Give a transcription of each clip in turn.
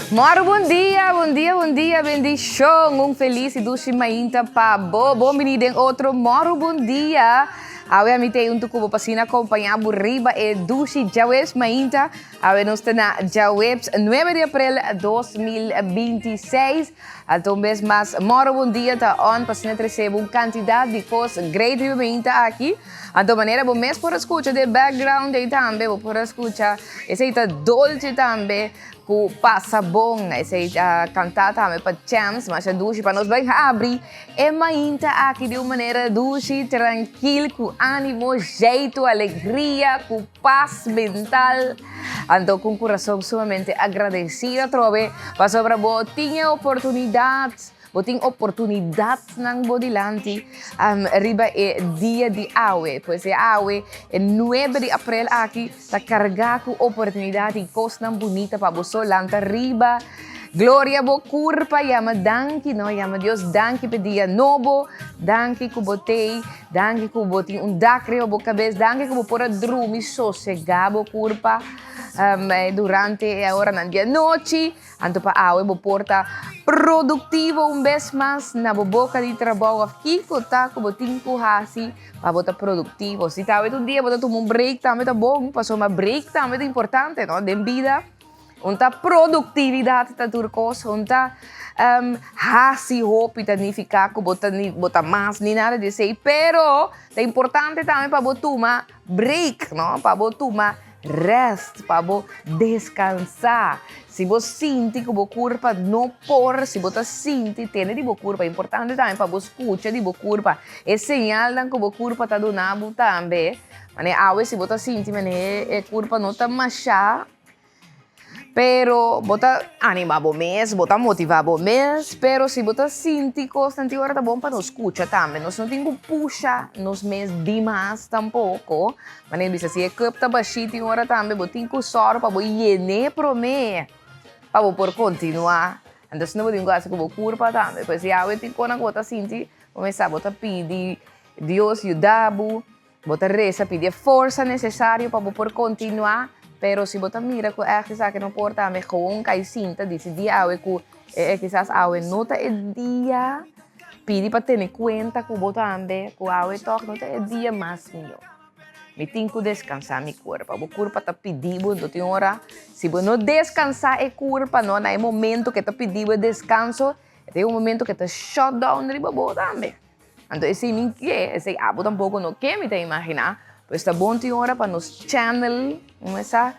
Moro, bom dia, bendição. Feliz e doce mainta pa bom venido em outro Moro, bom dia. Awe amitei tukubo pasina acompanhar riba e doce jawebs mainta. Awe nos na jawebs 9 de abril 2026. Então mês mais Moro, bom dia tá on pasina recebe quantidade de coisas great riba mainta aqui. Então maneira bom mês por escuta de background e também por escuta esse tá dolce também. Ku passa bom, esse cantar também para chance, mas a duche para nós vai abrir. É mainta aqui de uma maneira duche, tranquilo, com ânimo, jeito, alegria, com paz mental. Então, com coração sumamente agradecida, trove, para sobre bo tinha oportunidades. Boting oportunidade ng bodilante riba dia de awe. Pois é awe 9 de abril aqui tá carga com oportunidade e coisa bonita para você lanta riba. Gloria bo curpa yama danki no yama Dios danki pedia nobo danki ku botei danki ku boti dacre bo cabeça danki ku pora drumi sossegabo curpa durante a hora na dia noite anto pa awe bo porta produtivo vez mais na boca de trabalho aqui ku ta ku boting ku hasi pa bota produtivo si tawe un dia bota um break também tá bom passou uma break também é importante no de vida. Unta produtividade ta turcos, unta hasi hopi ta nificar que bota mais ni nada de sei, pero é importante também para botar break, não? Para botar rest, para descansar. Se você sente que o corpo não por, se você sente tem de corpo, é importante também para você escutar de corpo. É sinal que o corpo está dando também. Mas a se você sente, mas o corpo não está machado. Pero bota anima bo mês, bota motiva bo mês, pero se bota sinti constante hora tá bom para nos escuta também. Nós não temos puxa nos mês demais tampouco. Mas nem bisa se é cup tá baixito em hora também, botin com soro para bo iene pro me. Para bo por continuar. Então se não botin gosta com bo curpa também, pois se eu tenho quando bota sinti, começar bota pedir Deus ajudabo, bota reza pedir força necessária para bo por continuar. Pero si você mira que é quizás que não porta me gewoon kai cinta dice dia awe ku quizás awe nota é dia pedi para ter conta que você ande que awe toc nota é dia mais melhor. Me tenho que descansar meu corpo. O corpo está pedindo do tem hora. Se você não descansar o corpo não é momento que está pedindo descanso, é momento que está shutdown riba bo também. Então esse nem que esse abo tampouco não quer me imaginar. Pues está bom tem hora para nos channel, essa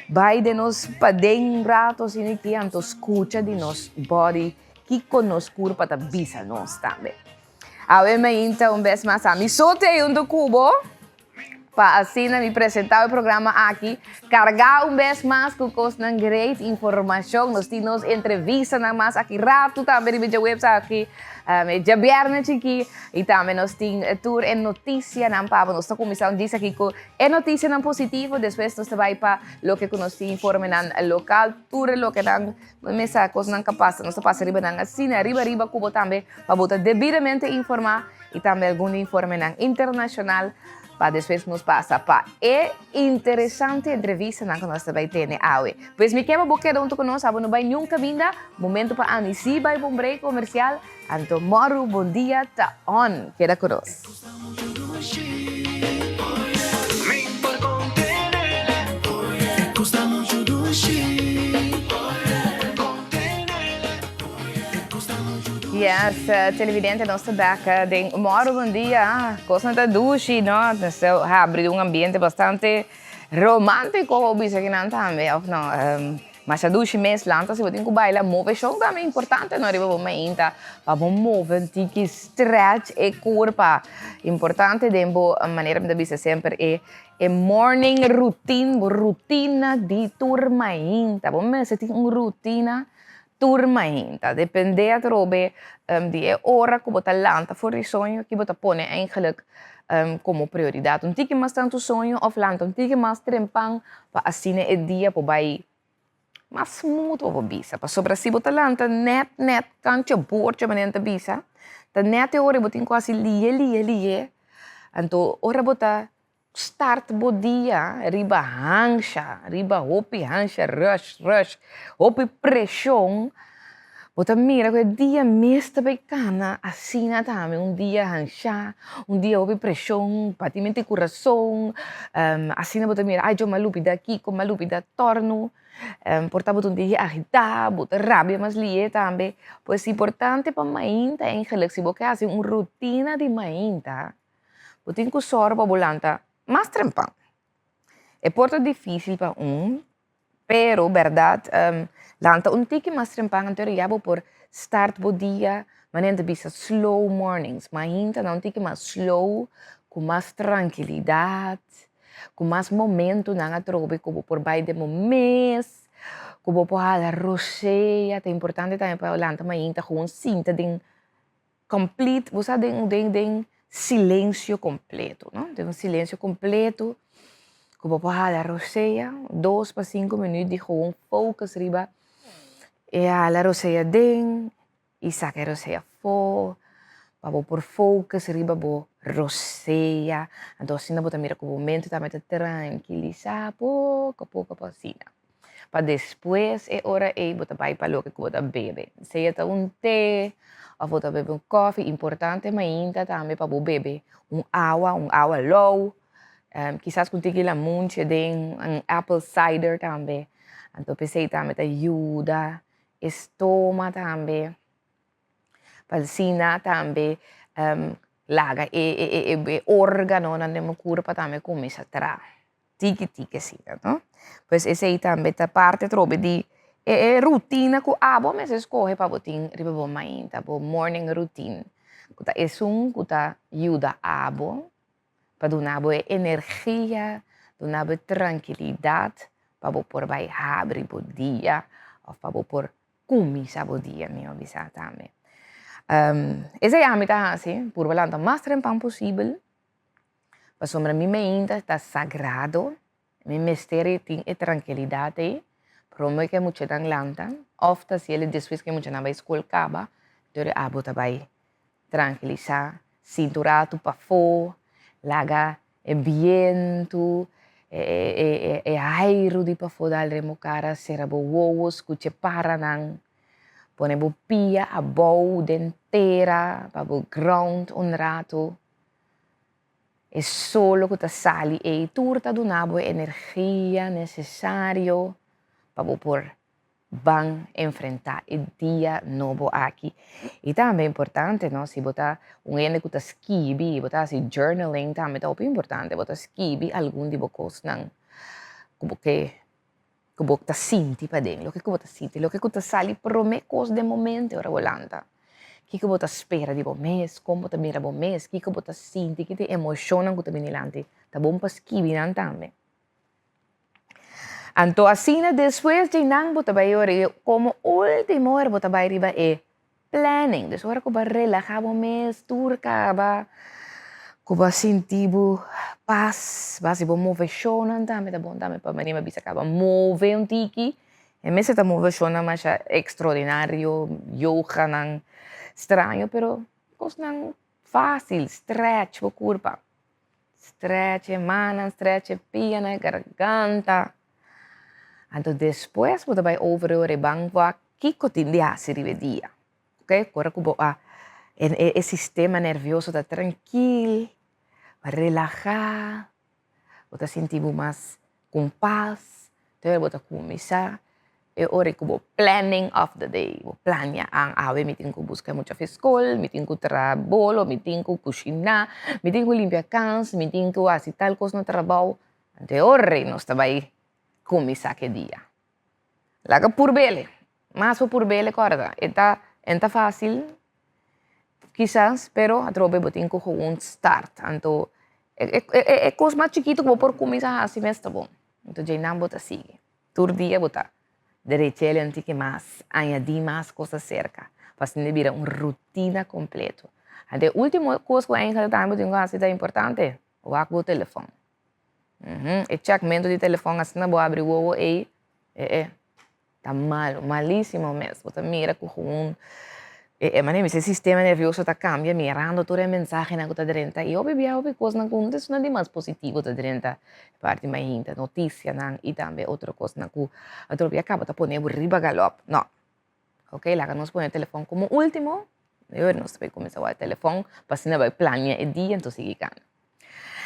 vai de nos padeng rato sini que anto escuta de nos body que conosco corpo tá bisa nós também. Awe mainta vez mais a mi sote do cubo para assim me apresentar o programa aqui, carregar vez mais com coisa great informação, nós temos entrevista na mais aqui rato também no website aqui. Já viernes aqui e também nós temos tour em notícia na pava nós estamos começando diz aqui que é notícia não positivo depois nós vai para o que nós informa na local tour o que não mesa coisa não capaz nós passa riba na assim riba cubo também para botar devidamente informar e também algum informe na internacional para depois nos passa para é interessante entrevista na que nós vai ter né awe pois me quer boquer junto conosco não vai nunca vinda momento para anisi vai bom break comercial Anto Moro, bom dia, tá on. Queda conosco. Yes, televidente nossa daca de Moro, bom dia. Coisa da duche, não? Então, abre ambiente bastante romântico, o bisa que não também, não? Mas a duche mês lanta se você tem que bailar move show também é importante não arriba bom ainda para bom move tem que stretch e corpo importante de boa maneira de bisa sempre é morning rotina de turma ainda bom mas você tem rotina turma ainda depende a trobe de hora que você lanta for sonho que você põe eigenlijk como prioridade um tique mais tanto sonho of lanta um tique mais trempang para assim é dia para vai mas smooth o bisa. Pa sobra si bota lang, ta net, kancha board siya manen ta bisa. Ta net e ore botin ko asi liye. Anto ora bota start bo dia, riba hangsha, riba hopi hangsha, rush, hopi pressão. Bota mira que dia mesta becana, assim também, dia hangsha, dia hopi pressão, patimento de coração, assim bota mira, ai, eu malupi daqui, com malupi da torno, porta dia agita, bota rabia mas lie também, pois importante para mainta, eigenlijk, se você faz rotina de mainta, você tem que sorra para bolanta, mas trempang. É porta difícil para pero, verdade, lanta tiki mas trempang ang teoria por start bo dia, manente bisa slow mornings, mainta não tiki mas slow, com mais tranquilidade, com mais momento na trobe, como por baixo de mês, como por a roceia, é importante também para lanta mainta com cinta de complete, você tem silêncio completo, não? Tem silêncio completo, como por a roceia, 2 para 5 minutos de gewoon focus riba, e a roceia den, e saca a roceia fo, para por focus riba bo roceia, então assim você mira com o momento também te tranquilizar pouco a pouco assim. Para depois é hora você vai para o que você bebe. Seja té, ou você bebe coffee, importante ainda também para beber água low. Quizás contigo la munche den apple cider também. Então pensei também te ajuda, estômago também. Palsina também, laga órgano na nemo corpo também começa a tra. Tiki sim, não? Pois esse aí também tá parte trobe de rotina que mas escolhe para botin riba bo mainta, bo morning routine. Kuta kuta ajuda abo, para donar energia, donar tranquilidade, para por vai abrir o dia, ou para por começar o dia, meu avisa também. Esse é a minha assim, por volante mais trempão possível, para sombra minha mente está sagrado, minha mistério tem tranquilidade, para mim que muito dan lanta, ofta se ele depois que muito na vai escola acaba, então a bota vai tranquilizar, cinturado para fora, laga viento, aire de para fora al remo cara, será bo wowo, escute para nang, pone bo pia a bow dentera, para bo ground rato. É solo que te sali e turta do nabo energia necessário para por van enfrentar o dia novo aqui. E também é importante, não? Se botar ene que está escrevi, botar assim journaling também é importante, botar escrevi algum tipo de coisa não, como que está sinti para dentro, o que você sente, o que você sali promete de momento ora volanta. Que você espera de bom mês, como você mira bom mês, que você sente, que te emociona que você vem delante, tá bom para escrever também. Então, assim, depois de não botar como último hora botar riba é planning. Então, hora que você relaxar o mês, turca, que você sentir paz, você vai mover também, tá bom, também para mim, bisa acaba mover tiki. E mês está mover mas é extraordinário, yoga não estranho, pero coisa não fácil, stretch o corpo. Stretch mana, stretch piana, garganta. Então, depois, você vai over o banco que cotidiano se dia. Ok? Agora que o sistema nervioso está tranquilo, vai relaxar, você sentir mais com paz. Então, você começar. É hora que o planning of the day. O plania ang awe, meeting ko buscar muito a escola, meeting ko trabalho, meeting ko cozinhar, meeting ko limpar casa, meeting ko assim tal coisa no trabalho. Então, hora nós vai começar aquele dia. Laga por bele, mas por bele, corda. Está fácil, quizás, pero a trobe botin ko um start. Então, é coisa mais chiquito que vou por começar assim mesmo, tá bom. Então, já não bota sigue. Todo dia botar. Derechele antique mais, añadir mais coisas cerca. Fazendo vira uma rotina completa. A última coisa que eu ainda também é importante, o telefone. E checkmento de telefone, assim, não vou abrir o tá malíssimo mesmo. Você mira com Mas esse sistema nervioso está cambia, mirando todo o mensagem na conta direta. E houve coisa na conta, isso não é mais positivo da direta, parte mais ainda, notícia, não, e também outra coisa na conta. A tropa acaba de pôr o riba galop. Não. Ok, lá que nós põe o telefone como último, eu não sei como é o telefone, para se não vai planear o dia, então siga cá.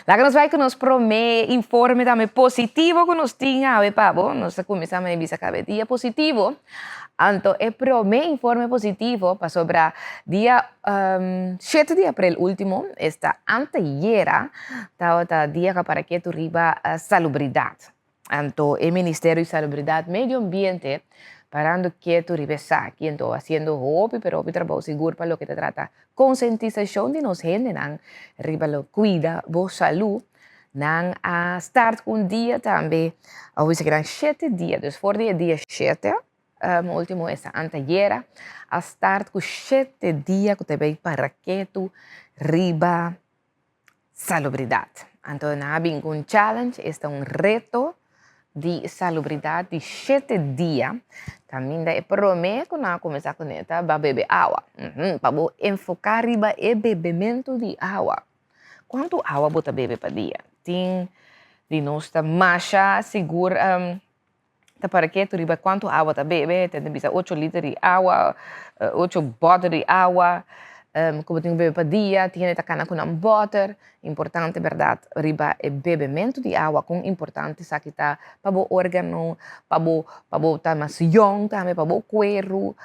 Lá que nós vai que nos promete informe também positivo que nós tinha, pabo, nós começamos a ver cada dia positivo. Então, é promete informe positivo para sobre dia 7 de abril último, esta anteera, tá dia para que tu riba salubridade. Então, o Ministério de Salubridade Medio Ambiente parando quieto ribesaki, então haciendo hobby, pero hobby trabajo seguro para lo que te trata concientización de nos gente, nan riba lo cuida vos salud, nan a start un dia também, hoje se quedan 7 dias, dus voor dia 7, último essa anteera, a start com 7 dias que te vai para quieto riba salubridade. Então, na um challenge, este é um reto de salubridade de 7 dias. Também é prometo na começar com ela para beber água. Para enfocar riba e bebimento de água. Quanto água você bebe para dia? Tem de nossa marcha segura para que tu riba quanto água você bebe? Tem de 8 litros de água, 8 bottles de água. Como tem bebe para dia, tem que estar com um butter, importante, verdade, riba e bebimento de água, com importante, sabe, tá, para o órgão, para o tá mais young também, para o cuero,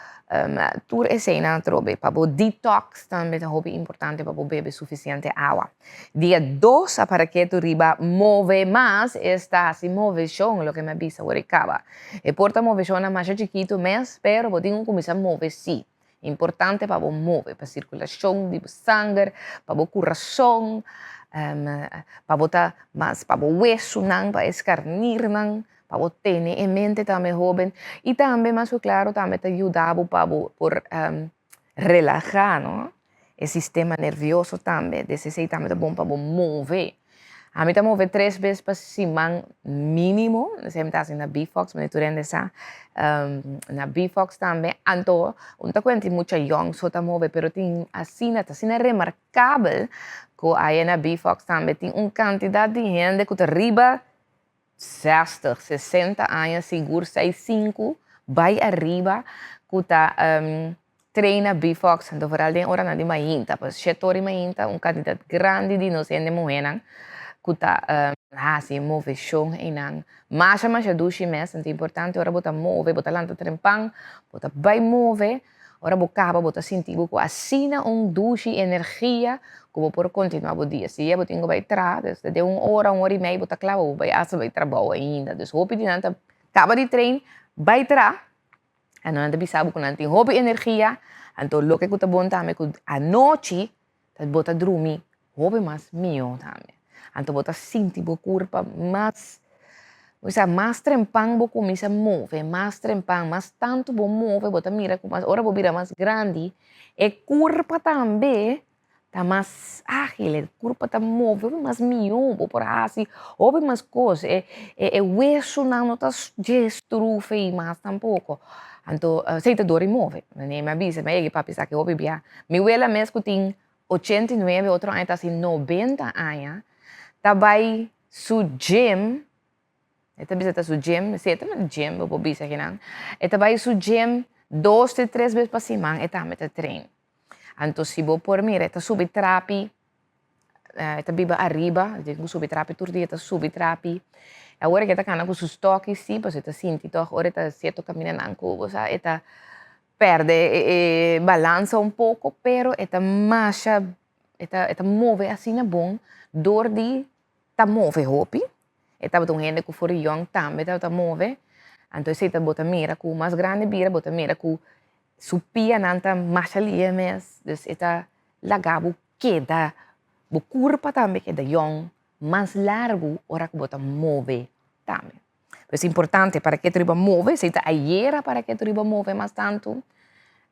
tudo é cena, trobe, para o detox também, é hobby importante, para o beber suficiente água. Dia 2, para que tu riba move mais, está assim, move chão, lo que me avisa, o recaba. E porta move chão, mais chiquito, mas, pero, vou ter que começar a mover, sim. Importante para mover, para a circulação de sangue, para o coração, para botar mais para o hueso, para escarnir, para ter em mente também jovem. E também, mais claro, também te ajuda para relaxar, não? O sistema nervioso também, desse jeito também é bom para mover. A mim tá mover 3 vezes para semana mínimo, sempre tá assim na BFOX, mas tu rende essa na BFOX também. Então, não tá quente muito young, só tá mover, pero tem assim, tá assim remarcável que aí na BFOX também tem uma quantidade de gente que tá arriba 60, 60 anos, seguro 65, vai arriba, que tá treina BFOX, então por alguém hora na de mainta, pues 7 horas mainta, uma quantidade grande de nós gente morrer, kuta assim move chão e não mas dushi mes é importante ora bota move bota lanta trempang bota vai move ora boca bota sentir buco assina dushi energia como por continuar o dia se eu tenho vai tra desde 1 hora e meia bota clavo vai asa vai trabalho ainda dus hope de nanta acaba de trein vai tra e não anda bisabo com nanti hope energia então lo que kuta bom também que a noite bota dormir hope mais mio também. Então, você sente o corpo mais trempang, você começa a mover, mais trempang, mais tanto você move, você mira, agora você vira mais grande, e o corpo também está mais ágil, o corpo está move, mais miúdo, por assim, houve mais coisas, o hueso não está destruído mais tampouco. Então, se dor e move, me avisa, mas papi sabe que houve bem. Minha abuela mesmo tem 89, outro ano está assim 90 anos, tabay su gym, ito bisa ta su gym, si ito man gym, bo bisa kinang, tabay su gym 2 a 3 vezes pa semana, ito me ta train. Anto si bo por mira, ito subi trapi, ito biba arriba, ito subi trapi tur dia, ito subi trapi. Agora que ito kana ko su stock si, pues ito sinti to, ora ito sieto caminando ang cubo, sa ito perde balança un poco, pero ito masha, ito move assim na bom, dor di tá move hopi, e tá botando gente que for young também tá move, então se tá bota mira com mais grande bira bota mira com supia nanta mais ali mes, dus eta lagabo queda, o corpo também queda young, mais largo ora que bota move também. Então é importante para que tu riba move, se tá ayer para que tu riba move mais tanto,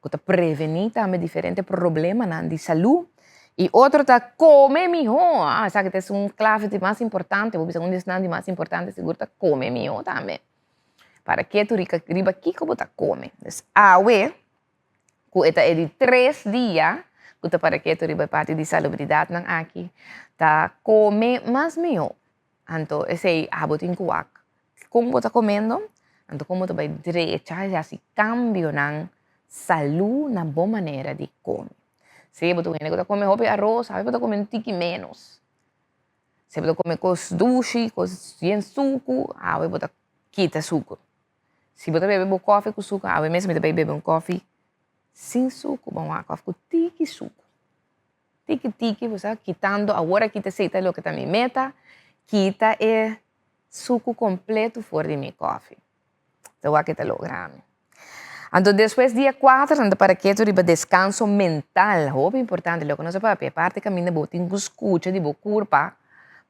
que tá prevenir também diferentes problemas de saúde. E outro está come mijo, sabe que é clave mais importante, vou dizer desnande mais importante, seguro está come mijo também. Para que tu riba aqui como tá come. Água, Kung ita edi 3 dia, kuta para que ito riba parte di salubridad ng aki, ta come mas meyo. Anto, ese abotin kuwak. Kung bota comendo, anto como to bay direcha, si cambio ng salud na boa maneira de come. Se boto ngene kuta come hope arroz, sabe boto come tiki menos. Se boto come kos dushi, kos yen suco, awe bota kita suco. Se boto bebe bo coffee com suco, awe mesmo bebe um coffee sem suco, bom a coffee com tiki suco. Tiki, você quitando, agora kita seita lo que tá mi meta, kita suco completo fora de mi coffee. Então, aqui está logrando. Então, depois dia 4, anda para que tu riba descanso mental. Muito importante, lo que nós papel, parte caminha botin escuta de bo curpa,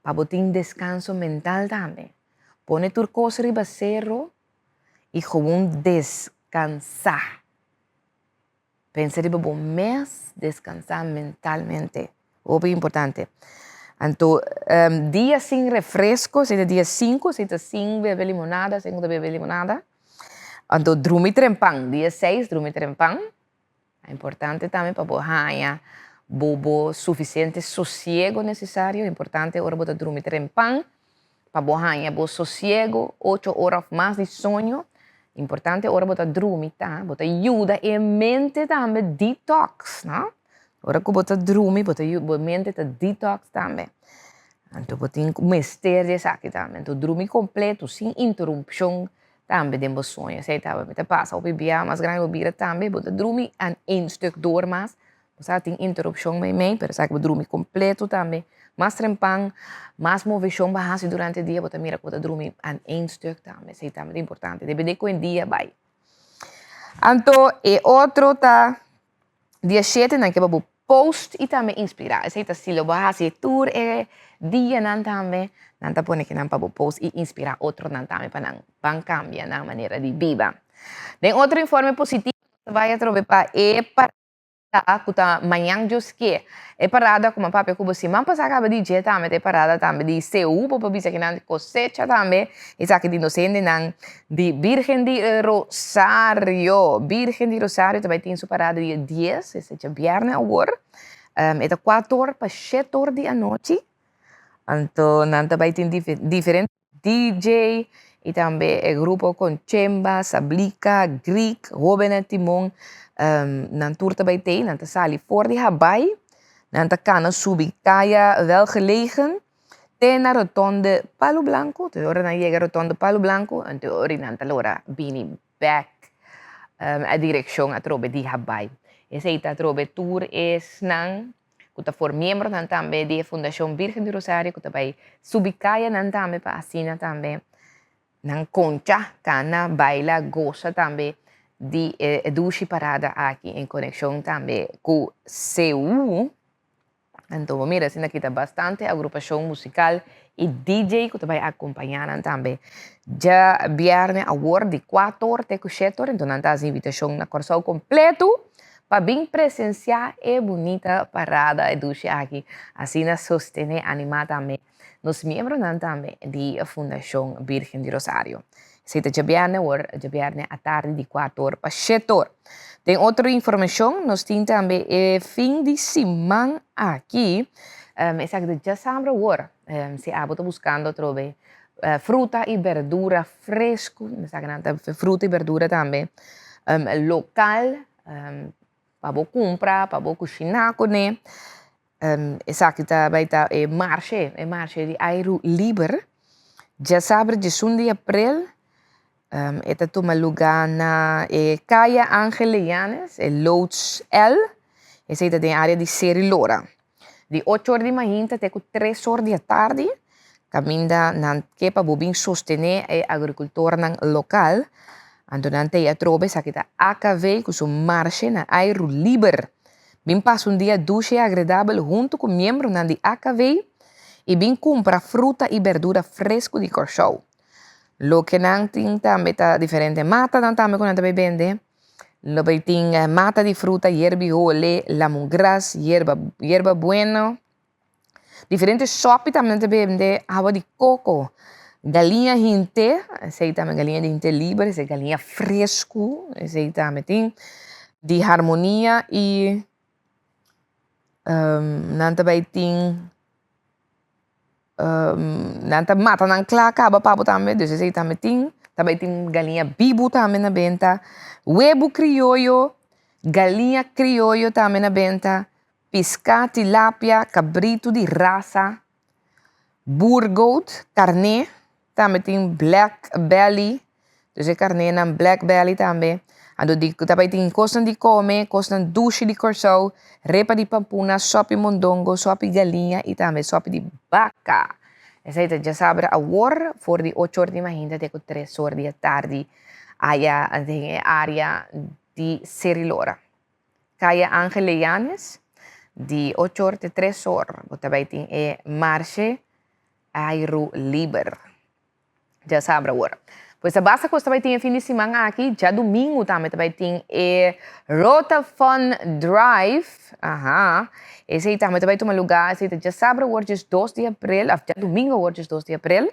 para botin descanso mental também. Pone tu coisa riba cerro e gewoon descansar. Pensa riba bom mês, descansar mentalmente. Muito importante. Então, dia sem refresco, seja dia 5, seja sem beber limonada, sem beber limonada. Então, dormir trempang. Dia 6, dormir trempang. É importante também para bohanha, bobo suficiente sossego necessário. É importante hora botar dormir trempang. Para bohanha, bo sossego, 8 horas mais de sonho. Importante hora botar dormir, tá? Botar ajuda e mente também detox, não? Ora que bota dormir, bota mente tá detox também. Então, botin mistério aqui também. Então, dormir completo, sem interrupção também de meu sonho. Sei, tá, me passa, o bebê mais grande, o bebê também, bota dormir um stuk door mas. Você tem interrupção bij mij, pero sabe, dormir completo também. Mais trempang, mais movição bahasa durante o dia, bota mira, bota dormir um stuk também. Sei, também é importante. Depende com o dia, vai. Então, e outro tá, dia 7, não que eu post e também inspirar. Sei, tá, se lo bahasa, tour dia nan também, nan tá pone que nan pa post e inspirar outro nan também para nan pan cambia na maneira de viva. Den outro informe positivo vai a trobe pa parada kuta manhã just que é parada como papo kubo si man pasa acaba de dia também é parada também de CU popo bisa que nan cosecha também isso aqui de inocente nan de Virgen de Rosario também tem sua parada dia 10 esse é viernes agora é 4 horas para 7 horas da noite. Então, nanta vai ter diferentes DJ e também o grupo com Chemba, Sablica, Greek, Robin Timon. Nanturta vai ter, nanta sali voor de Habai, nanta cana Subicaya, wel gelegen, ten na rotonde Palo Blanco, te ora na llega rotonde Palo Blanco, en te ora nanta lora bini back a direção a trobe de Habai. Essa ita trobe tour es nang kuta for miembro nan tambe de Fundación Virgen de Rosario, kuta bay subicaya nan tambe pa asina tambe nan concha, cana, baila, goza tambe de dushi parada aqui em conexão também com CU. Então, mira, assim aqui está bastante agrupação musical e DJ que vai acompanhar também. Já viernes agora de 4 horas até 7 horas, então não está a invitação na Corsol completo para bem presenciar a bonita parada de aqui, assim na sostener, animar também nos membros também da Fundação Virgen de Rosario. Seita já viernes à tarde de 4 horas para 7 horas. Tem outra informação, nós temos também fim de semana aqui. Exacto, já sabe agora, se a está buscando trobe fruta e verdura fresco, fruta e verdura também, local, para comprar, para cozinhar com ele. Exacto, vai estar marché de aero libre. Já sabe, de 1 de abril, esta toma lugar na calle Ángel Llanes, Loods L, essa é da área de Serilora. De 8 horas de manhã até 3 horas da tarde, caminha na que para bem sostener a agricultura local. Andonante a trobe sa kita AKV com seu marcha na aero libre. Bem passa dia dulce e agradável junto com membros de AKV e bem compra fruta e verdura fresco de Corsol. Lo que não tem também tá diferente mata não também quando também vende. Lo que tem mata de fruta, hierba ole, lemongrass, hierba bueno. Diferentes shop também vende água de coco. Galinha rinte, esse aí também galinha de rinte livre, esse galinha fresco, esse aí também tem. di harmonia e nanta bay ting nanta mata ng klaka aba papo tambe dus ese tambe ting tabay ting galinha bibu tambe na benta huevo criollo galinha criollo tambe na benta pisca tilapia cabrito di raça boergoat carne tambe ting black belly dus e carne ng black belly tambe ando di tabay ting kostan di come kostan dushi di corso repa di pampuna sopi mondongo sopi galinha e tambe sopi di vaca. Esa ita já sabe a war voor die 8 horas de manhã até 3 horas da tarde aya de área di Serilora. Kaya Angele Yanes di 8 horas de 3 horas. Bota baiting e marche airo liber. Já sabe a war. Pois a basta costa vai ter fim de semana aqui, já domingo também vai ter Rota Fun Drive. Aha. Esse aí também vai tomar lugar, esse já sabe hoje 2 de abril, já domingo hoje 2 de abril.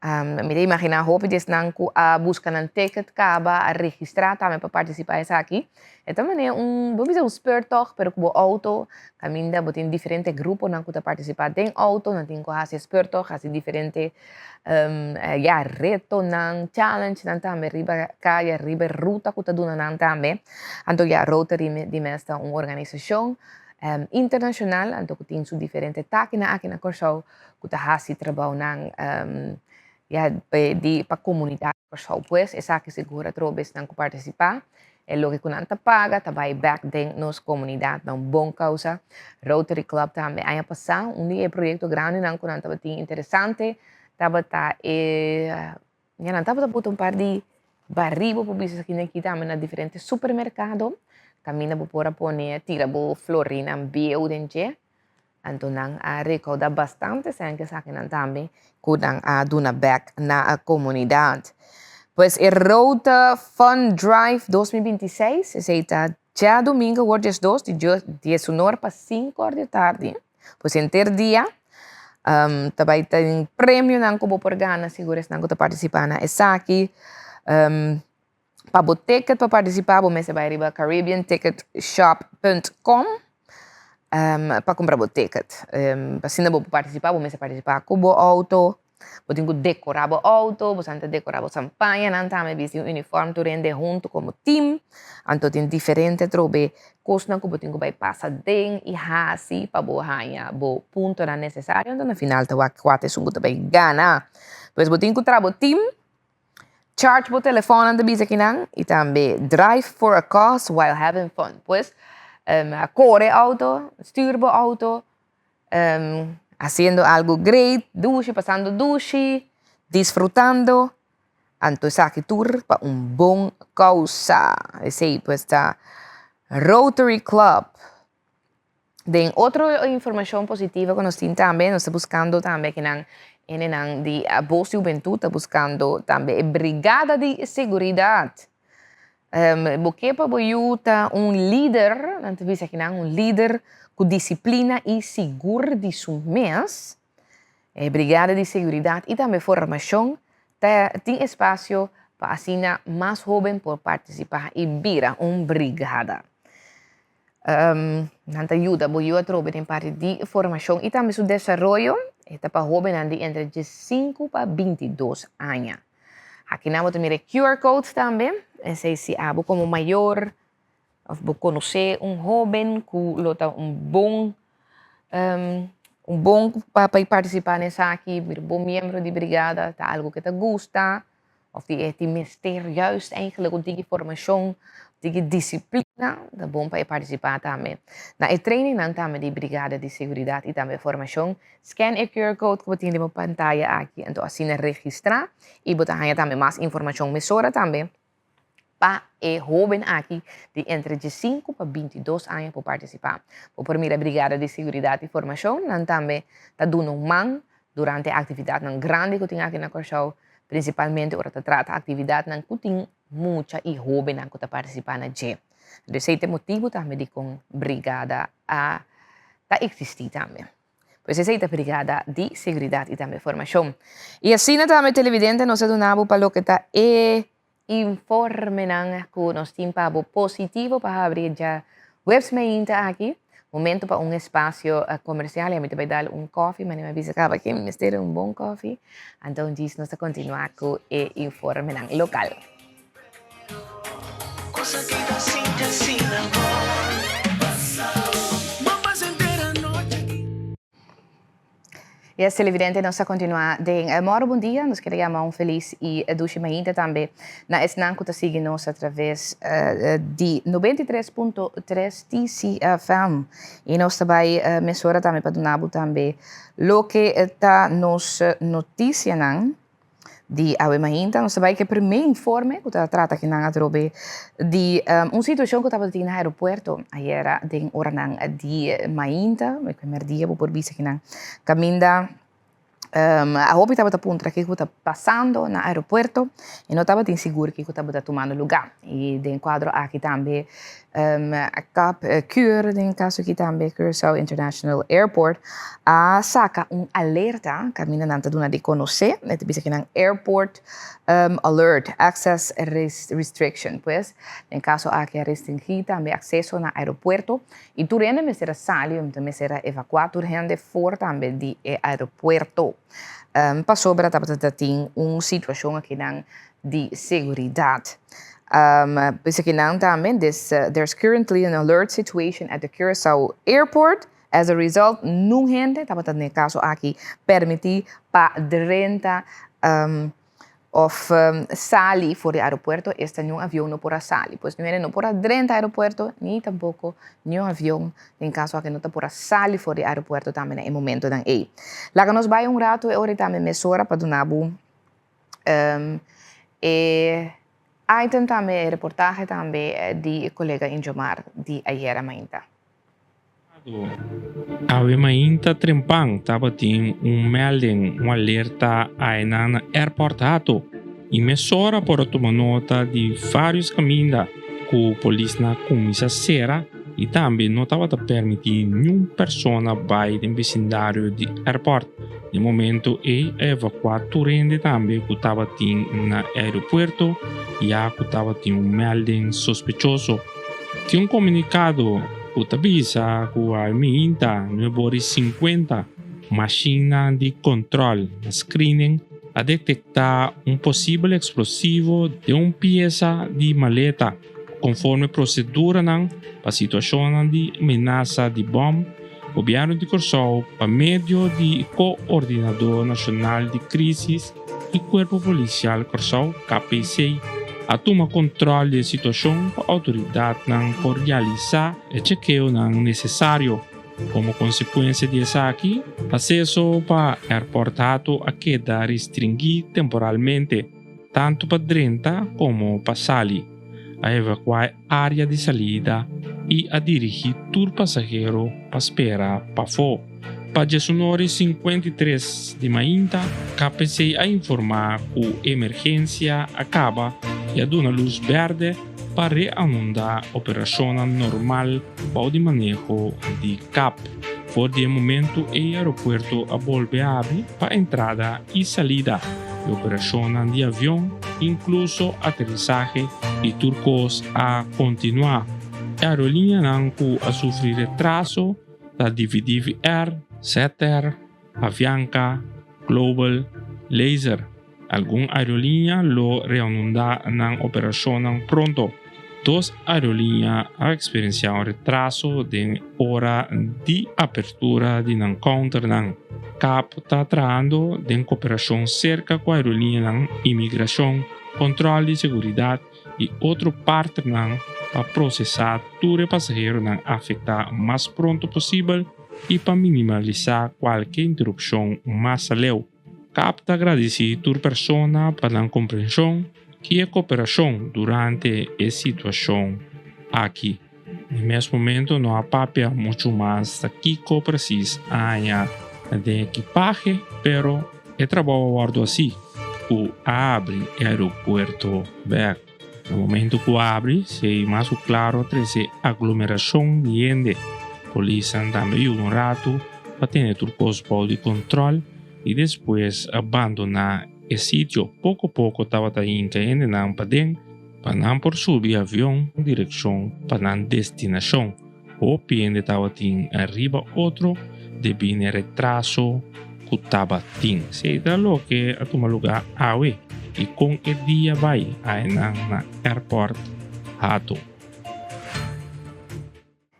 Me dei imaginar hope des nanku a buscar um ticket acaba a registrar também para participar essa aqui. Então maneira vamos dizer speurtocht, pero com auto, caminha, botem diferente grupo nanku ta participar tem auto, não tem coisa speurtocht, assim diferente reto nan challenge nan também riba kaya riba ruta kuta duna nan também. Então Rotary di mesta uma organização internacional, então tem su diferente taken aqui na Corsau, kuta hasi trabalho nan di pa comunidade Corsau, pues esa que segura trobes nan ku participar. É lo que kunanta paga, tabay back den nos comunidade na bom causa. Rotary Club também ano passado, dia projeto grande nan kunanta bating interessante. Taba ta taba ta par di barribo po bisa aqui nakita na diferente supermercado. Camina po pora pone tira bo florina bio denje. Anto nang recauda bastante sen que sa akin também kudang duna back na comunidade. Pues el Rota Fun Drive 2026 es ya domingo, horas 2, de 19 para 5 horas de tarde. Pues enter dia tabay tayong premyo ng kubo por gana, siguro nang kuta participar na esaki. Pabo ticket pa participar, bo mesa bay riba caribbeanticketshop.com pa comprar bo ticket. Pasina bo participar, bo mesa participar kubo auto. Bo tingo decorar bo auto, bo santa decorar bo sampaia, nantame bis yung uniform to rende junto como team. Anto tin diferente trobe kosnan ko bo tingo bay pasa ding ihasi pa bo hanya bo punto na necesario, então na final ta wakwate sungo ta bay gana. Pues bo tingo trabo team, charge bo telefone anda bisa kinang, e tambe drive for a cause while having fun. Pues corre auto, stuur bo auto, haciendo algo great, dushi, pasando dushi, disfrutando, anto saki tour pa un bon causa. Ese pues está Rotary Club. De otra información positiva que nos tiene también, nos está buscando también que en de Voz Juventud, está buscando también Brigada de Seguridad. Porque para boyuta un líder, nanti bisa que un líder com disciplina e seguro de su mês, Brigada de Seguridade e também formação, tem espaço para assim mais jovens por participar e vira uma brigada. Nanta ajuda, boa trobe em parte de formação e também seu desenvolvimento, está para jovens entre 15 para 22 anos. Aqui nós temos QR Code também, se abo como maior, vou conhecer jovem que lota bom para participar nessa aqui, um bom membro de brigada, tá algo que te gusta, of die mistério juist eigenlijk, om die formação, die disciplina, é bom para participar também. Na training nan também de brigada de seguridade e também formação, scan o QR Code que tem na pantalla aqui, então assim registrar e botar também mais informação, mesora também. Pa jovem aqui de entre 5 para 22 anos para participar. Por primeira brigada de seguridade e formação, nós também está dando man durante a atividade grande que tem aqui na Corsau, principalmente ora se trata atividade que tem muita e jovem que está participando na G. Esse é o motivo também de com brigada a existir também. Pois essa é a brigada de seguridade e também formação. E assim também televidente nós donamos para o que está informe ng kung nos timpa positivo para abrir já webs mainta aqui. Momento para um espaço comercial, e a gente vai dar um coffee, mas me avisa acaba que me ter um bom coffee. Então, diz nós continuar com o informe ng local. E a televidente nós continuar de moro bom dia, nós queremos um feliz e duche ainda também na esnanco tá seguindo nós através de 93.3 TCFM e nós também mesura também para donar também lo que está nos notícia não di awe mainta, nós sabemos que o primeiro informe que trata aqui na Atrobe de situação que estava no aeroporto, aí era de hora de mainta, o primeiro dia por visa aqui na caminda a roupa estava a ponto que estava passando no aeroporto e não estava inseguro que estava tomando lugar. E de enquadro aqui também a CAP Cure, em caso aqui também Curaçao International Airport, saca alerta, caminha na taduna de conhecer, né, tipo aqui na Airport Alert Access Restriction, pues, em caso aqui restringir também acesso no aeroporto e turende me será salido, também será evacuado, turende fora também de aeroporto. Passou para ter uma situação aqui de segurança. Bisa kinang também there's currently an alert situation at the Curaçao Airport. As a result, não gente, estava no caso aqui, permitir para 30 sali fora do aeroporto, este nenhum avião não pode sair. Pois não pode dentro do aeroporto, nem tampouco nenhum avião, em caso aqui não pode sair fora do aeroporto também no momento da aí. Lá que nós vai rato, eu também mesura para donar item também, reportagem também de colega Injomar de ayer mainta. Awe mainta trempang tava tem melding, alerta aí na airport hato. E mesora para tomar nota de vários caminhos que a polícia na comissa será e também não estava a permitir nenhuma pessoa vai no vecindário do aeroporto. No momento, evacuar turende também que estava no aeroporto e que estava melding suspeitoso. Tinha comunicado que avisa que a minta no 50 máquina de controle screening a detectar possível explosivo de uma peça de maleta conforme procedura para situação de ameaça de bomba. O governo de Curaçao, por meio de Coordenador Nacional de Crises e Corpo Policial Curaçao, KPC, a tomar controle da situação para a autoridade por realizar o chequeio necessário. Como consequência disso aqui, acesso para o aeroporto a queda restringido temporalmente, tanto para dentro como para sair, a evacuar a área de salida e a dirigir todo passageiro para esperar para fora. Para 19h53 de manhã, KPC a informar que a emergência acaba e a dar luz verde para reanudar a operação normal para o manejo de CAP. Por de momento, o aeroporto a volver a abrir para entrada e saída de operação de avião, incluso aterrissagem e turcos a continuar. A aerolínea que a sofrer retraso da DVD Air, Setter, Avianca, Global, Laser. Algumas aerolíneas lo reanudará na operação pronto. Dos aerolíneas han experienciado retraso de hora de apertura de counter. CAP está tratando de cooperação cerca com a aerolínea imigração, controle de segurança e outro partner para processar todo passageiro afetar mais pronto possível e para minimizar qualquer interrupção mais além. CAP está agradecido a toda pessoa pela compreensão e a cooperação durante a situação aqui. No mesmo momento, não há papel muito mais aqui que precisa de equipagem, pero é trabalho a bordo assim. O abre o aeroporto back. No momento que abre, se mais claro trazer aglomeração de gente. Polícia também rato para ter todo o de controle e depois abandonar e sitio pouco a pouco estava indo nang padeng para não por subir avião em direção para não destinação. O piende estava arriba outro de bem retraso que estava seja lo que a tomar lugar awe e com o dia vai aí na airport hato.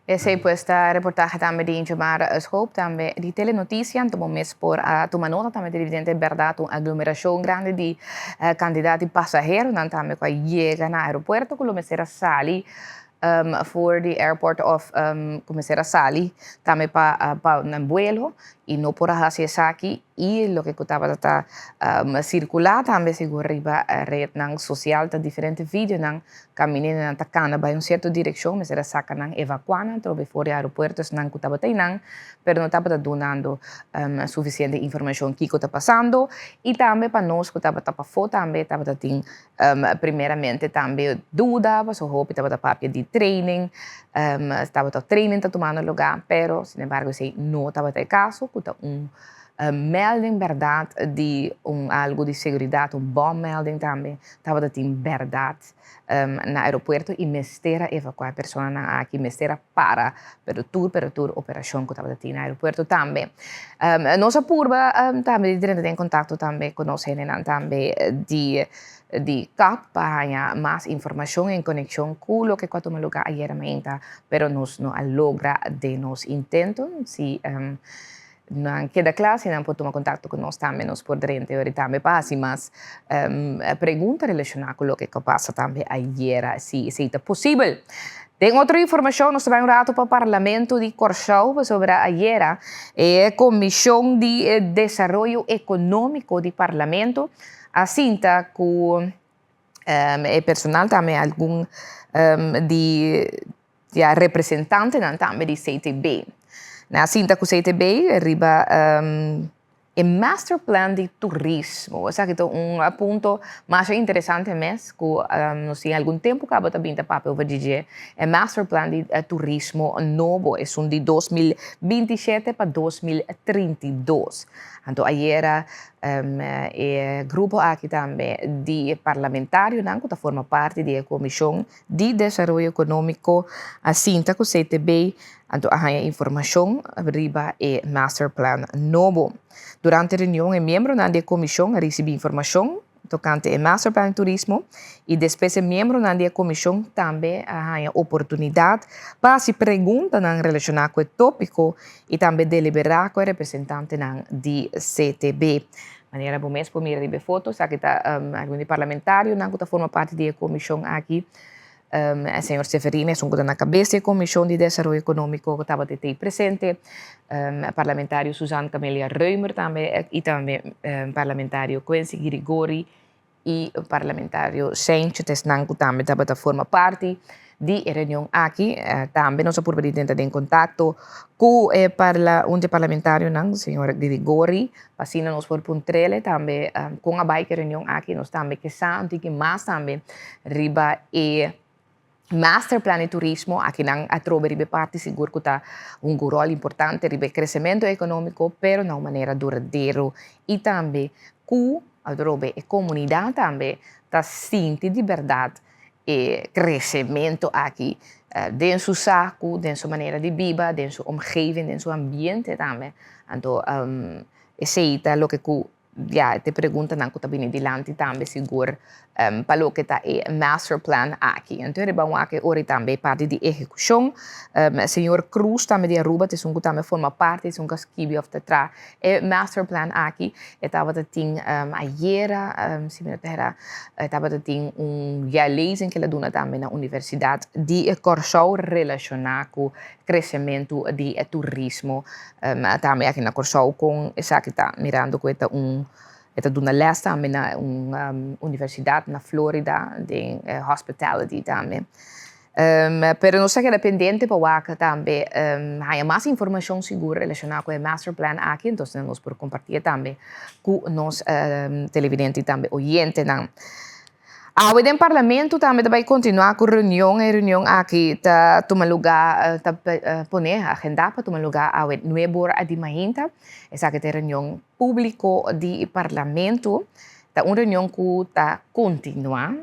Ese puesta reportaje también de Ingemar Schoop, también de telenoticia, tomo mes por toma nota también de evidente verdad, una aglomeración grande de candidatos y pasajeros, también cuando llegan al aeropuerto, con lo que será sali for the airport of Comisera Sali, también para un vuelo y no por hacia aquí y lo que estaba circular también seguro arriba red social de diferentes vídeos nang caminando nang takana by una cierta dirección me será saca nang evacuando trobe fuori aeropuertos nang kutaba nang pero no estaba donando suficiente información que está pasando y también para nos kutaba foto también estaba primeramente también duda pues hope estaba papia de training estaba training tomando lugar pero sin embargo si no estaba el caso melding verdad de algo de seguridad, bommelding também, estava de verdade no aeropuerto e mestera evacuar pessoas aqui, mestera para tour operação que estava no aeropuerto também. Nossa curva também de em contato também com nós também de CAP para mais informação em conexão com o que toma lugar ayer pero nos não logra de nos intento se não queda claro, se não pode tomar contato com nós também, nós poderemos também passar mais perguntas relacionadas com o que passa também ayer, se é possível. Tem outra informação, nós também rato para o Parlamento de Corsau sobre ayer, a Comissão de Desenvolvimento Econômico do Parlamento, assinta com o personal também, algum de representante também de CTB. Na cinta com o CTB, arriba o Master Plan de Turismo. O sea, que é ponto mais interessante mesmo, que não sei, há algum tempo que eu também papel para dizer, o Master Plan de Turismo novo, é de 2027 para 2032. Então, ayer o grupo aqui também de parlamentário, que forma parte da Comissão de Desenvolvimento Econômico, assinta com o CTB, então, há informação arriba o Master Plan novo. Durante a reunião, o membro da comissão recebeu informação tocante ao Master Plan de Turismo e depois o membro da comissão também há a oportunidade para se perguntar relacionada com o tópico e também deliberar com o representante de CTB. Maneira bom mesmo para mirar fotos, aqui está algum parlamentário que forma parte da comissão aqui. O senhor Severino é na cabeça da Comissão de Desenvolvimento Econômico que estava presente, o parlamentário Suzanne Camelia Reumer também, e também o parlamentário Quincy Grigori e o parlamentário Sainz, que também estava forma parte de reunião aqui. Também nós podemos tentar em contato com o parlamentário, o senhor Grigori, assim nós podemos puntrele também com a bike reunião aqui, nós também que sabemos que mais também riba e Master Plan de Turismo, aqui não atrobe parte seguro que está rol importante ribe crescimento econômico, pero de uma maneira duradoura e também que a comunidade também está sentindo de verdade e crescimento aqui dentro do saco, dentro da maneira de viver, dentro da omgeving, dentro do ambiente também. Então, esse é o que te pergunta não que está bem adiante também seguro para o que está o Master Plan aqui. Então, vamos aqui ora também parte de execução. O senhor Cruz também de Aruba, que também forma parte, que esquibi of tra o Master Plan aqui. Estava tem ayer, se me terá, estava tem lezing que ela dona também na Universidade de Corsau relacionado com o crescimento de turismo. Também aqui na Corsau com essa que está mirando com esta dona les também na universidade na Flórida de hospitality também. Pero não sei que é dependente para o ACA também. Há mais informação segura relacionada com o Master Plan aqui, então nós podemos compartilhar também com os televidentes também, oyentes. O Parlamento também vai continuar com reunião aqui, está tomando lugar, está poner a agenda para tomar lugar ao novo de manhã. Essa que é a reunião pública do Parlamento. tá uma reunião que tá continua.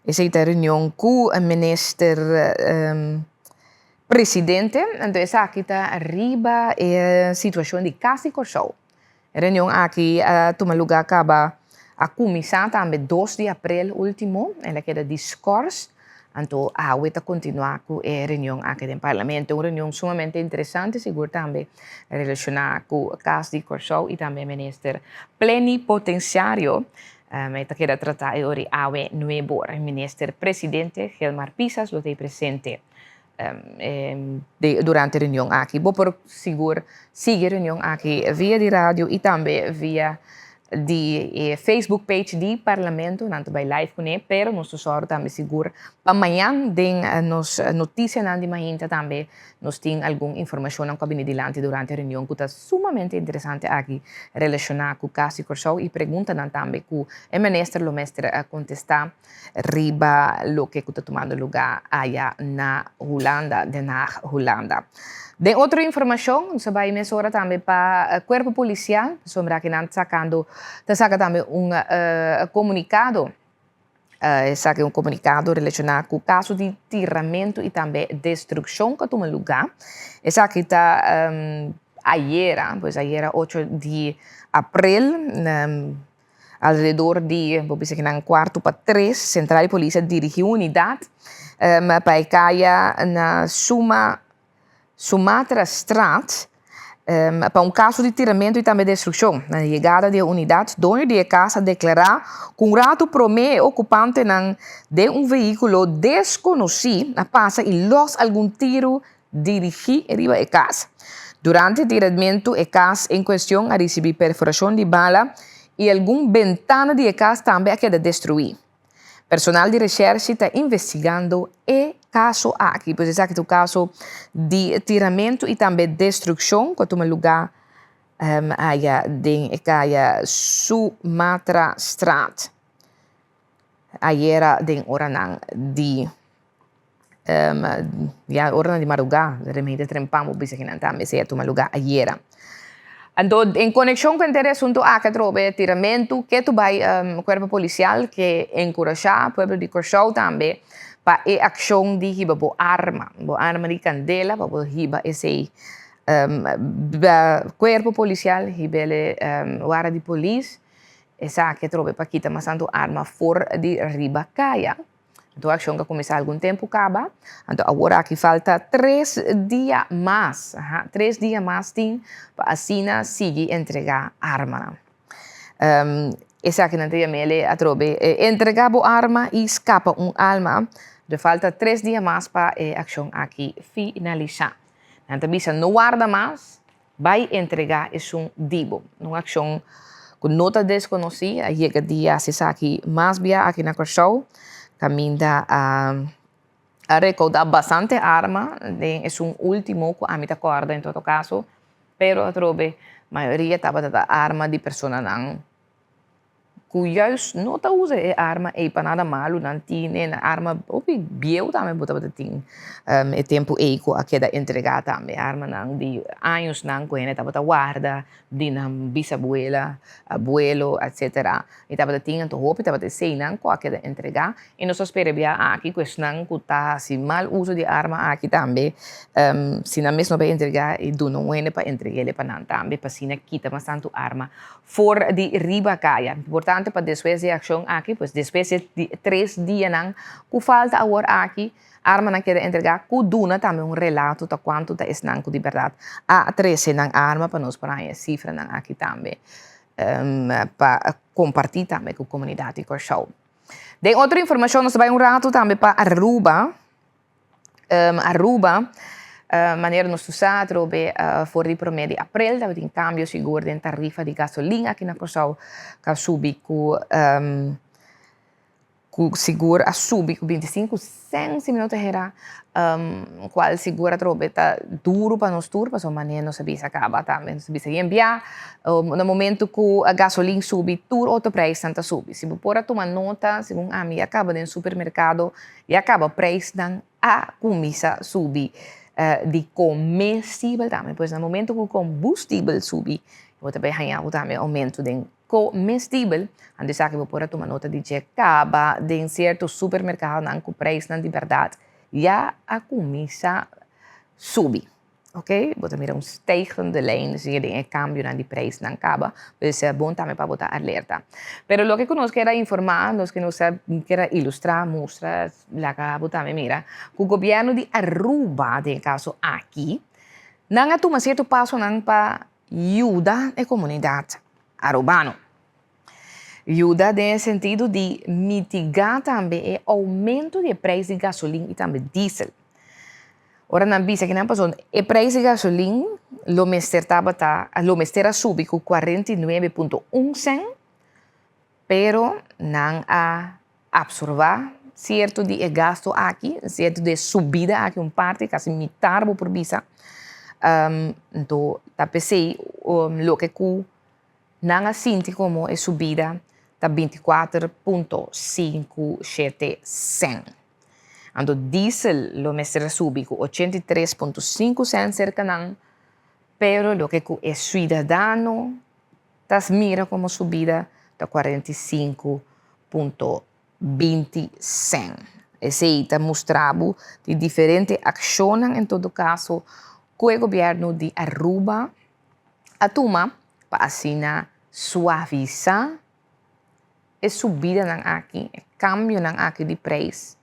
Essa é a reunião com o ministro presidente. Então, essa aqui está arriba a situação de Casa de Corção. A reunião aqui toma lugar acaba a comissão também 2 de abril último, ela queda discurso. Então, a UETA continua com a reunião aqui no Parlamento, uma reunião sumamente interessante, seguro também relacionada com o caso de Corção e também o ministro plenipotenciário. Esta queda tratar sobre a nuevo ministro presidente, Gilmar Pisas, lo tem presente durante a reunião aqui. Vou por seguro seguir a reunião aqui via de rádio e também via de Facebook page do Parlamento, não vai live com ele, pero nós sorte também seguro. Amanhã tem nos notícias de manhã também nós temos alguma informação que vai dilante durante a reunião que está sumamente interessante aqui relacionada com o caso de Corção e pergunta também que o ministro a contestar riba lo que está tomando lugar allá na Holanda, Den Haag, Holanda. De outra informação, nós vamos agora também para o Corpo Policial, sobre que está sacando também comunicado, saca comunicado relacionado com o caso de tiramento e também destruição que toma lugar. Essa aqui está ayer, 8 de abril, alrededor de, vou dizer que na 2:45, Central de Polícia dirigiu unidade para caia na Sumatra Straat para caso de tiramento e também destruição. Na chegada da unidade, dono de casa declarar que rato promete ocupante de veículo desconhecido passa e los algum tiro dirigir arriba da casa. Durante o tiramento, a casa em questão a receber perfuração de bala e alguma ventana de casa também queda destruída. Personal de recherche está investigando o caso aqui, pois é que o caso de tiramento e também destruição que toma lugar allá em Sumatra Straat. Ayer den oranan de oranan de madrugada, remete trempamo bisa que não também se toma lugar ayer. Então, em conexão com o assunto que trobe tiramento, que tu vai corpo policial que encorajar o povo de Corção também para a ação de riba arma de candela, para riba esse corpo policial, riba guarda de polícia, essa que trobe para quitar mas arma fora de riba caia. Então, a ação que começou há algum tempo acaba. Então, agora aqui falta 3 dias mais. 3 dias mais tem para a China seguir entregar arma. Essa aqui não tem a trobe. Entregar a arma e escapa arma. De falta 3 dias mais para a ação aqui finalizar. Então, bisa não guarda mais, vai entregar esse dibo. Uma ação com nota desconhecida. Chega dia se aqui mais via aqui na Corção. Caminha a recaudar bastante arma, é último que a mim acorda em todo caso, pero a trobe maioria estava da arma de pessoa não, cujos não tá usa arma e para nada malo não tem arma opi bieu também botava tem é tempo eco a queda entregar também arma não de anos não que estava da guarda de na bisabuela abuelo etc e estava tinha então hope estava de sei não que a queda entregar e nós esperamos aqui questão que tá se mal uso de arma aqui também se na mesma vai entregar e do não é para entregar ele para não também para se na quita mas tanto arma fora de riba caia importante para depois de ação aqui, pois depois de 3 dias não, que falta agora aqui, arma não quer entregar, que duna também relato de quanto está esse não de verdade. A 13 não arma para nós para a cifra não aqui também, para compartilhar também com a comunidade de Corção. De outra informação, nós vamos rato também para Aruba. Aruba, maneira nos usar, trobe fora de promedio de abril, tava tem cambio seguro de tarifa de gasolina aqui na Corção, que subi com seguro a subir com 25 cents minutos era qual seguro trobe tá duro para nós turpas, ou maneira não sabia se acaba também, não sabia se enviar no momento que a gasolina subi, tur outro preço tanta subi. Se por tomar nota, segundo a minha acaba no supermercado e acaba preço dan a comida subir. De comestível também, pois no momento que o combustível subir, eu também ganhar também aumento de comestível. Ando sa que vou pôr uma nota de que acaba de certo supermercado não com preço não de verdade. Já a começa subir. Ok? Bota mira stijgende lijn, zie je de cambio na die prijs na acaba. Dus bom também para botar alerta. Pero lo que nos queda informar, nos que nos queda ilustrar, mostrar, la que botar mira, que o governo de Aruba, de caso aqui, não toma certo passo não para ajudar a comunidade arubana. Ajuda no sentido de mitigar também o aumento de preço de gasolina e também diesel. Ora não bisa que não passou, o preço de gasolina lo mestera subi com 49,1 cent, pero não a absorver certo de gasto aqui, certo de subida aqui parte, quase metade por bisa. Então, tá pensei lo que não a sinti como é subida tá 24,57 cent. Ando diesel lo mestera subi com 83,5 cent cerca não, pero lo que é cidadano tas mira como subida tá 45,20 cent. Esse aí tá mostrado de diferentes ações em todo caso que o governo de Aruba a toma para assim suavizar a subida não aqui, o cambio não aqui de preço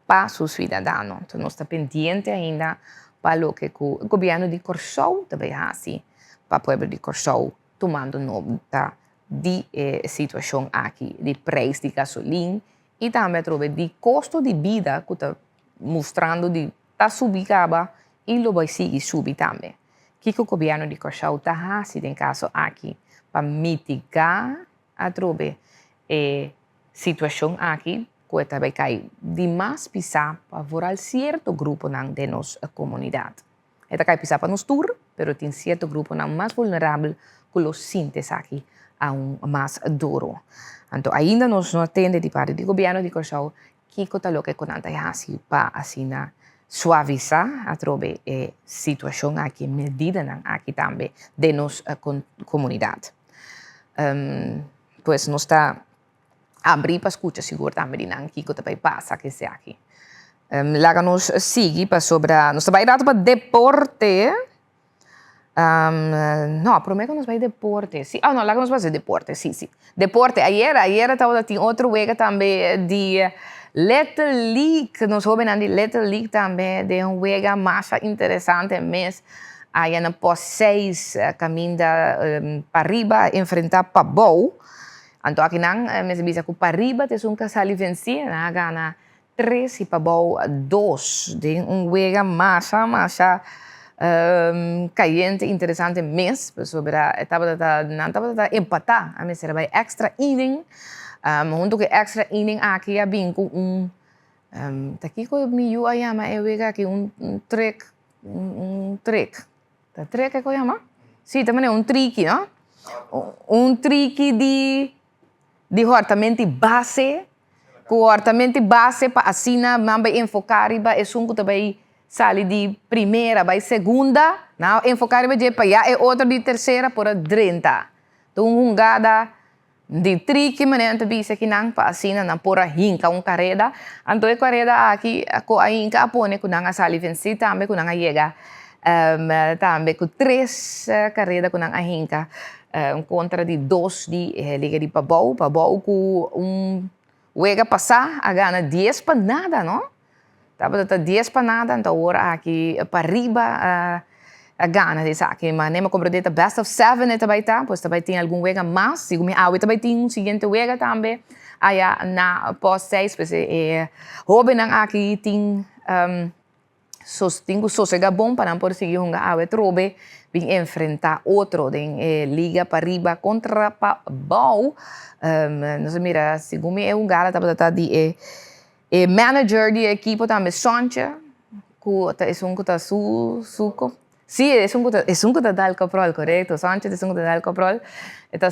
para os cidadãos. Então, nós estamos pendentes ainda para o que o governo de Corsou também assim, para o povo de Corsou, tomando nota de situação aqui, de preço de gasolina e também de custo de vida que está mostrando de está subindo e lo vai seguir subir também. O que o governo de Corsou está fazendo em caso aqui para mitigar a situação aqui que também cai de mais pisar para certo grupo de nossa comunidade. Esta cai pisar para nos tour, mas tem certo grupo mais vulnerável que os sintes aqui a mais duro. Então, ainda nós não atende de parte do governo de Corsou que está lo que conanta assim para assim suavizar a situação aqui, medida aqui também de nossa comunidade. Pues nós está abrir para escutar seguro também aqui que também passa que se aqui. Lá nos sigue para sobre nós vai ir para deporte. No, prometo que nos vai deporte. Sí. No, lá nos vai ser deporte, sí. Deporte. Ayer estava tinha outro wega também de Little League. Nós vamos ver de Little League também de wega mais interessante mês. Aí na pós-6 caminho para arriba enfrentar para Bow. Então aqui não, me bisa que para arriba tem um casal vencer, na gana 3 e para Bow 2. De wega mais caliente, interessante mês, sobre estava empatar, a mim será extra inning, junto com extra inning aqui a bem com daqui que me eu chama é wega aqui trick, tá trick é que chama? Sim, também é trick, não? Trick de hortamento base, com hortamento base para assim não enfocar e para isso que também sale de primeira, vai segunda, não enfocar e para já é outra de terceira por 30. Então gada de trick maneira de que não para assim não por hinca carrera, então a carrera aqui com a hinca apone com não sale vencer também com não chega também com 3 carreras com não hinca contra de 2 de liga de Pabau com wega passar a gana 10 para nada, não? Tava 10 para nada, então agora aqui para arriba a gana dessa aqui, mas nem me compreendo best of 7 também tá, pois também tem algum wega mais, se me também tem seguinte wega também, aí na pós 6, pois jovem aqui tem tenho sossega bom para não por seguir trobe vim enfrentar outro de liga para arriba contra Pabau. Não sei, mira, segundo é cara tá de manager de equipo também Soncha, que é que tá suco. Sim, é que tá dal caprol, correto. Soncha é que tá dal caprol. Está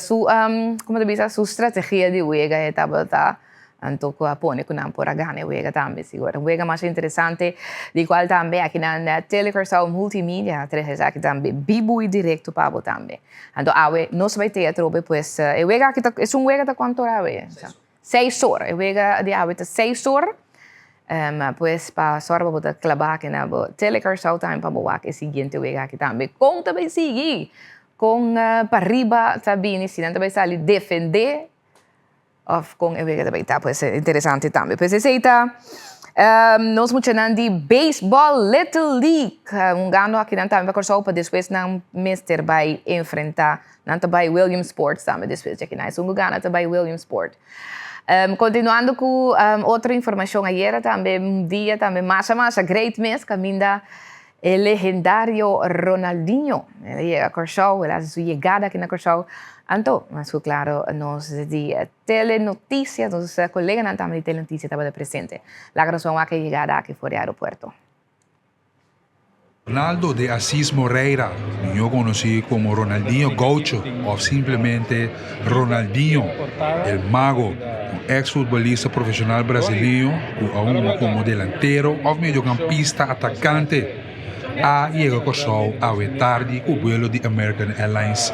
como te diz, sua estratégia de wega tá Anto ko pone ko nang pora gane wega tambe siguro. Wega mais interessante di qual tambe aqui na Telecorsal Multimedia, tres aqui tambe bibu e directo pabo tambe. Anto awe nos vai teatro be pues e wega aqui ta es un wega ta quanto awe. 6 horas. E wega di awe ta 6 horas. Pues pa sorba bota clabar que na bo Telecorsal time pa bo wak e seguinte wega aqui tambe. Com também seguir com para riba também se não também sali defender of com eu vejo também tá pues interessante também pues esse tá nós muito de baseball Little League gano aqui não também para só para depois não Mister vai enfrentar não também William Sports também depois aqui nós gano também William Sport. Continuando com outra informação ayer também dia também massa great mês caminda el legendario Ronaldinho. Ele llega a Corsau, ele hace su llegada aquí en Corsau. Anto, mas claro, nos de Telenoticias, nos colegas también de Telenoticias estaban presentes. La razón es que llegada aquí fuera del aeropuerto. Ronaldo de Assis Moreira, yo conocí como Ronaldinho Gaucho o simplemente Ronaldinho, el mago, un exfutbolista profesional brasileño, aún como delantero o mediocampista atacante. Llega a Corsau a tarde com o vuelo de American Airlines.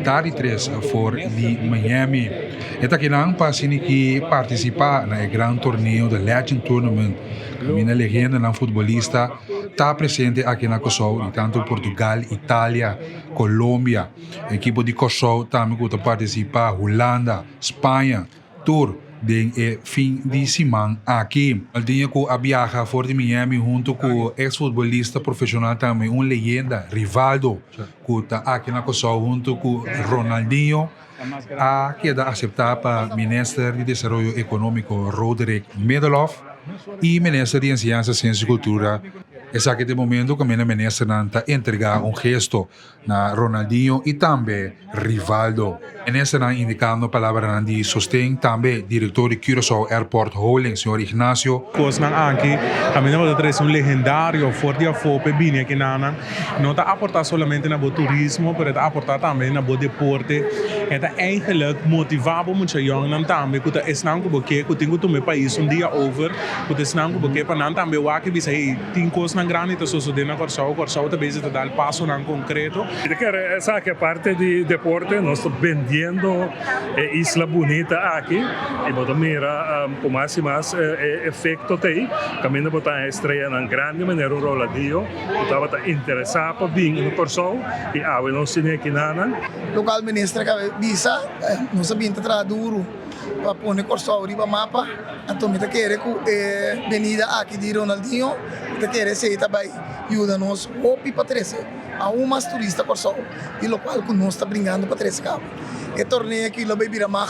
Tarde 3 for de Miami. Eta que não passa que participar no grande torneio da Legend Tournament. A minha legenda na futebolista está presente aqui na Corsau, tanto Portugal, Itália, Colômbia. A equipe de Corsau também está participar Holanda, Espanha, Tour. De fim de semana aqui. Ronaldinho que viaja fora de Miami junto com o ex-futebolista profissional também, uma leyenda, Rivaldo, que está aqui na Corsau junto com Ronaldinho. Que é aceitar para o Ministro de Desenvolvimento Econômico, Roderick Medeloff, e Ministro de Ciência, Ciência e Cultura. Exatamente momento que o ministro está entregar gesto na Ronaldinho e também Rivaldo. O ministro está indicando a palavra de sustento também diretor de Curaçao Airport Holdings, senhor Ignacio. Coisa não aqui, a minha volta traz legendário forte a fope bem aqui não está aportar somente na turismo, mas está aportar também na deporte. Está eigenlijk motivar muito jovens também, que é não porque que tenho que país dia over, que é não porque para não também o aqui bisa tem coisa grande que sucede na Corsau também está dar passo não concreto. Essa que parte de deporte nós estamos vendendo Isla Bonita aqui e bota mira com mais e mais efeito tem. Caminho botar estreia na grande maneira o Ronaldinho, estava interessado para vir no Corsau e não se nem aqui nada. Local ministro que visa não sabia entrar duro para pôr Corsau riba mapa, então me quer que venida aqui de Ronaldinho, me quer ser também ajuda nós hopi para três a mais turista Corsau e local que nós está brincando para três cabo. E torneio aqui lo baby ramah.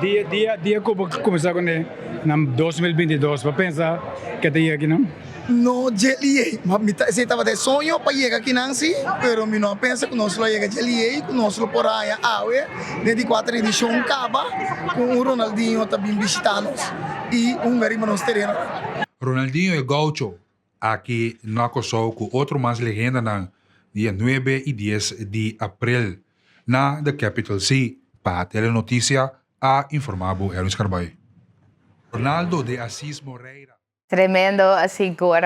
Dia como começar com ele na 2022 para pensar que tem aqui não? No jelly, mas se estava de sonho para chegar aqui não sim, pero me não pensa que nós lo chega jelly, que nós lo por aí awe, de 4 edição acaba com o Ronaldinho também visitando e garimo nos terreno. Ronaldinho é Gaucho, aqui na Corsau com outro mais legenda na dia 9 e 10 de abril na The Capital City. Para a Telenotícia, a informado Erwin Carvalho. Ronaldo de Assis Moreira. Tremendo sigur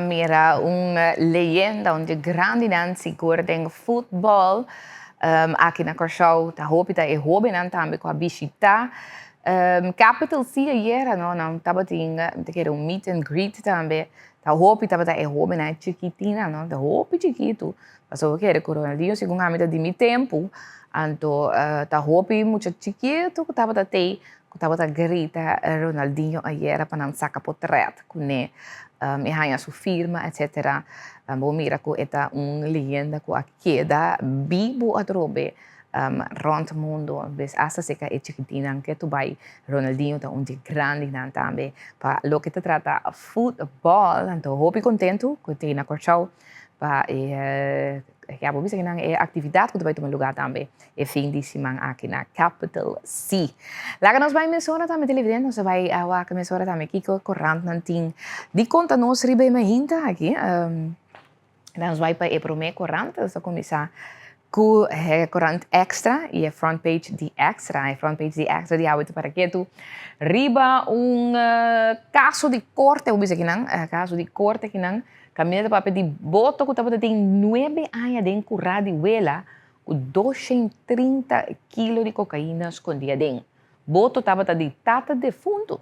mira uma leyenda onde grande nan sigur den futebol aqui na Corsau tá hopita e hobby nan também com a visita Capital City ayer não tava tinha que meet and greet também tá hopita tava e hobby na chiquitina não tá hobby chiquito passou que era Ronaldinho segundo a de mi tempo anto tá hobby muito chiquito que tava até estava a grita Ronaldinho ayer para não sacar portrait com ele e ganha sua firma etc. Bom mira que é uma leyenda que queda vivo a trobe rond o mundo ves hasta se que é chiquitina que tu vai Ronaldinho tá grande não também para lo que te trata futebol então hope contento que tem na Corsau para ja, vou dizer que é atividade que vai tomar lugar também é fim de semana aqui na Capital City. Lá que nós vai emissora também televidente, nós vai a emissora também aqui com corrente não tem de conta nós ribe mais hinta aqui. Nós vai para o primeiro corrente, nós começar ku Courant Extra e a front page di Extra. A front page di Extra di awit para que tu riba un caso di corte, ubisa kinang, caso di corte kinang, caminha de papel di boto ku tapos tem 9 anos de curra de huela com 230 kg de cocaína escondida dentro. Boto tava di tata defunto.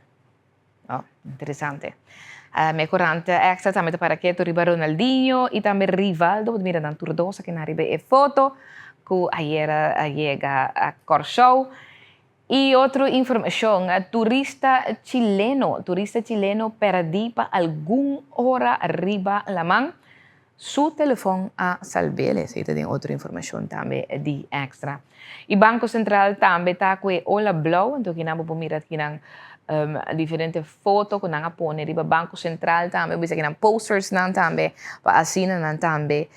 Oh, interessante. Me Courant Extra também para que tu riba Ronaldinho e também Rivaldo, mira na turdosa que na riba e foto que ayer llega a Corshow. E outra informação, turista chileno perdi para alguma hora arriba la man su telefone a salvele. Essa é outra informação também de extra. E Banco Central também está com Ola Blow, então que não vou mirar aqui na diferente foto que nang pone riba Banco Central também, bisa kinang posters nang também, pa asina nang também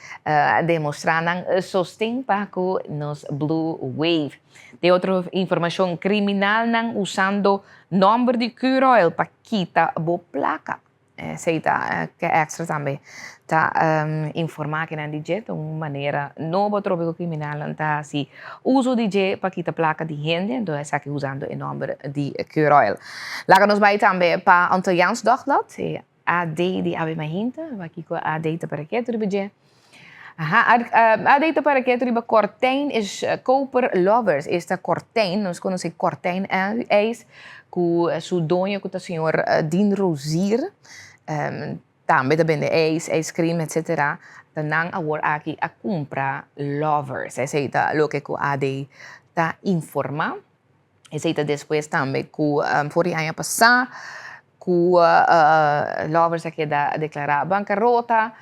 demonstrar nang sostén pa ko nos Blue Wave. De outra informação criminal nang usando número de Q-Royal pa kita bo placa. Seita que extra também tá informar que nang DJ de uma maneira nova trópico criminal tá si uso DJ pa kita placa de gente, então essa que usando o número de Q-Royal. Lá nos vai também para Antilliaans Dagblad, AD de Ave Mahinta, aqui com AD para que tu DJ. AD para que tu riba Cortijn is Koper Lovers. Esta Cortijn, nós conhecemos Cortijn eis com su dono com o senhor Dean Rosier. Também também ice cream, etc. Tanang award aqui a compra lovers. Essa é o que o AD está informa. Essa é depois também que por ano passado que lovers aqui da declarar bancarrota.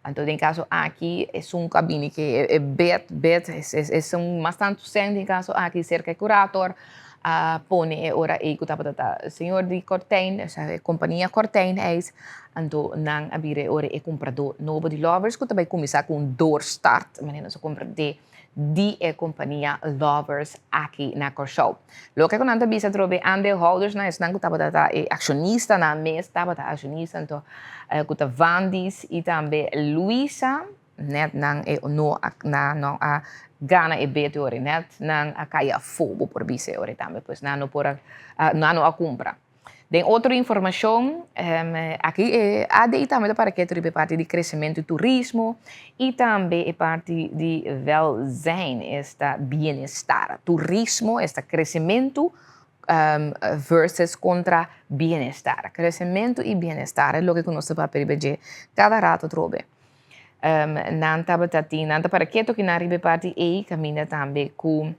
Então, em caso aqui, é cabine que é bet, é bastante sendo em caso aqui cerca de curator. Pone ora e kutapatata senhor de Cortijn, essa companhia Cortijn então nang abire ora e comprador novo de lovers que também começar com doorstart, mas não se compra de companhia lovers aqui na Corshow. Lo que nanta bisa trobe holders na nang kutapatata e acionista na mes tapata acionista então kuta Vandis e também Luisa net nang no a Gana e beto ore net nang akaya fobo por bise ore também pois nano a compra. Den outra informação aqui AD também para que é parte de crescimento do turismo e também é parte de welzijn, esta bem-estar. Turismo, esta crescimento versus contra bem-estar. Crescimento e bem-estar é o que nós para perceber cada rato trobe. Nanta para que que na ribe parte e caminha também com o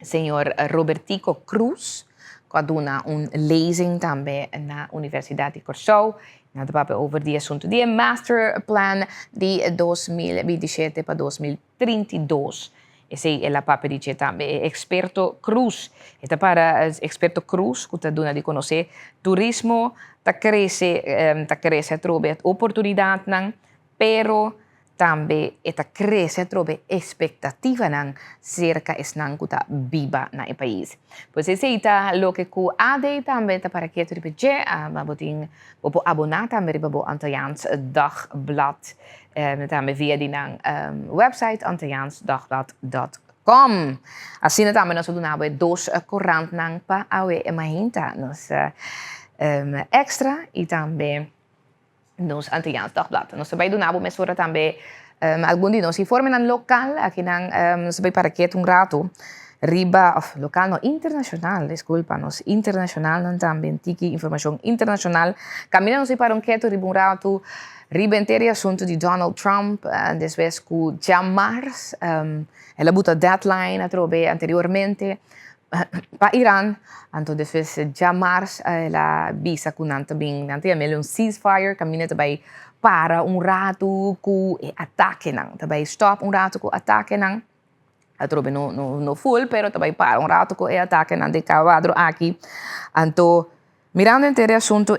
senhor Robertico Cruz, que dá lezing também na Universidade de Corshow, nanta para over die assunto de master plan de 2027 para 2032. Esse é a papo de também experto Cruz. Eta para experto Cruz, que dá de conhecer turismo, cresce trobe oportunidade nang, pero também esta cresce trobe expectativa nang cerca es nang kuta biba na e país. Pois esse é lo que ku AD também tá para que tu repetir, maboting bobo abonar também bobo Antilliaans Dagblad, também via die nang website antilliaansdagblad.com. Assim também nós donamos dos courant nang pa awe mahinta nos extra e também nos Antilliaans Dagblad. Nós também donamos mesura também algum de nós informe nan local aqui nang sabay para que rato riba local no internacional, desculpa, nos internacional nan também tiki informação internacional. Camina nos para que riba rato riba inteiro assunto de Donald Trump, después com Jamars, ela buta deadline atrobe anteriormente pa Iran, então depois Jamars ela bisa com também nanti ceasefire, camina também para rato com ataque nang, também stop rato com ataque nang, atrobe no full, pero também para rato com ataque nang de quadro aqui, então mirando inteiro assunto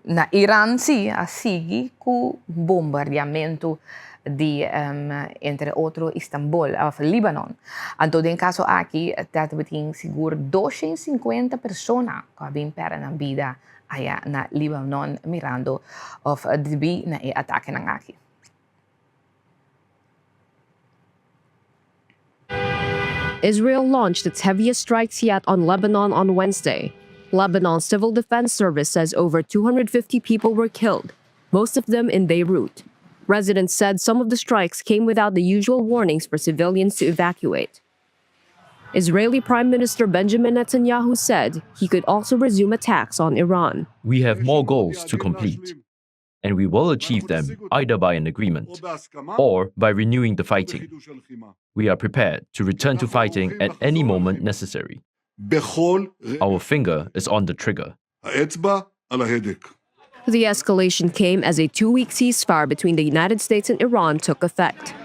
na Iran sim, a seguir com bombardeamento de, entre outros, Istambul, of Líbano. Então, em caso aqui, tem seguro 250 pessoas que vêm para a vida allá na Líbano, mirando of de na ataque na aqui. Israel launched its heaviest strikes yet on Lebanon on Wednesday. Lebanon's Civil Defense Service says over 250 people were killed, most of them in Beirut. Residents said some of the strikes came without the usual warnings for civilians to evacuate. Israeli Prime Minister Benjamin Netanyahu said he could also resume attacks on Iran. We have more goals to complete, and we will achieve them either by an agreement or by renewing the fighting. We are prepared to return to fighting at any moment necessary. Our finger is on the trigger. The escalation came as a 2-week ceasefire between the United States and Iran took effect.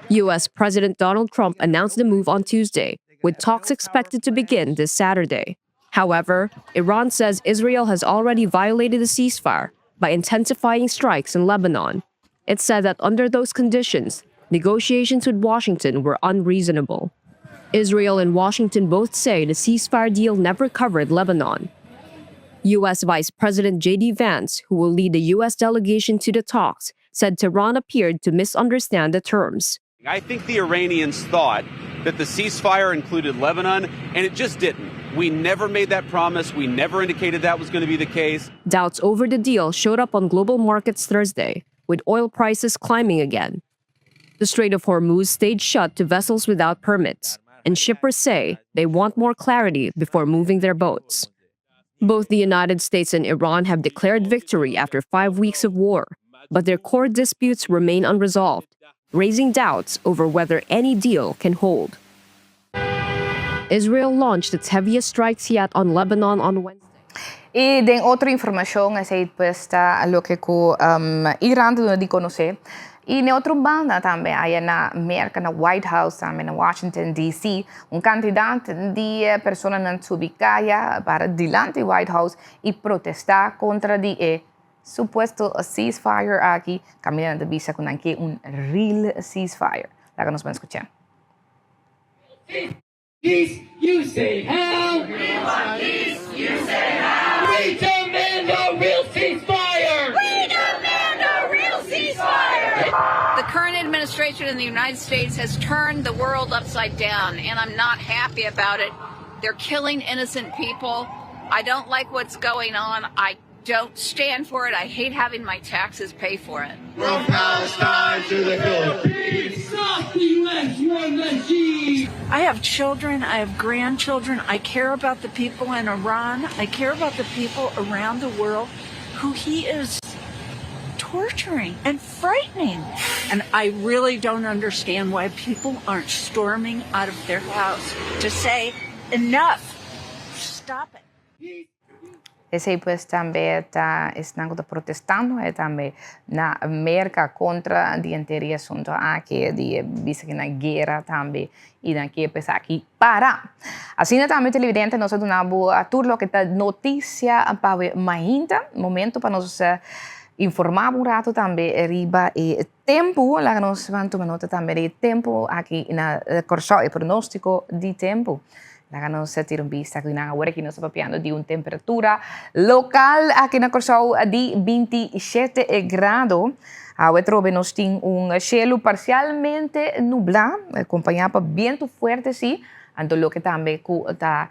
U.S. President Donald Trump announced the move on Tuesday, with talks expected to begin this Saturday. However, Iran says Israel has already violated the ceasefire by intensifying strikes in Lebanon. It said that under those conditions, negotiations with Washington were unreasonable. Israel and Washington both say the ceasefire deal never covered Lebanon. U.S. Vice President J.D. Vance, who will lead the U.S. delegation to the talks, said Tehran appeared to misunderstand the terms. I think the Iranians thought that the ceasefire included Lebanon, and it just didn't. We never made that promise. We never indicated that was going to be the case. Doubts over the deal showed up on global markets Thursday, with oil prices climbing again. The Strait of Hormuz stayed shut to vessels without permits, and shippers say they want more clarity before moving their boats. Both the United States and Iran have declared victory after 5 weeks of war, but their core disputes remain unresolved, raising doubts over whether any deal can hold. Israel launched its heaviest strikes yet on Lebanon on Wednesday. Y den otra información es puesta a lo que Iran no di conocer. Y en otra banda también hay en América, en White House, también en Washington, D.C., un candidato de personas en su ubicaya para delante de White House y protestar contra el supuesto ceasefire aquí, caminando de visa con aquí un real ceasefire. La que nos van a escuchar. Peace, you say how? We want peace, you say how? We demand a real ceasefire! We demand a real ceasefire! The current administration in the United States has turned the world upside down, and I'm not happy about it. They're killing innocent people. I don't like what's going on. I don't stand for it. I hate having my taxes pay for it. From Palestine to the Philippines! Stop the U.S. regime! I have children, I have grandchildren. I care about the people in Iran. I care about the people around the world who he is torturing and frightening. And I really don't understand why people aren't storming out of their house to say, enough, stop it. Ese pues también están protestando también na América contra el inteiro asunto aqui de visa que na guerra também e daqui pues aqui para. Assim também televidente nós donamos a turno que está notícia para mainta momento para nós informar um rato também riba e tempo lá nós vamos tomar nota também de tempo aqui na corso e pronóstico de tempo. La nos tira un vista qui ora che stiamo parlando di una temperatura locale aqui na Corsau di 27 gradi. Agora trobe nos tem un cielo parcialmente nublado, acompanhado por vento forte, sim. Anto lo que também está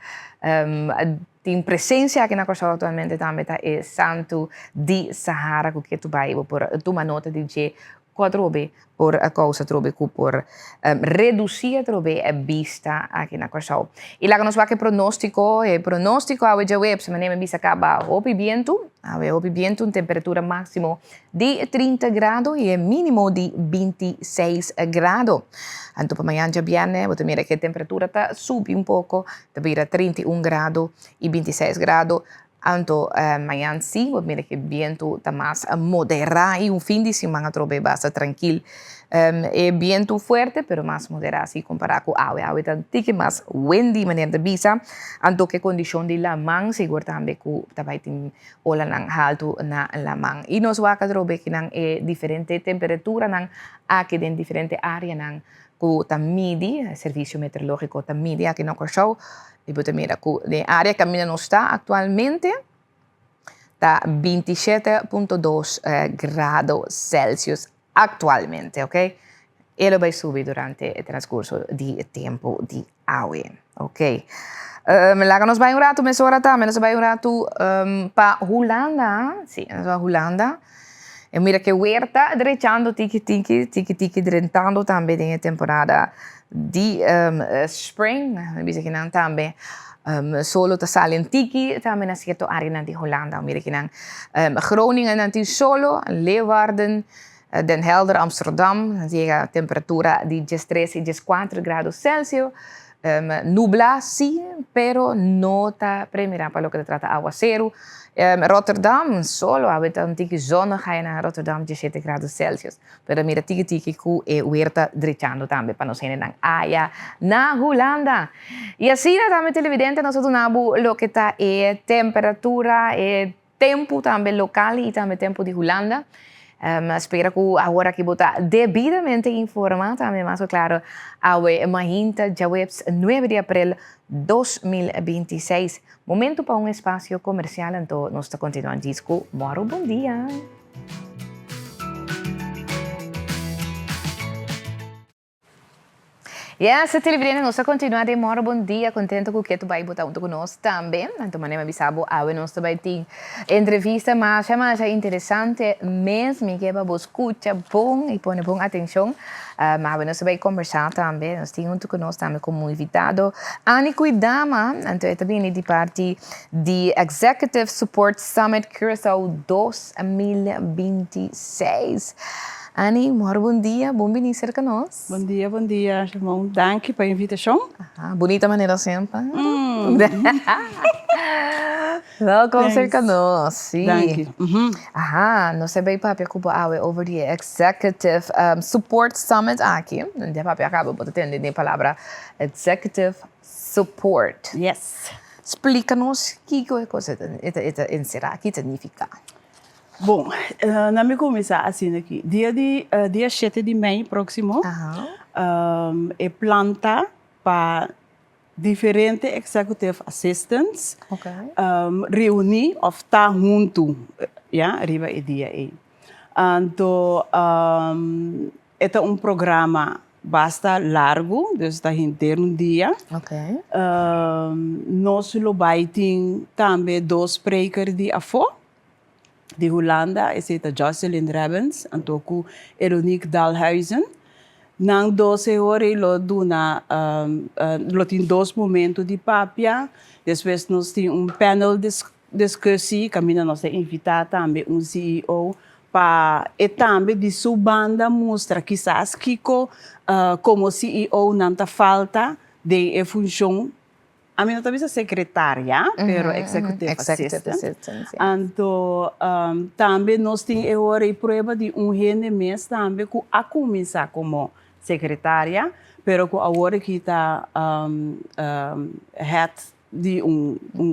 tem presença aqui na Corsau atualmente também é Santo de Sahara, que tu vai por tomar nota de que quadrobe por a causa trobe por reduzir trobe a vista aqui na Corsau. E lá que nos vai que pronóstico a hoje web se maneira vista acaba hopi viento temperatura máximo de 30 grados e mínimo de 26 grados. Anto para amanhã já viene, você mira que a temperatura tá sube um pouco, tá vira 31 grados e 26 grados. Anto amanhã sim, mira que o vento está mais moderado e fim de semana trobe bastante tranquilo. É vento forte, pero mais moderado assim comparado com a água. A água está um tique mais windy, maneira de visa. Anto que condição de la man, seguro também que também tem ola nang alto na la man. E nós vamos trobe que nang diferente temperatura nang aqui em diferente área nang ku tamidi, serviço meteorológico tamidi aqui na Corsau. E você mira que a área que a mina não está atualmente está 27,2 grados Celsius atualmente, ok? e lo vai subir durante il trascorso di tempo di agua. Ok. Laga nos vai un rato, mezz'ora también, nos vai un rato pa Holanda. Sì, nos va a Holanda. E mira que Huerta derechando tiki drentando también in temporada di spring, bisa kinang también. Solo te salen tiki, también a cierto área di Holanda. Mira kinang Groningen nanti solo, Leeuwarden, Den Helder, Amsterdam, llega temperatura di 13 y 4 grados Celsius. Nubla sí, pero no está primera para lo que se trata aguacero. Rotterdam, solo ahorita un tiki zona ga je naar Rotterdam 17 grados Celsius. Pero mira tiki ku e huerta drechando también para nos generar allá na Holanda. Y así también televidente nosotros nabo lo que está temperatura e tempo también local y también tempo de Holanda. Espero que agora que está devidamente informado, também mais claro, a Mahinta Jawebs 9 de abril 2026. Momento para um espaço comercial, então nós estamos continuando disco. Moro, bom dia! Yes, televidente, nós continuamos de moro, bom dia, contento com que tu vai botar junto conosco também. Então, maneira bisabo, a nós também tem entrevista, mas é interessante mesmo, que você escuta bom e põe bom atenção. Mas nós também conversar também, nós temos junto conosco também como invitado Annie Cuidama, então é também de parte de Executive Support Summit Curaçao 2026. Annie, bom dia, bom-vindo ser conosco. Bom dia, Jamon. Dank pela invitação. Bonita maneira sempre. Welkom ser conosco. Sim. Dank. Nós também papi cuba over the Executive Support Summit aqui. De papi acaba botando a palavra Executive Support. Yes. Explica-nos o que coisa será, que significa. Bom, na minha começar assim aqui, dia 7 de maio próximo, é planta para diferentes executive assistants, reunir ou estar junto, arriba e dia aí. Então, é programa bastante largo, dus está inteiro dia. Nós vamos ter também 2 sprekers de afo. De Holanda is het Jocelyn Rebens en ook Eronique Dalhuizen. Na 12 horas lo duna lo tin 2 momentos de papia. Depois nós tem panel discussie. Camina nós invita também CEO para e também de sua banda mostra quizás Kiko como CEO não tá falta de função. A minha talvez é secretária, pero executive assistant. Então, também nós temos agora a prova de gente mês também que a começar como secretária, pero que agora que está head de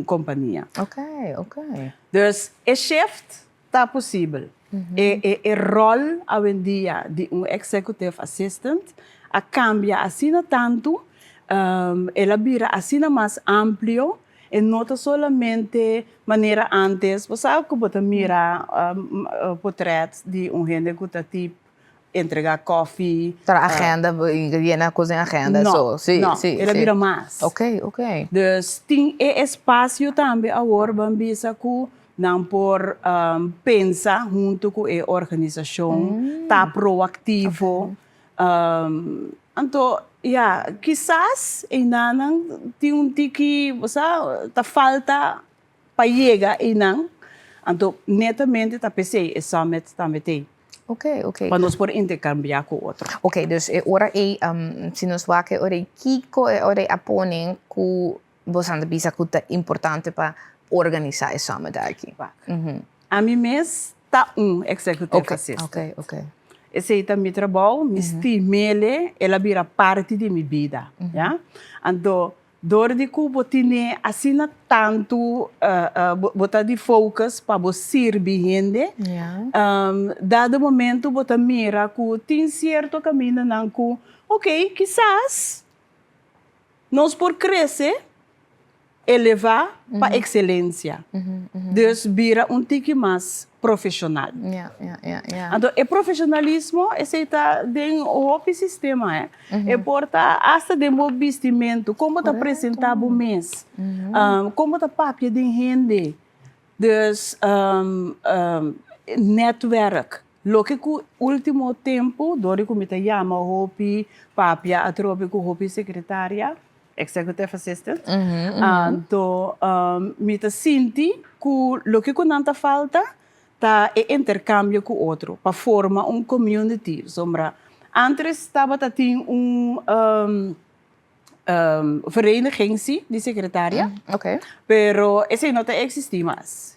companhia. Dus é shift está possível. E rol hoje em dia de executive assistant a cambia assim tanto. Ela vira assim mais amplo e não solamente maneira antes. Você sabe que você mira portretos de gente que está tipo entregar coffee. Para agenda, na cozinha agenda. Não, ela vira mais. Ok. Dus tem espaço também agora para que não por pensar junto com a organização, tá proativo. Então, quizás ainda tem tiki, tá falta para chegar ainda. Então, netamente tá pensei, esse summit também tem. Ok. Para nós poder intercambiar com o outro. Ok, dus ora se nós vamos que ora Kiko ora aponem que você anda bisa que é importante para organizar esse summit aqui. A mim mesmo tá executive assistant. Ok. Esse é meu trabalho, me estimele, ela vira parte de minha vida, Então, dor de cubo tinha assim tanto botar de focus para você servir gente. Dado momento botar mira que tem certo caminho não que, ok, quizás nós por crescer elevar para excelência. Dus vira tique mais profissional. Ja. Então, o profissionalismo está dentro do sistema. E porta hasta de vestimento, como está apresentado o mês, como está papel de rende, dus netwerk. Lo que o último tempo, dori como te chama, hopi, papia, atrope com hopi secretária, executive assistant. Então, me te sinti que lo que não te falta, tá é intercâmbio com outro, para formar community. Sombra, antes estava tinha vereniging de secretária, pero esse não existe mais.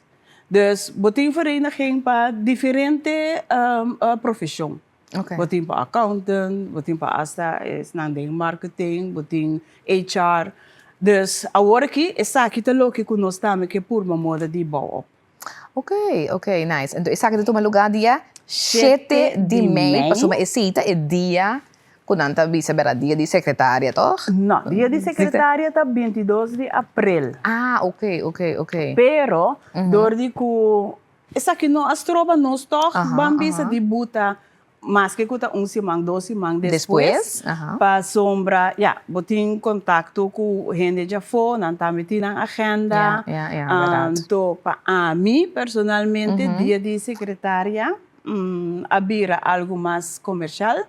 Dus botin vereniging para diferente profissão. Botin para accountant, botin para hasta marketing, botin HR. Dus agora aqui está aqui lo que nós estamos que por uma moda de bouw. Ok, nice. Então, essa aqui é lugar dia 7 de maio, para suma essa é dia quando anta bisa bera dia de secretária, toh? Não, dia de secretária está 22 de abril. Ah, ok. Pero, dordi ku, essa aqui não, as tropas não estão, bambisa de buta, mas que cuta semana, 2 semanas depois, para sombra, botin contato com gente de fora, não tá metido na agenda. Então, para mim, personalmente, dia de secretária, abrir algo mais comercial.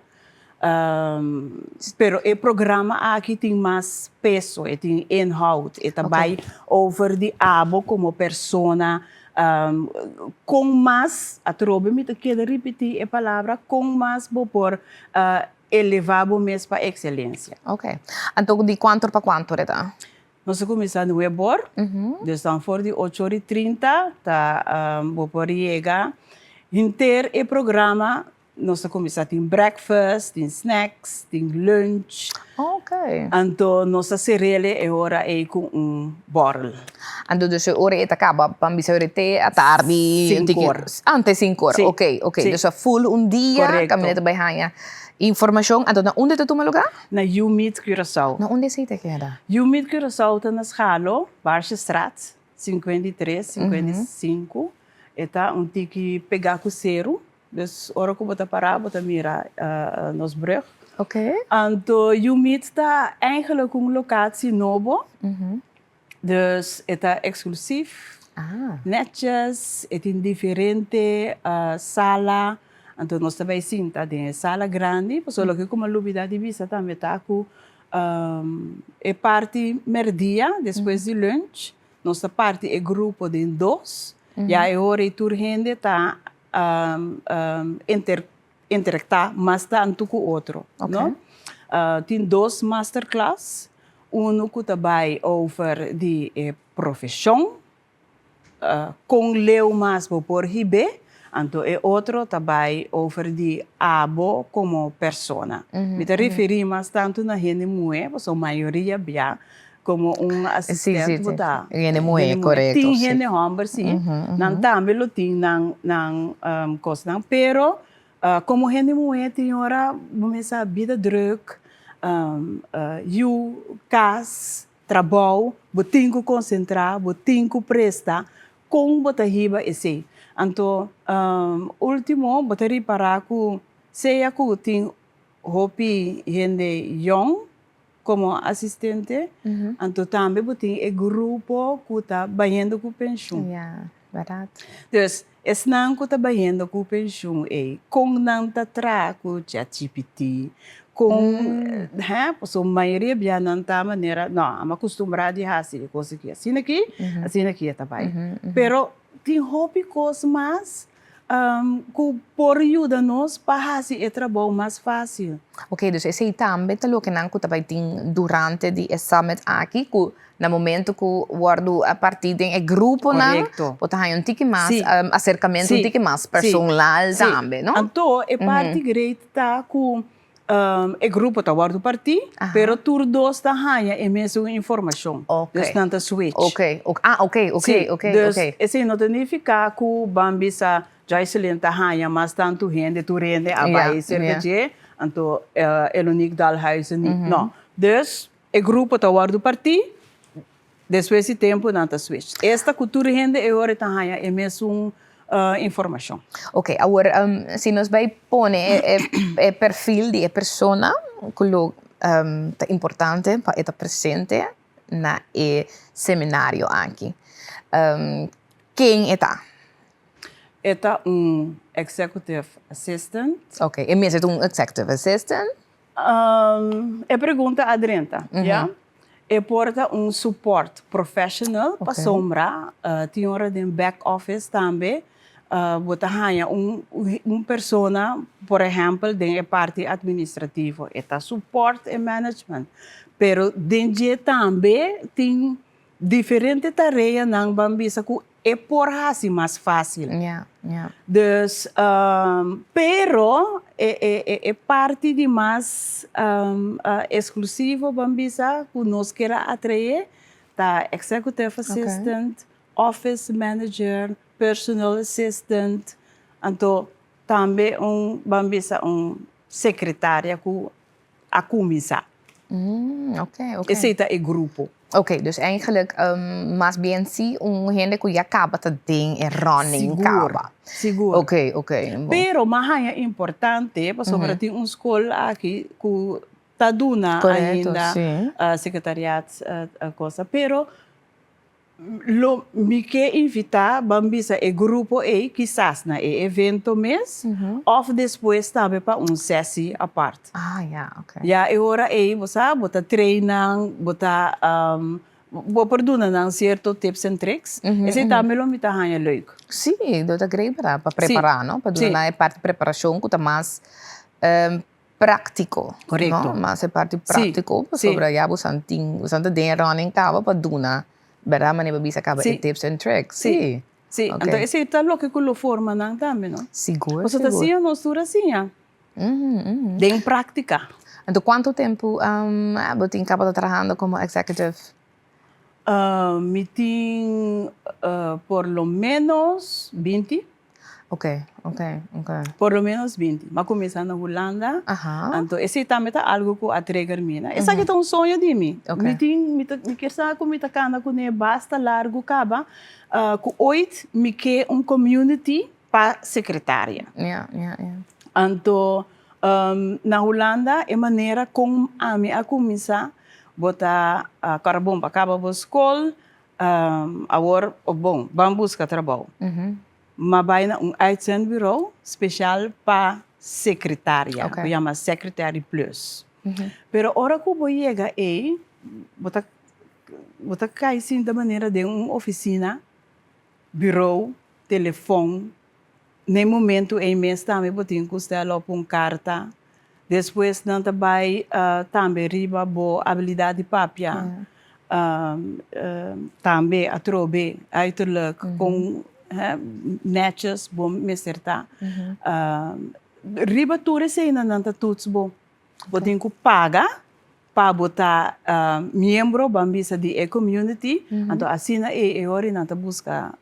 Pero o programa aqui tem mais peso, tem inhoud, também over de abo como persona, com mais, a trobe me queda repetir a palavra, com mais por elevar o mês para excelência. Ok. Então, de quanto para quanto, Rita? Nós começamos no Ebor, de Stanford de 8h30, tá, por chegar, inteiro o programa. Nós começamos, tem breakfast, tem snacks, tem lunch. Então, nossa cereal é hora com borrel. Então, dus hora é acaba, para bisa hora à tarde. 5 horas. Antes 5 horas, ok. Sim. Dus full dia, caminhando bij hanya. Informação, então, onde tu toma lugar? Na UMIT Curaçao. Na onde você que era? UMIT Curaçao está na Schalo, Barschestraat, 53, 55. Está tiki pegar com zero. Dus ora que bota parar, bota mira nos brug. Então, UMIT está eigenlijk locatie novo. Dus está exclusivo. Netjes, é tem diferente sala. Então, nós também sim, tá tem sala grande, só que como a lubida de vista também tá com é parte merdia, depois de lunch. Nossa parte é grupo de 2. E aí, hora e tur gente tá interactar mais tanto com o outro. Tem 2 masterclass, que também over de profissão, com leu mais por ribe, então é outro também over de abo como persona. Me referi mais tanto na gente mulher, porque a maioria bia como assistente botar. Gente mulher, correto. Tem gente homem, sim. Não também lo tem não coisa, pero como gente mulher tem hora começar a vida druk, casa, trabalho, botem que concentrar, botem que prestar, com botar riba esse. Então, último, botar reparar que seja que tem hopi gente young como assistente, então também botem o grupo que está banhando com pensão. Barato. Então, esse não que está banhando com pensão é com não tá tra com ChatGPT, com a maioria bia não tá maneira, não, ama acostumada a fazer coisa aqui, assim aqui também. Pero tem hobby coisas mais que por ajuda nos para fazer o trabalho mais fácil. Ok, dus esse também é o que não também tem durante o summit aqui, que no momento que guardo a partir do grupo, pode ter tique mais acercamento, tique mais personal também, não? Então, a parte grande está com o grupo está guardo partir, pero tur dos está ganha é mesmo informação. Dus não está switch. Ok. Dus esse não significa que o Bambisa já excelente ganha, mas tanto rende, tu rende, a vai cerca de, então é único dalhuizen não. Dus o grupo está guardo partir, depois de tempo não está switch. Esta cultura rende é hora está ganha é mesmo informação. Ok, agora, se nós vai pôr o perfil de persona, que é importante para estar presente na seminário aqui. Quem está? Está executive assistant. Ok, e mesmo executive assistant? Pergunta adrenta, ja? Porta suporte professional para sombra, tem hora de back office também, bota hanya persona, por exemplo, de parte administrativa, eta suporte e management. Pero dentro também tem diferente tarefas nang bambisa ku por assim mais fácil. Dus, pero parte de mais exclusivo bambisa que nós quer atrair tá executive assistant, office manager, personal assistant, então também bambisa secretária que a começar. Ok. Esse é o grupo. Ok, dus eigenlijk mas bien si gente que já acaba de ding e running acaba. Seguro. Ok. Pero mais é importante, porque tem escola aqui que está dando ainda secretariado a coisa, pero me quer invitar bambisa e grupo quizás na evento mesmo, ou depois também para sessão à parte. Ok. Ja, agora você bota treinam, bota perdona não certo tips and tricks. Esse também lo me tá hanya leuk. Sim, dat é great para preparar, não? Para dar parte de preparação que está mais prático. Correto. Mas é parte prático, sobre já você tem running acaba para dar verdade, mas não bisa acaba tips and tricks. Sim. Então esse tá lo que lo forma não também, não? Seguro. Você tá assim, nós dura assim, já. De prática. Então quanto tempo você acaba trabalhando como executive? Me tem por lo menos 20. Ok. Por lo menos 20. Mas começar na Holanda. Então, esse também é algo que atrega a mim. Esse aqui é sonho de mim. Me quer saber como está cana com basta largo caba. Que hoje me quer community para secretária. Então, na Holanda é maneira como a mim a começar botar carbono para acabar a escola. Agora, bom, vamos buscar trabalho. Mas vai na uitzendbureau speciaal para secretária, que chama Secretary Plus. Pero hora que eu chega aí, bota cai sim da maneira de oficina, bureau, telefone. No momento em mês também botin custa lá carta. Depois não vai também riba boa habilidade papia. Também a trobe uiterlijk com netjes, bom, meserta. Riba tudo se ainda não está tudo bom. Botem que paga para botar membro bambisa de community. Então assim é hora não está busca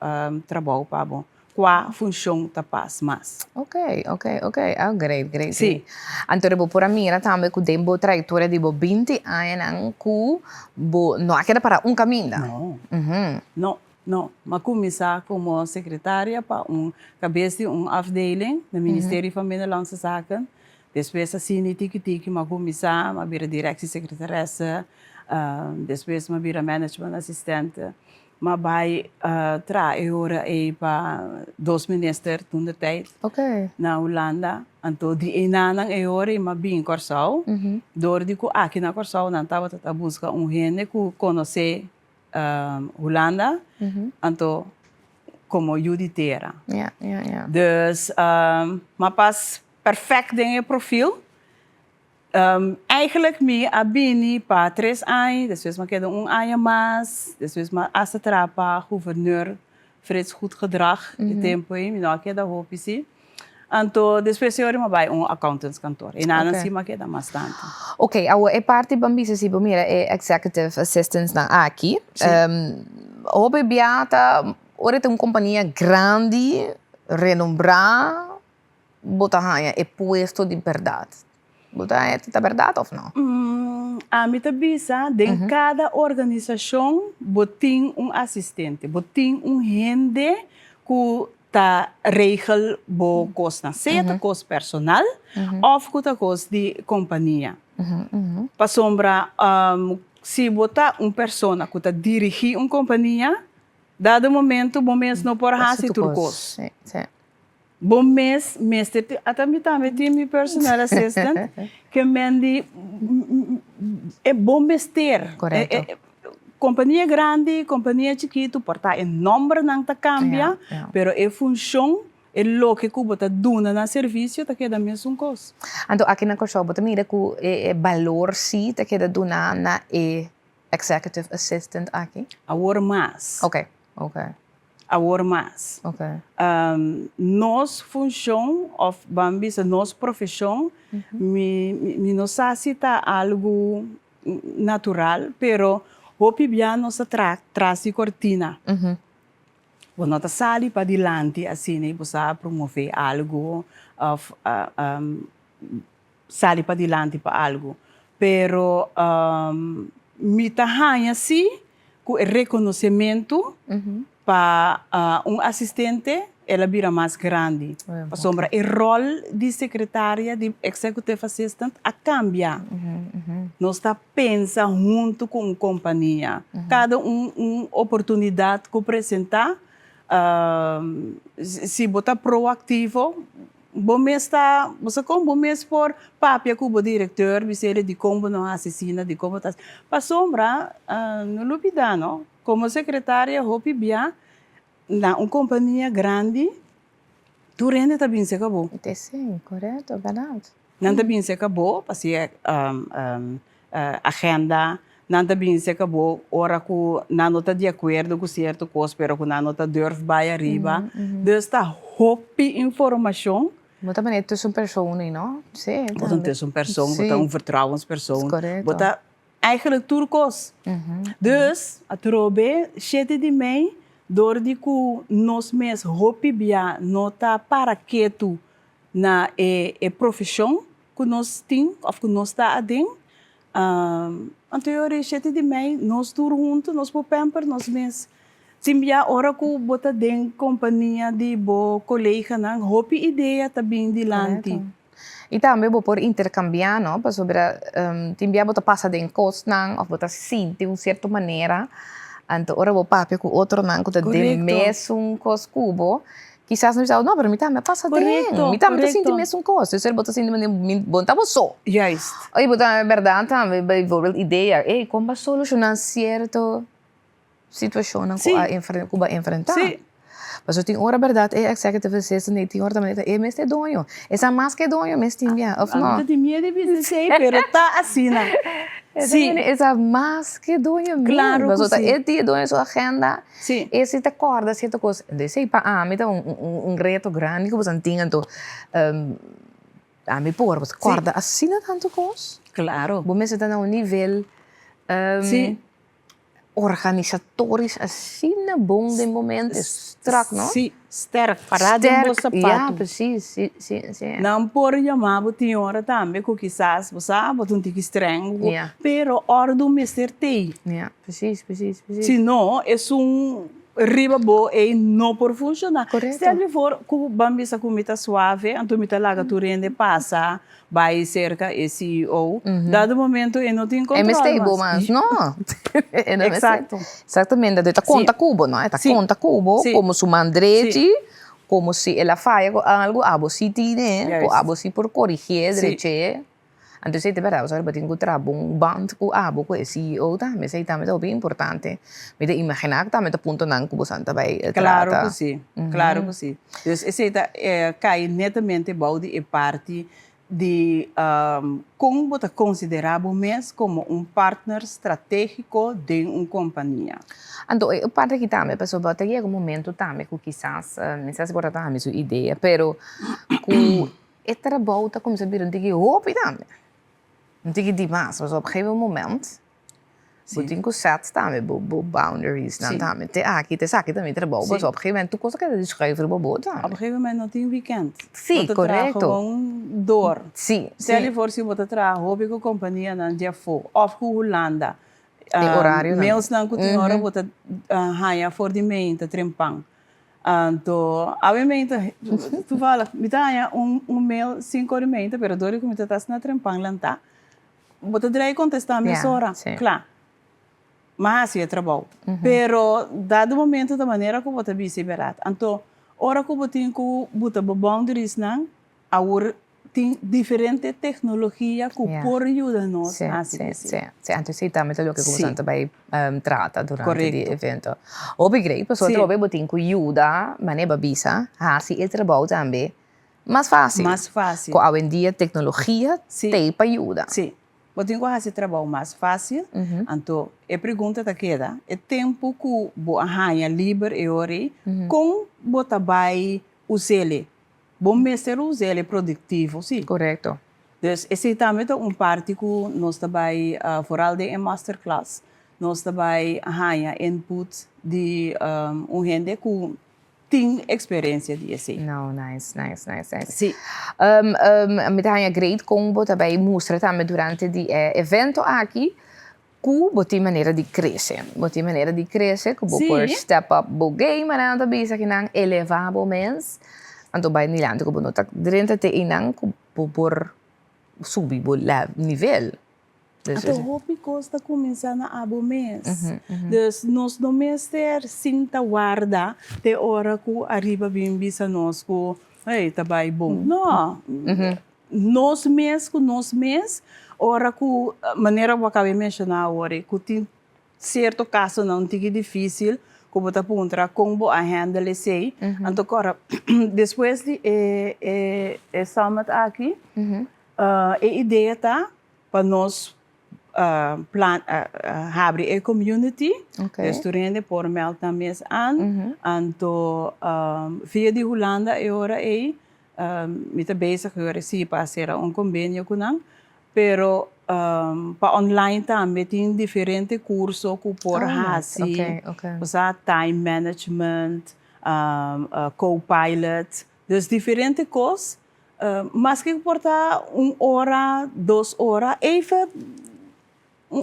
trabalho para bom. Qua função tá paz mais. Ok. Great. Sim. Então, por mim, também que tem boa trajetória de 20 anos que não é para caminho. Não. Mas começar como secretária para cabeça de afdeling do Ministério da Família e Lança Zaken. Depois, assim, tiki, mas começar, mas vira direção secretaressa, depois, mas vira management assistente. Maar bij agora para 2 ministers toen de tijd na Holanda. En toen die enanang agora maar bem Corsau. Door die aqui na Corsau não estava a buscar gente que conhece Holanda. Então como juditeira. Dus maar pas perfect ding profiel. Eigenlijk me abini para 3 anos, depois me queda ano mais, depois me atrapa gouverneur Frits goed gedrag de tempo aí, me não queda hopici. Então depois eu me vai accountants kantoor. E nada assim me queda bastante. Ok, a parte bambisa se mira é executive assistants na aqui. Hobby biata, ora tem uma companhia grande, renombrada, botar é puesto de verdade. É verdade ou não? A minha bisa, em cada organização, tem assistente, tem gente que ta regel bo kost na seja kost personal of kuta kost di companhia. Pa sombra, se botar persona que dirigir companhia, dado momento, bom mês não por raça turcos. Bom mês, até me também meu personal assistant, que mendi é bom mês ter. Correto. Companhia grande, companhia chiquito, porta em número não tá cambia, pero é função é lo que cubo tá duna na serviço tá queda mesmo coisa. Então aqui na Corso, bota mira que é valor sim tá queda duna na executive assistant aqui. Agora mais. Ok. Agora mais. Ok. Nos função of bambis, nos profissão, me não necessita algo natural, pero hopi bia nossa traz de cortina. Quando nós saímos para diante, assim, você promover algo, sair para diante para algo. Pero, me tahanha assim, com o reconhecimento para assistente, ela vira mais grande. Para sombra, o rol de secretária, de executive assistant, a cambia. Nós está pensa junto com a companhia. Cada oportunidade que apresentar, se botar proativo, bom mês está, você como bom mês por papia com o diretor, você de como não assassina, de como tá. Para sombra, não lupida, não? Como secretária, hopi bia na uma companhia grande, tu rende também se acabou. Sim, correto, verdade. Não também se acabou, passei agenda. Não também se acabou, hora que não está de acordo com certo coisa, pero que não está durf vai arriba. Então está hopi informação. Mas também é tussen personen, não? Sim. Botar tussen persoon, botar vertrouwenspersoon. Correto. Botar eigenlijk turcos. Dus, a trobe, chete de mim, door die ku nos mes hopi bia nota para quieto na profissão que nós tem, of que nós está a den. Anterior, chete de mim, nós tur junto, nós po pamper, nós mes. Simbia ora ku bota den companhia de bo colega nang hopi ideia também de lante. E também vou por intercambiar, não? Para sobre timbia bota passa den cost nang of bota sim de uma certa maneira. Então ora vou papel com outro nang que de mesmo cost cubo. Quizás não não, pero me também passa den. Me também sinto mesmo cost. Se bota assim de bom tá só. Juist. Aí bota é verdade também, bijvoorbeeld ideia. Como solucionar certo situação que vai enfrentar. Sim. Mas eu tenho hora verdade, executive assistant, eu tenho hora também, mas é donho. Essa mais que donho, mas tem bem, ou não? Não tem medo de dizer, pero tá assim, né? Sim. Essa mais que donho mesmo. Claro mas que sim. Mas dia donho sua agenda. Sim. E se te acorda certa coisa, sei para me dá reto grande que você tem, então me por, você acorda assim tanto coisa. Claro. Bom, mas está no nível sim. Organizatorisch assim na bom de momento strak, não? Sim, sterk, parado em bolsa sapato. Ja, precies. Sim. Não por chamar o tinha hora também, que quizás você sabe, um tique estranho, pero hora do mister tem. Ja, precies. Se não, é riba boa e não por funcionar. Correto. Se ele for com bambisa comida suave, então me laga tu rende passa, vai cerca e CEO, dado momento e não tem controle. É stable, mas não. Exato. Exatamente, da conta cubo, não é? Da conta cubo, como se mandrete, como se ela faz algo, abo si tiene, abo si por corrigir, direito. Então, se verdade, você vai ter que encontrar um band com abo com esse CEO, tá? Mas aí também é bem importante. Me imaginar que também é ponto não que você vai Claro que sim, claro que sim. Então, esse cai netamente balde e parte de como você considerar mês como partner estratégico de uma companhia. Então, eu parte que também, pessoal, vai ter um momento também que quizás, não sei se você tem a sua ideia, pero que é trabalho como se vira que hoop também. Não tem que demais, mas op een gegeven moment moet je set staan met boundaries. Dan também aqui também trabalho, mas op een gegeven moment tu coisa que descrever o bobo. Op een gegeven moment não tem weekend. Sim, correto. Gewoon door. Sim. Stel je voor, se você trabalha, hobby com companhia na dia for, of com Holanda. Tem horário não. Meus não que tem hora você hanha for de meia, trempang. Então, obviamente, tu fala, me dá mail 5 horas, pero dori como tu estás na trempang lanta, bota direi contestar a minha hora, claro. Mas assim é trabalho. Pero, dado momento da maneira que você vai ser barato. Então, hora que você tem que botar boundaries, agora tem diferente tecnologia que pode ajudar-nos. Sì. Antes sei também lo que você também trata durante o evento. O begreep, pessoal, também botem que ajuda, mas não babisa, assim é trabalho também. Mais fácil. Mais fácil. Com hoje em dia tecnologia tem para ajuda. Sim. Botem que fazer trabalho mais fácil. Então, a pergunta tá queda, é tempo que bo arranha livre e hora com botar vai usar. Bom mestre usar ele produtivo, sim. Correto. Então, esse é também parte que nós também, vooral de masterclass, nós também arranha input de gente que tem experiência disso. No, nice. Sim. Me dá great combo também mostra também durante o evento aqui que botem maneira de crescer. Botem maneira de crescer, que por step up o game, mas não bisa que não elevar o mês. Então vai nilando que bono tak durante te inang que por subir o nível. Então, hopi costa começar na abo mês. Dus nós não mestre sinta guarda te hora que arriba bem bisa nós que hey, tá bem bom. Não. Nós mês, hora que maneira que acabei mencionar agora, que tem certo caso não tem difícil, que você pode como a handle sei. Então, agora, depois de summit aqui, a ideia tá para nós abrir a community, restaurante por mel também então via de Holanda e ora me tá bezig agora sim para fazer convênio com nós, pero para online também tem diferentes cursos que por fazer, usar time management, co-pilot, dus diferentes coisas, mas que portar 1 hora, 2 horas, even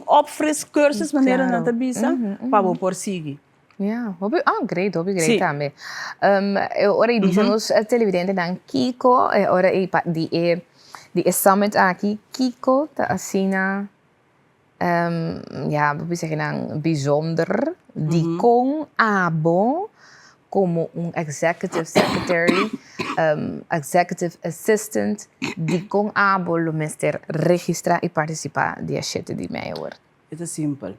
opfris cursus maneira na tabisa para o seguir. Ja, great também. Ora dizemos televidente dan Kiko, ora die summit aqui, Kiko tá assina we zeggen dan bijzonder, die com abo como executive secretary, executive assistant, die com abo lo mister registrar e participar de achete de mei hoor. Het is simpel.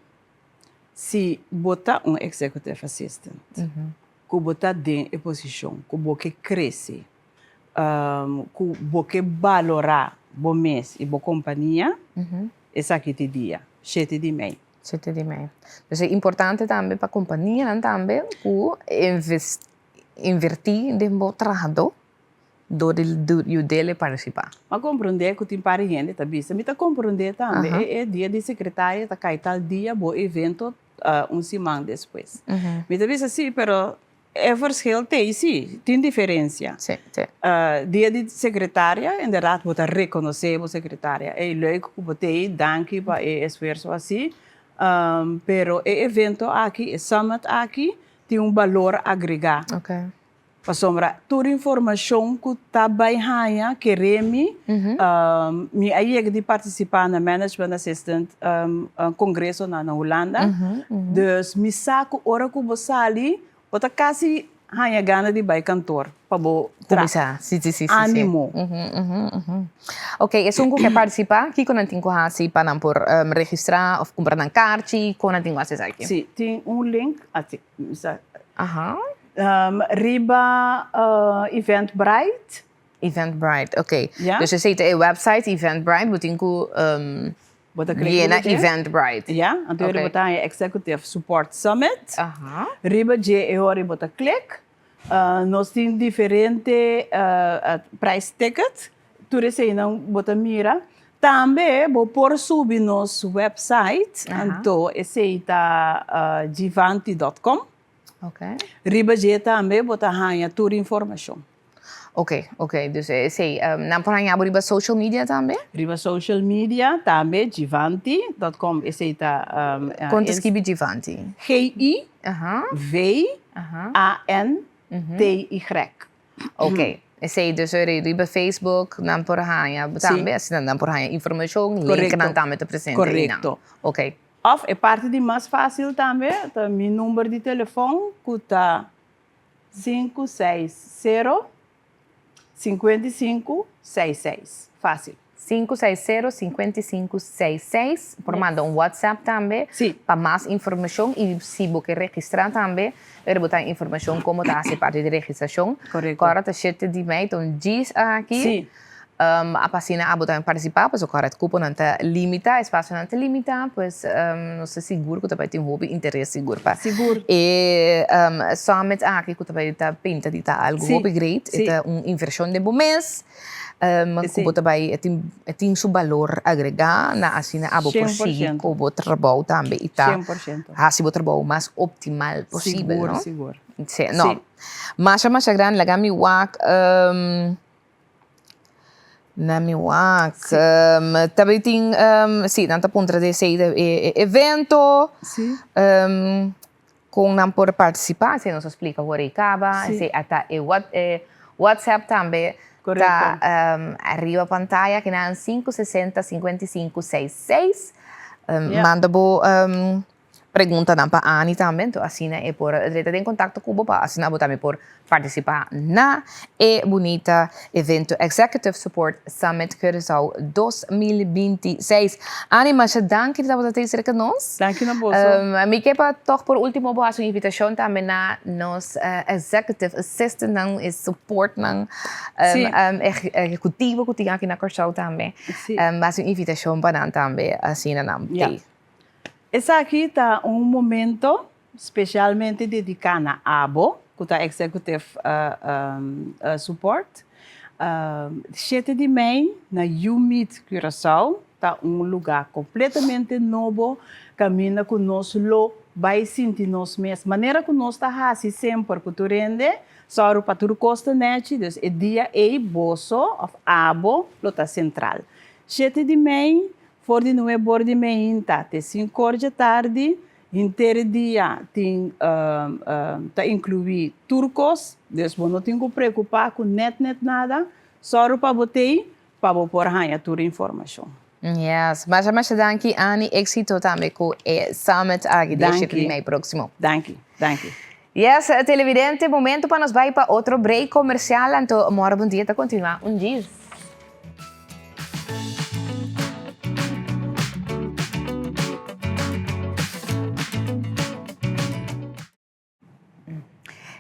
Se botar executive assistant, que botar dentro a posição, que botar crescer, que botar valorar o mês e a companhia, essa aqui te dia, achete de mei. Dus é importante também para a companhia também investir em trabalho do dele participar. Mas compreender que tem para gente também, se me tá compreender também é dia de secretária tá cai tal dia bo evento semana depois. Me tá vendo assim, pero é verschil tem diferença. Sim. Dia de secretária, inderdaad, você reconhecer a secretária. É leuk que você danke para o esforço assim. Pero o evento aqui, o summit aqui, tem valor agregado. Para sombra, toda informação que está bem ganha, que remi, me aí de participar na Management Assistant congresso na Holanda. Dus me saco hora que você ali, você quase ganha gana de vai cantor para começar. Sim. Ânimo. Ok, é um que participar, que quando tem que participar por registrar ou comprar um carte, quando tem que fazer aqui. Sim, tem link aqui. Riba Eventbrite. Eventbrite, ok. Dus je ziet de website Eventbrite, moet je via na Eventbrite. Ja, então ele botar Executive Support Summit. Riba je hora botar click. Nós temos diferente price ticket. Tudo isso aí não botar mira. Também vou por subir nosso website. Então esse está givanti.com. Riba je também botar ganha toda informação. Ok. Dus não por aí riba social media também? Riba social media também givanti.com. Esse está quanto escreve Givanti? Givanti. TY. Ok. Sei dus riba Facebook, dan por hanya, tambe, assim dan por hanya informação, link dan também te presente. Correcto. Ok. Of é parte de mais fácil também, tá meu número de telefone, que tá 560 5566. Fácil. 560-5566, por manda um WhatsApp também, para mais informação e se você registrar também, eu botar informação como está a ser parte de registração. Correto. Agora tá cheio de mim, então diz aqui. Sim. A página a botar participar, pois agora o cupo não está limita, espaço não está limita, pois não sei seguro que também tem um hobby, interesse seguro para. Seguro. E somente aqui que também está pinta de tá algo hobby great, é uma inversão de bom mês. Como também tem seu valor agregado na assina abo por si, como trabalho também e tá. 100%. Assim o trabalho mais optimal possível, Seguro, não? seguro. Sim, não. Mas grande, lagami wak. Na mi wak. Também tem, sim, nanta pontra de sei evento. Sim. Com não por participar, se nos explica o que acaba, se até WhatsApp também. Correcto. Tá arriba pantalla que na 560-5566. Manda bo pergunta para a Ani também, então assim é por direto em contato com o para assim também por participar na bonita evento Executive Support Summit Curaçao 2026. Ani, mas danke que estava a cerca de nós. Danke na bolsa. Me quepa toch por último boa sua invitação também na nos Executive Assistant não e support não executivo que tem aqui na Curaçao também. Mas uma invitação para também assim não tem. Esse aqui está momento especialmente dedicado a ABO, que está Executive Support. 7 de maio, na UMIT Curaçao, está lugar completamente novo, caminha com nós lo, vai sentir nós mesmos. Maneira que nós está assim sempre, que tu rende, só para tu costa net, então é dia bosso, of ABO, lo está central. 7 de maio, for de novo bor de meinta, até 5 horas da tarde, inteiro dia tem tá incluir turcos, desde não tem que preocupar com net nada, só para botei para pôr a toda informação. Yes, mas danke Ani, éxito também com o summit aqui de maio próximo. Danke. Yes, televidente, momento para nós vai para outro break comercial, então mora bom dia, tá continuar dia.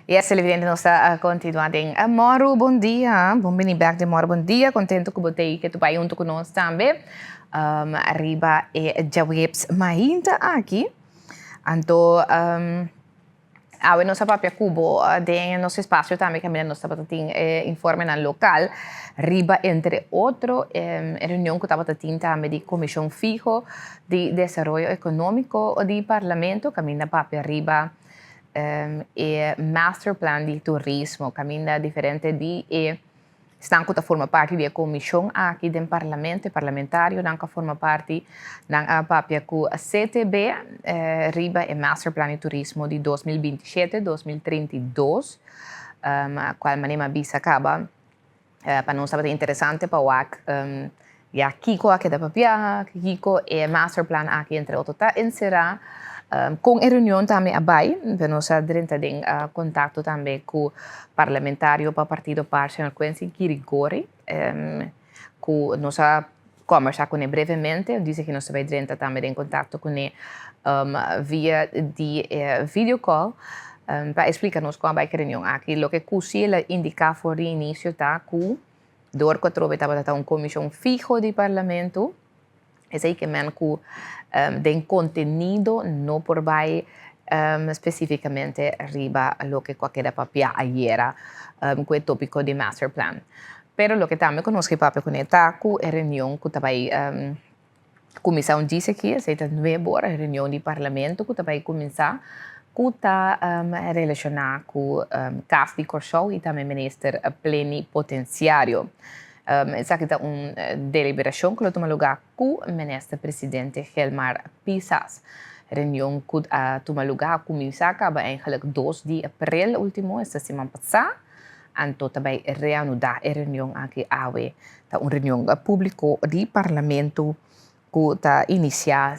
Yes, televidente, nós está continuando em Moro, bom dia. Bem-vindo back de Moro, bom dia. Contento que você que tu vai junto conosco também. Arriba já webs mainta aqui. Então, a nossa papia cubo de nosso espaço também que nós estamos tendo informe no local. Arriba, entre outros, reunião que estava tendo também de Comissão Fijo de Desenvolvimento Econômico do Parlamento, caminha papia arriba. E master plan de turismo, caminha diferente de estão que forma parte da comissão aqui do parlamento, parlamentário, não que forma parte da papia com a CTB, riba e master plan de turismo de 2027-2032, a qual maneira bisa acaba, para nós é interessante para o já Kiko aqui da papia, Kiko e master plan aqui entre outros está inserado. Com a reunião também abai, nós temos contato também com o parlamentário para o Partido Par, Sr. Quincy Kirigori, que nós conversamos com ele brevemente, disse que nós também também em contato com ele via de video call, para explicar-nos como vai a reunião aqui. O que ele indica por o início está que door que estava uma comissão fijo de parlamento, é aí que men que den contenido no por vai especificamente arriba lo que qualquer papel ayer com o tópico de master plan. Pero lo que também conosco papel com eta com a reunião que também comissão disse que é novo a reunião de parlamento que também começar que está relacionado com o caso de Curaçao e também ministro plenipotenciário. Essa aqui é uma deliberação que toma lugar com o ministro-presidente Helmar Pisas. reunião que toma lugar começa acaba eigenlijk 2 de abril último, esta semana passada. Então também reanudar a reunião aqui awe, tá reunião público de parlamento que tá iniciar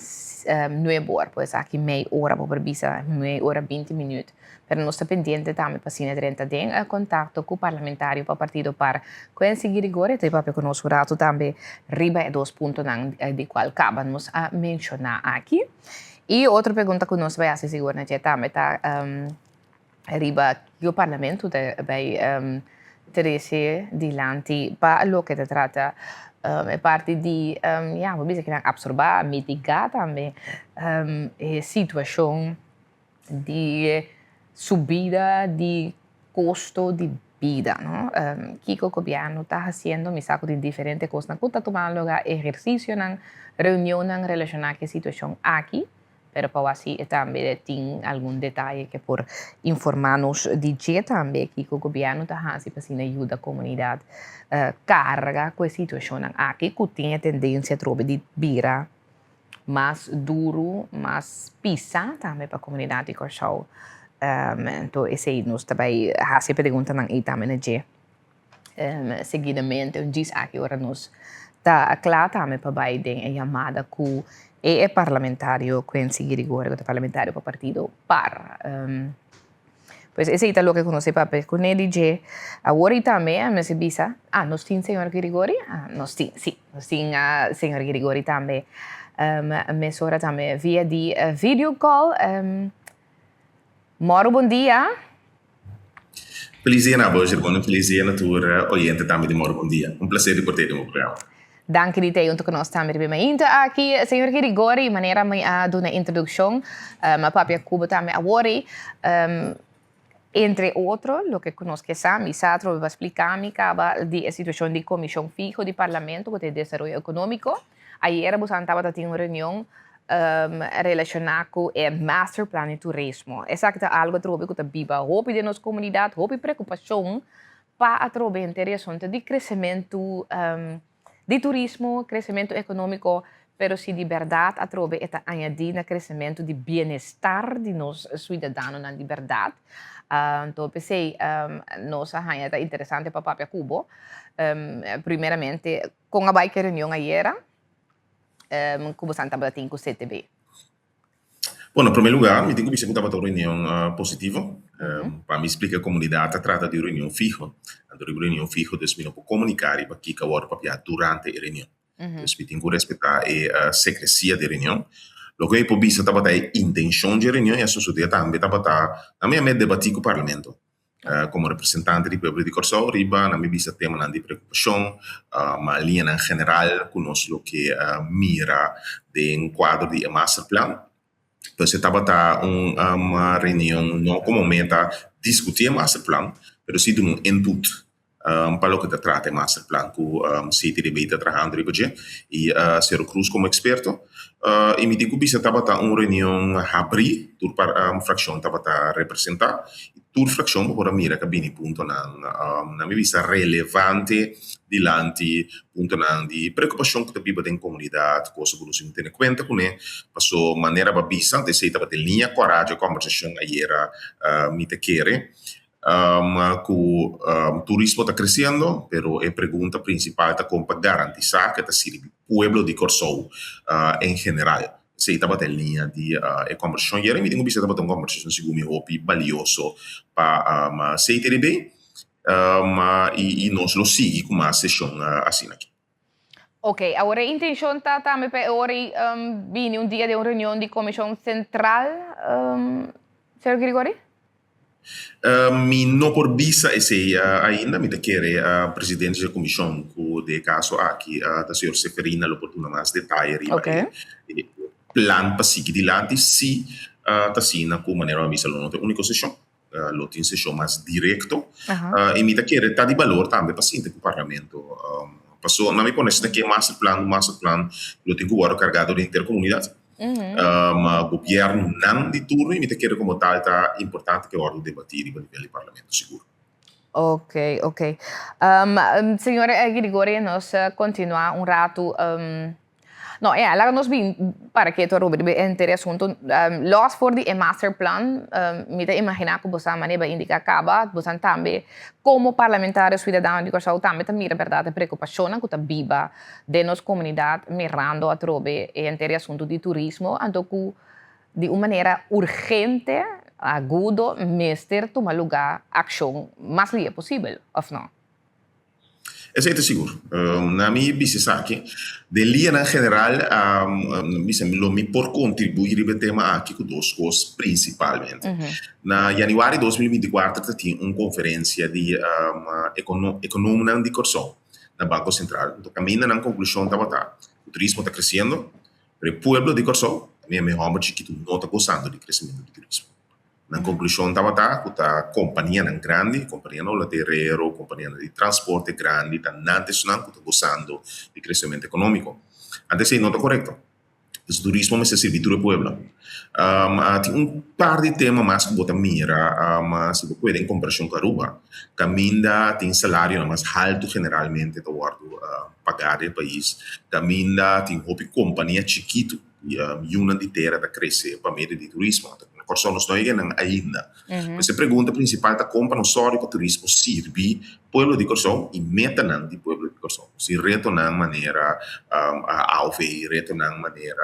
9 horas, pues aqui meia hora para visa, meia hora 20 minutos. Pero nós está pendente também para cine 30 tem contato com o parlamentário para partido para conseguir agora tem papel conosco rato também riba é 2 pontos de qual acabamos a mencionar aqui. E outra pergunta que nós vai fazer agora é também tá riba que o parlamento vai trazer dilante para o que se trata é parte de vamos dizer que absorver, mitigar também a situação de subida de custo de vida, ¿no? Que o governo está fazendo, me saco de diferentes coisas, que está tomando lugar exercício, reunião relacionada com a situação aqui, pero para assim também tem algum detalhe que por informar-nos de também que o governo está fazendo para assim ajudar a comunidade carga com a situação aqui, que tem a tendência a de virar mais duro, mais pisa também para a comunidade de Corsau. Então, esse aí nós também fazemos perguntas aí também, seguidamente, diz aqui, agora nós está claro também para Biden a chamada que é parlamentário conseguir agora, que é parlamentário para o partido par. Pois esse aí é o que conhece para com ele, agora também, mas se bisa, nós temos senhor Grigori? Nós temos, sim, nós temos senhor Grigori também. Mas agora também via de video call. Moro, bom dia. Feliz dia na Boa, feliz dia na tua oyente também de Moro, bom dia. Prazer de ter no programa. Dank je dat untuk nós também bem aqui, senhor Grigori, maneira a dar uma introdução, a papia Cuba também agora, entre outros, o que nós queremos, Misatro vai explicar me de situação de comissão fijo de parlamento de desenvolvimento econômico. Ayer nós estava tendo uma reunião relacionado com o Master Plan de Turismo. Essa é algo que viva hope de nossa comunidade, hope preocupação para a interessante de crescimento de turismo, crescimento econômico, pero se de verdade a trove está añadir no crescimento de bem-estar de nós cidadãos na liberdade. Então, pensei, nossa rainha está interessante para Papia Cubo. Primeiramente, com a bike reunião ayer, como Santa Batin com o CTB. Bom, em primeiro lugar, me digo que estava uma reunião positiva. Para me explicar a comunidade, trata de reunião fixa. A reunião fixa, nós não comunicar para que a hora para durante a reunião. Nós temos que respeitar a secrecia da reunião. Logo aí, por isso, estava a intenção de reunião e a sociedade também estava a debater com o parlamento. Como representante do povo de Corsau, riba, na minha vista, tema de preocupação, uma linha em geral, conosco que mira de um quadro de master plan. Então, se estava uma reunião não como meta discutir master plan, mas sim um input para o que trata o master plan, que o CTDB está trabalhando e Cero Cruz como experto. E me digo que estava uma reunião abrir, para a fração estava a representar, tur fração para mirar que bem ponto na minha vista relevante dilante ponto de preocupação que vive em comunidade, coisa que você tem em conta com ele, passou maneira babisa, de ser estava linha coragem conversação ayer me te quer, que o turismo está crescendo, pero a pergunta principal está como para garantizar que está sirve o pueblo de Corsau em geral. Se estava em linha de conversação ayer, me tenho visto estava uma conversação segundo me valioso para CTDB, e nós lo seguimos com uma sessão assim aqui. Ok, agora a intenção está também para agora vir dia de uma reunião de comissão central, Sr. Grigori? Mi não por visa esse ainda, me quer a presidente da comissão que de caso aqui da senhora Seferina lo portuna mais detalhe Ok. Plan para seguir dilante se está sina com maneira visa lo não única sessão. Lo tem sessão mais direto e me quer está de valor também para sentir com o parlamento. Passou na minha conhecida que master plan lo tem que agora carregado de intercomunidade. Governo não de turno e me quer como tal está importante que agora debater a nível do parlamento seguro. Ok. Senhora Grigori, nós continuar rato No, laat nos bien para que tu Robert be interesante. Los for the masterplan, me te imagina que você maneira indica acaba, você também como parlamentário cidadão de Corsau também mira verdade preocupação com a biba de nossa comunidade mirando a trobe e interessante de turismo, então de uma maneira urgente, agudo, mestre tomar lugar ação mais livre possível, ou não? Eso es seguro. Na mi bisa aqui, de linha na general, lo mi por contribuir ao tema aqui com duas coisas principalmente. Na januário de 2024 tinha uma conferência de economia de Corsão na Banco Central. Então, caminha na conclusão da batata. O turismo está crescendo, mas o povo de Corsão, a minha melhor chiquito, não está gostando do crescimento do turismo. Na conclusão da batata, a companhia grande, companhia latereiro, companhia de transporte grande, antes não está gostando do crescimento econômico. Antes não está correto. O turismo é serviço do povo. Tem par de temas mais que você mira, mas se você pode em comparação com a Aruba, Caminda tem salário mais alto generalmente do pagar no país. Caminda tem uma companhia chiquito e uma de terra da crescer para meio de turismo. Corsão não está ainda. Essa pergunta principal da compra não só para o turismo serve povo de Corsão e meta de povo de Corsão. Se retornar maneira alve, retornar maneira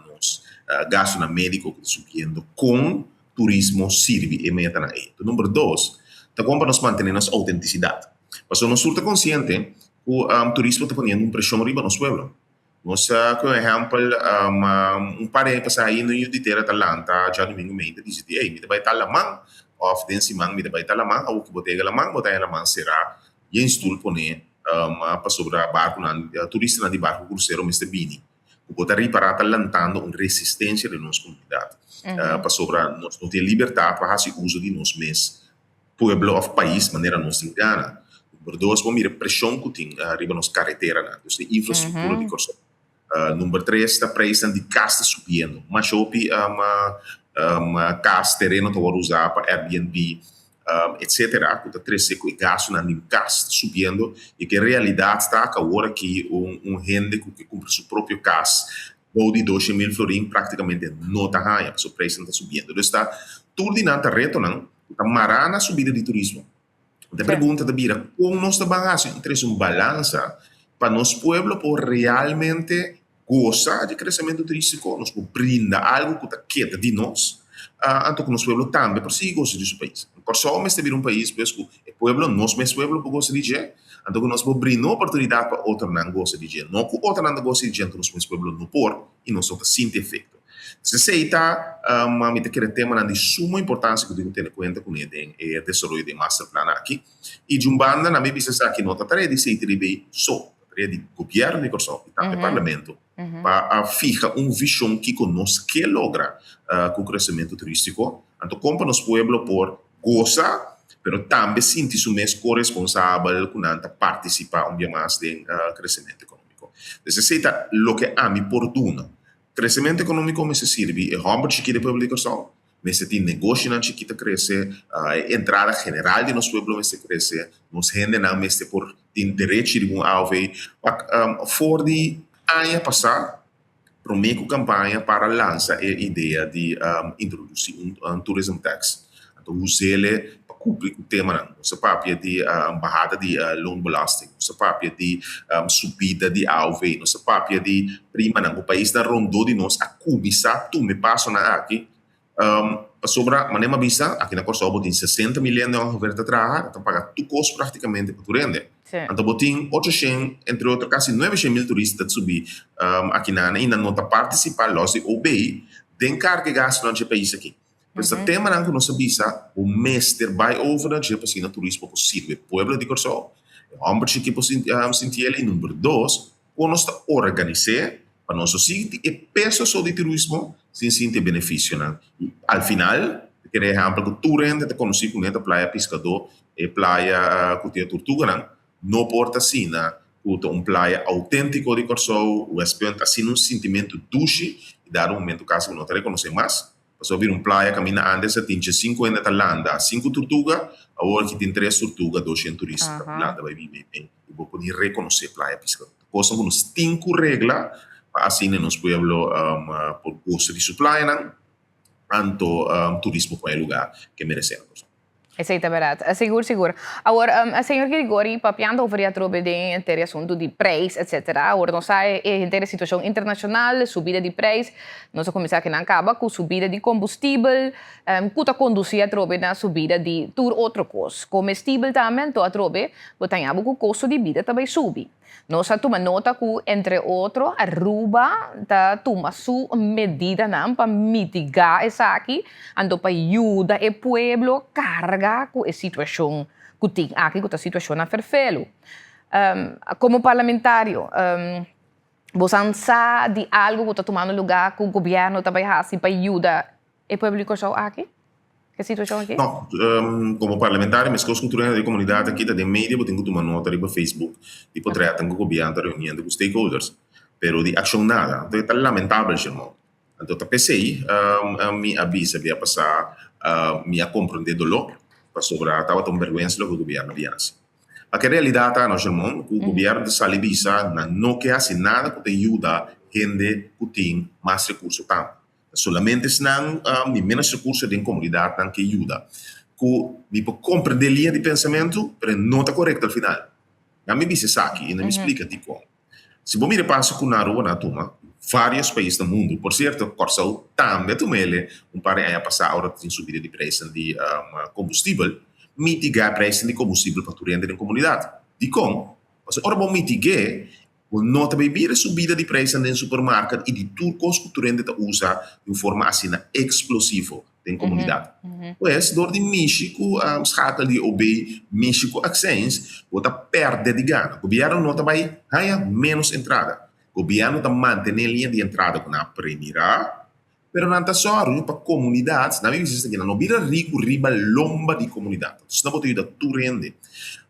nos gasto na médico que subindo com turismo serve e meta na aí. Número 2, da compra nos manter nossa autenticidade. Mas nós somos conscientes que o turismo está pondo pressão riba nos pueblos. Nós, por exemplo, parente passar aí no de terra Atlanta, já no domingo meio, diz que, me vai estar lá mão, of den simang, me vai estar lá mão, ou que botega lá mão será, e em estudo poner, para sobre a barco, turista de barco cruzeiro, Mr. Bini, que botar reparar talantando uma resistência de nossa comunidade, para sobre nós não ter liberdade para fazer uso de nós mesmos, pueblo of país, maneira nós engana. Número 2, vamos ver a pressão que tem arriba nas carreteras, então, infraestrutura de Corsão. Número 3, está preço de casa subindo. Mas hoje, casa, terreno que eu usar para Airbnb, etc. Que está crescendo e gasto na casa subindo. E que a realidade está agora que gente que compra sua própria casa, ou de 12 mil florins, praticamente não está ganhando, porque o preço está subindo. Então, está tudo dinâmico, retornando, está marana a subida de turismo. A pergunta da Bira, como nós estamos entre uma balança para nosso povo por realmente gozar de crescimento turístico, nos brinda algo que queda de nós, então que nosso povo também por si gosta de seu país. Por só mas ter um país, pois que o povo, nós mesmo povo gosta de gente, então que nós brindar oportunidade para outro não gosta de gente, não que outro não gosta de gente, então nós povo não por e nós só sinta efeito. Se aceita, me quer tema de suma importância que eu tenho em conta com ele é o desenvolvimento de masterplan aqui e de banda na minha visão aqui não está de se ter só de governo de Corsão e também parlamento para fijar visão que conosco que logra com o crescimento turístico, então como nos pueblo por gozar, mas também sentir-se mesmo corresponsável quando participar mais do crescimento econômico. Necessita o que a mim oportuno. Crescimento econômico me serve, é romper chiquita do pueblo de Corsão, me se tem negócio na chiquita cresce, entrada general de nosso pueblo me se cresce, nos gente não me se por tem direito de um alve, for de ano passado, prometo campanha para lançar a ideia de introduzir tourism tax. Então, usá-lo para cumprir o tema, nossa papia de barrada de loonbelasting, nossa papia de subida de alve, nossa papia de prima, o país da rondou de nós, a começar, tu me passa na aqui, sobre a maneira vista, aqui na Corsão, tem 60 milhões de oferta de trabalho, então paga tu custo praticamente para tu render. Então, tem 800, entre outros, quase 900 mil turistas que subir aqui na ainda não está participando, nós de OBI, tem carga gasto no país aqui. Esse tema não que nós sabemos, o mestre vai over de para turismo possível. Pueblo de Corsão, homem que sentir ele número 2, quando nós organizar para nós sentir e peso só de turismo sem sentir benefício, né? Al final, por exemplo, que tu rende te conheci com a praia Pescador e praia Cutia Tortuga, não porta assim, né? Praia autêntico de Corsão, o espelho assim um sentimento duche e dar momento caso que não te reconhecer mais. Para vir praia caminha antes, tem 5 em Atlanta, 5 tortugas, agora que tem 3 tortugas, 200 turistas. Atlanta vai vir bem. E vou poder reconhecer praia Pescador. Coisa com 5 regras Assim, nos pueblo por gosto de supply, tanto turismo para el lugar que merecemos. Aceita barato, seguro. Agora, a senhor Grigori, papiando over a trobe de inter assunto de preço, etc. Agora, nós sai inter situação internacional, subida de preço, nós começar que não acaba com subida de combustível, que conduzir a trobe na subida de tudo outro custo. Comestível também, a trobe, botanha com o custo de vida também sube. Nós toma nota que, entre outros, a Aruba toma sua medida para mitigar essa aqui, ando para ajudar o povo carga com a situação que tem aqui, com a situação na ferfelo. Como parlamentário, você sabe de algo que está tomando lugar que o governo também faz para ajudar o povo aqui? Que situação aqui? No, como parlamentar, mas com os culturais da comunidade aqui, da mídia, eu tenho que tomar nota no Facebook, tipo, tratam com o governo, reunião com stakeholders, pero de ação nada. Então, é lamentável, irmão. Então, a PCI me avisa de passar, me compreender dolor, para sobrar, estava tão vergonha do que o governo havia. A que realidade é, nosso irmão, que o governo de Salibisa não quer fazer nada que ajuda gente que tem mais recursos tanto. Solamente se não tem menos recursos da comunidade que ajuda. Que compreender a linha de pensamento, mas não está correto ao final. Já me disse isso aqui e não me explica de como. Se você mira passa com a rua na turma, vários países do mundo, por certo, Corsau também tomele par de anos passar agora tem subida de preço de combustível, mitigar preço de combustível para tu render em comunidade. De como? Porque agora vamos mitigar não também vira subida de preço no supermercado e de tudo que tu rende usa de forma assim explosiva em comunidade. Pois, door de México, schakel die OB México Accents, wordt perde de gana. O governo não também ganha menos entrada. O governo está mantendo a linha de entrada com a primeira, pero não está só para comunidades, não existe que não vira rico riba lomba de comunidade. Isso não pode ir da tu rende.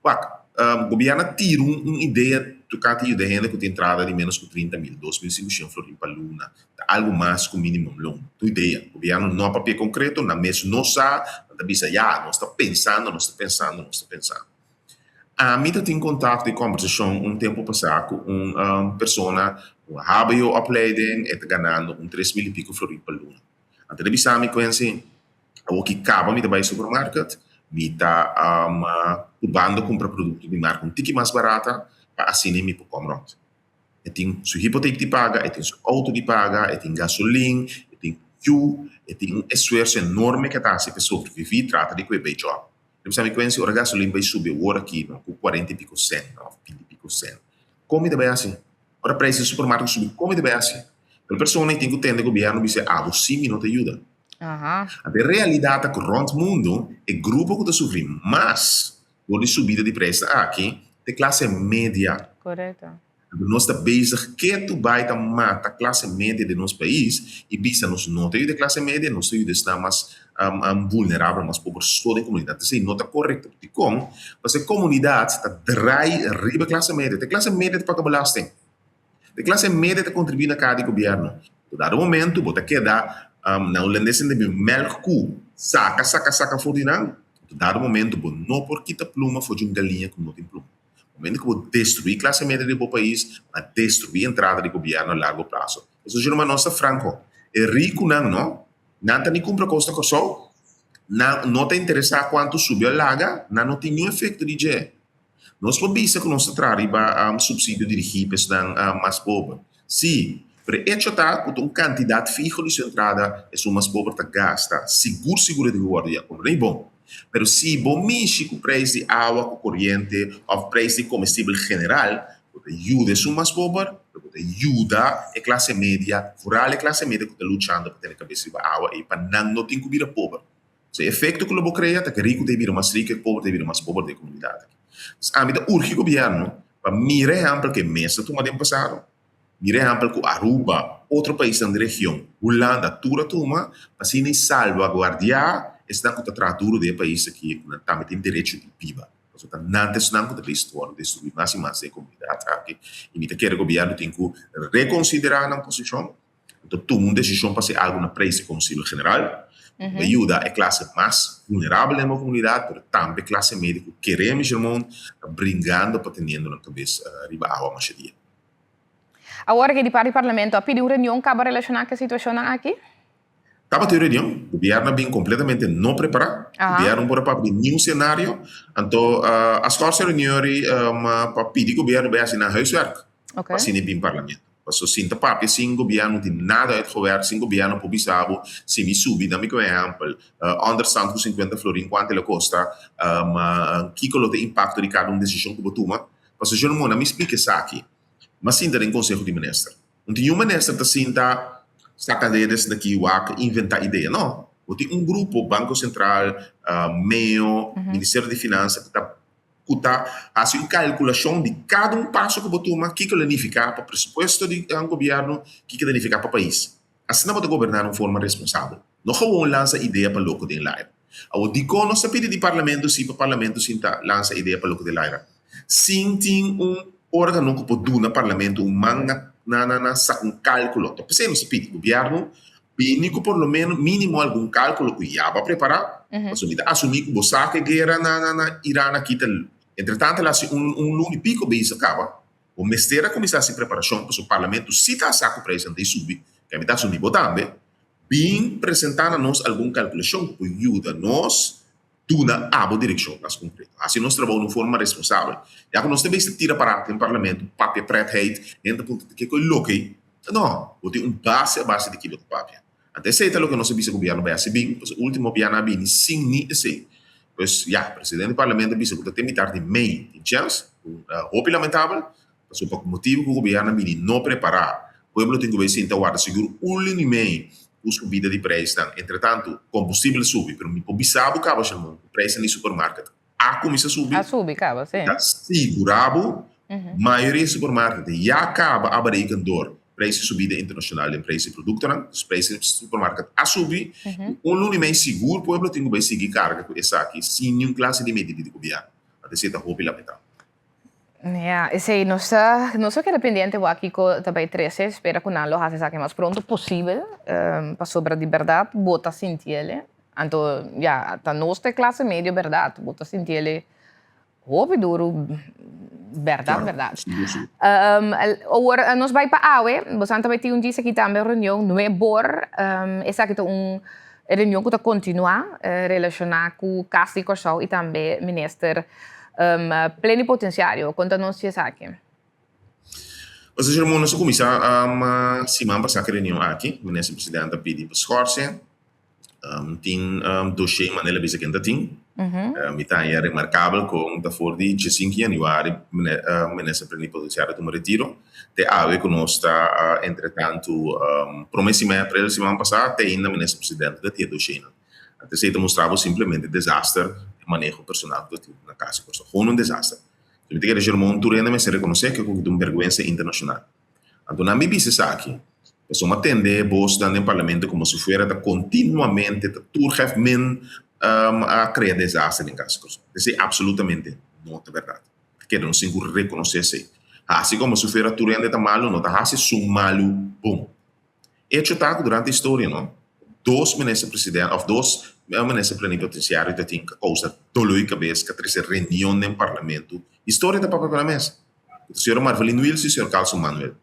O governo tira uma ideia tu canto de gente que tem entrada de menos que 30 mil, 2.500 florins para luna, algo mais que o mínimo longo. Tu ideia, o governo não há papel concreto, na mesa não sabe, não está já, não está pensando. A mim tem contato de conversação tempo passado com uma pessoa, uma HBO-opleiding, e ganhando 3 mil e pico florins para luna. A televisão me conhece, o que acaba me vai supermercado, me está urbando comprar produto de marca tique mais barata, assim nem me pode comprar. Tem sua hipoteca de paga, tem sua auto de paga, tem gasolina, tem fuel, tem um esforço enorme que está se pessoa sobreviver, trata de coisa bem job. Você me conhece, a gasolina vai subir agora aqui, com 40 e pico cent, 20 e pico cent. Como deve assim? Ora, preço do supermercado subir, como deve assim? A pessoa tem que entender que o governo diz, você não te ajuda. A realidade é que rond o mundo, é grupo que está sofrendo mais por subida de preço aqui, de classe média. Correto. Nós estamos bezig que tu vai matar a classe média de nosso país e bisa nós não temos de classe média, nós estamos mais vulneráveis, mais pobres, toda a comunidade. Isso não está correto. De como? Porque a comunidade está drai arriba a classe média. A classe média te paga belasting. A classe média te contribui na cada governo. No dado momento, você quer dar na holandesa de melk saca for dinang. No dado momento, não por quita pluma for de uma galinha que não tem pluma. No momento que você destruir a classe média do país, a destruir a entrada do governo a largo prazo. Isso é uma nossa franco. É rico não tem nem compra costa com sol, não te interessa quanto sube a laga, não tem nenhum efeito de jeito. Nós podemos que nós trabalhamos subsídio dirigido para mais pobres. Sim, mas é está com uma quantidade fixa de sua entrada, é o mais pobre que gasta, seguro de guarda, como nem bom. Mas se bom mexe com o preço de água, com corrente, ou o preço de combustível geral, ajuda o mais pobre, ajuda a classe média, fora a classe média que está lutando para ter cabeça de água e para não ter que vir pobre. O efeito que o cria é que rico deve vir mais rico e pobre deve vir mais pobre da comunidade. A mim, urge o governo para mirar exemplo que mesa toma tempo passado, mirar exemplo que Aruba, outro país da região, Holanda, tudo toma, para se nem salvaguardar esta contratura do país aqui, que também tem direito de viva. Portanto, não que deve estar destruir mais e mais a comunidade aqui. E me quer o governo tem que reconsiderar a posição. Então, tomar uma decisão para ser algo na preço combustível general, ajuda a classe mais vulnerável na comunidade, mas também a classe média que queremos, irmão, brincando para tendo na cabeça riba água mais dia. Agora que de parte do parlamento a pedir uma reunião acaba relacionar com a situação aqui? Estava a reunião, o governo bem completamente não preparado, o governo por para nenhum cenário, então as coisas reuniões para pedir o governo vai assinar huiswerk, para assinar bem parlamento. Passo sinta papi, sem governo tem nada uitgewerkt, sem governo publicado, sem me subir, dá-me um exemplo, onder 150 florin, quanto ele custa, que coloca o impacto de cada decisão que você toma. Passo eu não me explica isso aqui, mas sinta em conselho de ministro. Não tem um ministro que sinta sacadeiras daqui o inventar ideia, não. Tem grupo, Banco Central, MEO, Ministério de Finanças, que está fazendo calculação de cada passo que você toma, o que significa para o pressuposto do governo, o que significa para o país. Assim não pode governar de forma responsável. Não vamos lançar ideia para o louco de lá. O dico não se pede de parlamento, se o parlamento lança ideia para o louco de lá. Sim, tem órgão que pode dar no parlamento, manga um cálculo. Então, se não se pede, o governo pede por lo menos mínimo algum cálculo que já vai preparar, assumir que você que guerra na Irã aqui. Entretanto, um pico bem se acaba. O mestre começar a se preparação para o parlamento, se está saco para isso, subir, que está subindo também, bem apresentar a nós alguma calculação que ajuda nós na boa direção nas concretas. Assim nós trabalhamos de forma responsável. Já que nós também se tira para o parlamento, papel pretheid, entre ponto que é louco, não, tem base de aquilo do papel. Até se é o que nós sabemos que o governo vai ser bem, o último governo vai vir sem nem esse. Pois, o presidente do parlamento disse que tem mitad de meio de chance, roupa lamentável, mas por motivo que o governo vai não preparar, o povo tem que ver se está guarda seguro e meio. Os subida de preço, entretanto, combustível sube, mas me pobisabo acaba chamando o preço no supermercado. A começa a subir. A subir, acaba, sim. Está segurado, maioria do supermercado já acaba a barriga dor. Preço subida internacional em preço de produto, os preços do supermercado a subir. Um mês seguro, o povo tem que seguir carga com essa aqui, sem nenhuma classe de medida de governo. Até se está roupa lamentável. Sim, nós queda pendiente aqui também 13, espera que nós hace saque mais pronto possível para sobre a liberdade, bota sentir ele. Então, a nossa classe média, verdade, bota sentir ele roupa duro, verdade. Agora, nós vai para a AUE, você também tem dia aqui também reunião, não é bor, essa aqui é reunião que está continuar, relacionar com o caso de Corsol e também o ministro plenipotenciário, conta-nos isso aqui. Ou seja, nós começamos a semana passada a reunião aqui, o ministro presidente pediu para escorcer, tem dossiê maneira bisa que ainda tem, é remarcável com da for de 5 de janeiro, o ministro plenipotenciário do retiro, te ave que nós está, entretanto, promessima para a semana passada, te ainda o ministro presidente da tia dossiê. Até se demonstrava simplesmente desastre de manejo personal na casa. Foi um desastre. Eu tenho que dizer, mas se reconhecer que é uma vergonha internacional. Então, na minha visão aqui, eu me atender vos no parlamento como se fosse continuamente a criar desastre em casa. Isso é absolutamente não é verdade. Porque não se reconhecer isso. Assim como se fosse turende malo, não está assim malo, bom. Hecho está durante a história, não? Dois ministros presidentes, ou dois ministros plenipotenciários que têm causa dolor e cabeça, que têm reunião no parlamento. História da papel pela mesa. O senhor Marvelino Wills e o senhor Carlson Manuel.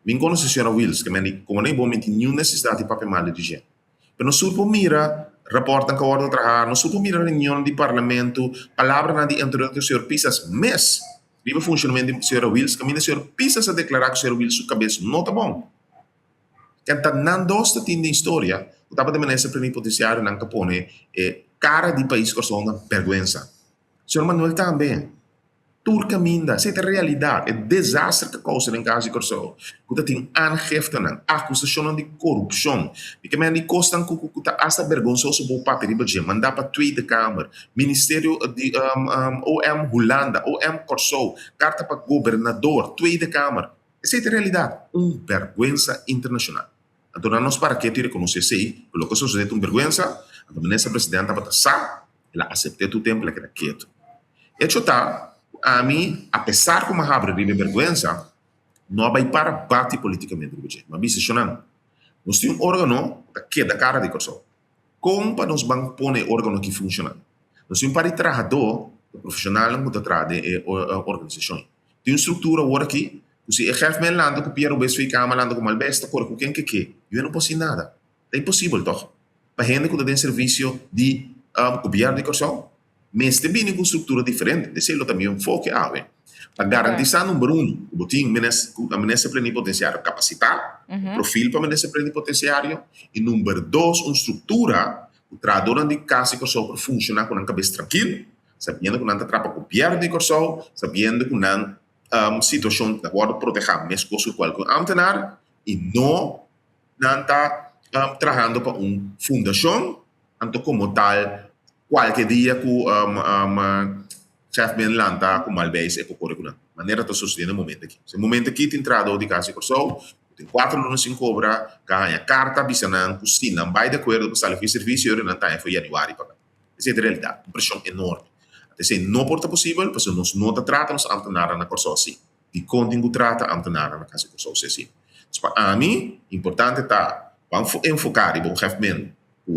Vim com o senhor Wills, que como nem bom, nenhuma necessidade de papel mal de gente. Mas não supo mira, reportam que a hora de trabalhar, não supo mira reunião de parlamento, palavra na de introdução do senhor Pisas, mas, viva funcionamento do senhor Wills, que o senhor Pisas a declarar que o senhor Wills, sua cabeça não está bom. Que está não gosta de história, o tapa de ministro plenipotenciário não capone cara de país que são uma vergonha. Senhor Manuel também. Turca minda, essa é a realidade, é desastre que causa em casa de corso. Que tem aangiften, acusação de corrupção, e que me costam que hasta vergonhoso para o papel de mandar para a Tweede Kamer, Ministério de OM Holanda, OM Corso, carta para governador, Tweede Kamer. Essa é a realidade, uma vergonha internacional. Então, nós para que te reconhecer isso, pelo que sucede uma vergonha, a ministra presidenta para passar, ela aceitou o tempo, ela quer quieto. E está, a mim, apesar de uma abre de vergonha, não vai para bate politicamente o budget. Mas isso não. Nós temos um órgão que é da cara de corso. Como para nós vamos pôr órgão que funciona? Nós temos para trabalhador, profissional, que está atrás da organização. Tem uma estrutura agora aqui, Dus ik geef mijn land, ik piero best veel kamer land, como al beste, por quem que, eu não posso nada. É impossível, toch? Para gente que tem serviço de governo de corção, mas também com estrutura diferente. De ser também um foco ave. Para garantizar número o tem a ministra plenipotenciário capacitado, perfil para ministra plenipotenciário, e número dois, uma estrutura que traduz de casa de corção para funcionar com uma cabeça tranquila, sabendo que não atrapa com o governo de corção, sabendo que não situação que pode proteger mais coisas qualquer ambtenaar e não está trabalhando para uma fundação, então como tal, qualquer dia que chef ben lanta com malbés e por de maneira está sucedendo no momento aqui. Se o momento aqui tem entrado de casa de corção, tem 4 lunas sem cobra, ganha carta, bisanan, cozinha, vai de acordo com o salário de serviço, e não está em janeiro para. Essa é a realidade, uma pressão enorme. Até não pode ser possível, porque nós não tratamos ambtenaar na corção assim. De contínuo trata ambtenaar na casa de corção assim. Então, para mim, importante está enfocar e bom chefman a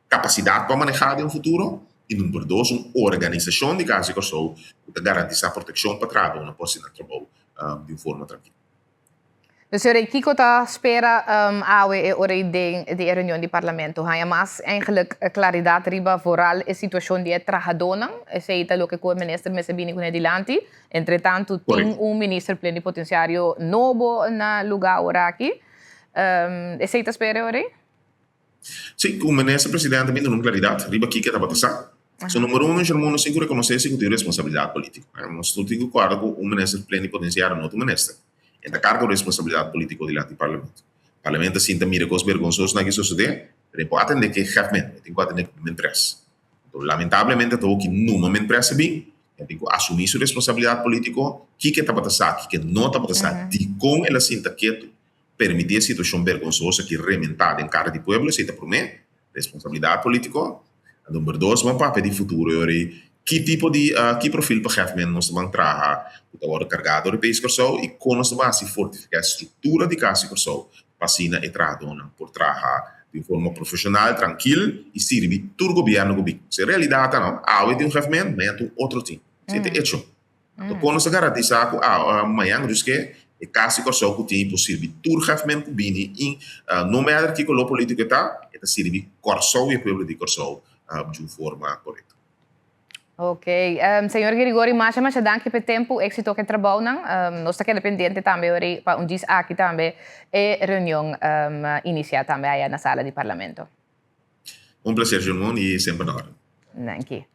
capacidade para manejar no futuro e número 2, uma organização de casa de corção que garantizar a proteção para trabalho, não pode ser trabalho de forma tranquila. Dus Kiko ta spera awe ore de reunião de parlamento. Há mais eigenlijk claridade riba vooral a situação de trajadona. Esse é o que o ministro me sabine com adiante. Entretanto, tem ministro plenipotenciário novo na lugar ora aqui. Esse é spera ore? Sim, o ministro presidente também tem uma claridade. Riba aqui que está batendo. So, número 1, Germano, sem reconhecer que tem responsabilidade política. Nós estamos de acordo com o ministro plenipotenciário, não o ministro. É da carga de responsabilidade política diante do Parlamento. O Parlamento sinta mira coisas vergonhosas na que sucede, mas pode atender que realmente tem que atender que não interessa. Então, lamentavelmente, estou aqui no momento pressa bem, tem que assumir sua responsabilidade política, que está batendo, que não está batendo, de como ela sinta que permitir a situação vergonhosa que rementada em cara do povo, se está por mim, responsabilidade política. Número 2, vamos para o futuro, que tipo de que perfil para realmente nós vamos trabalhar agora carregado de país corção e como nós vamos fortificar a estrutura de casa corção para assim e trabalhar por trabalhar de forma profissional, tranquila e servir todo o governo. Se a realidade não, há de realmente, mas é outro time. Se é hecho. Então, quando nós garantizar que amanhã, diz que a casa corção que tem possível todo realmente que vem em não é que o político está, é servir corção e o povo de corção de uma forma correta. Ok. Senhor Grigori, mas dank pelo tempo, êxito que trabalham. Nós estamos pendentes também para dia aqui também a reunião iniciar também aí na sala de parlamento. Um prazer, João, e sempre na hora. Thank you.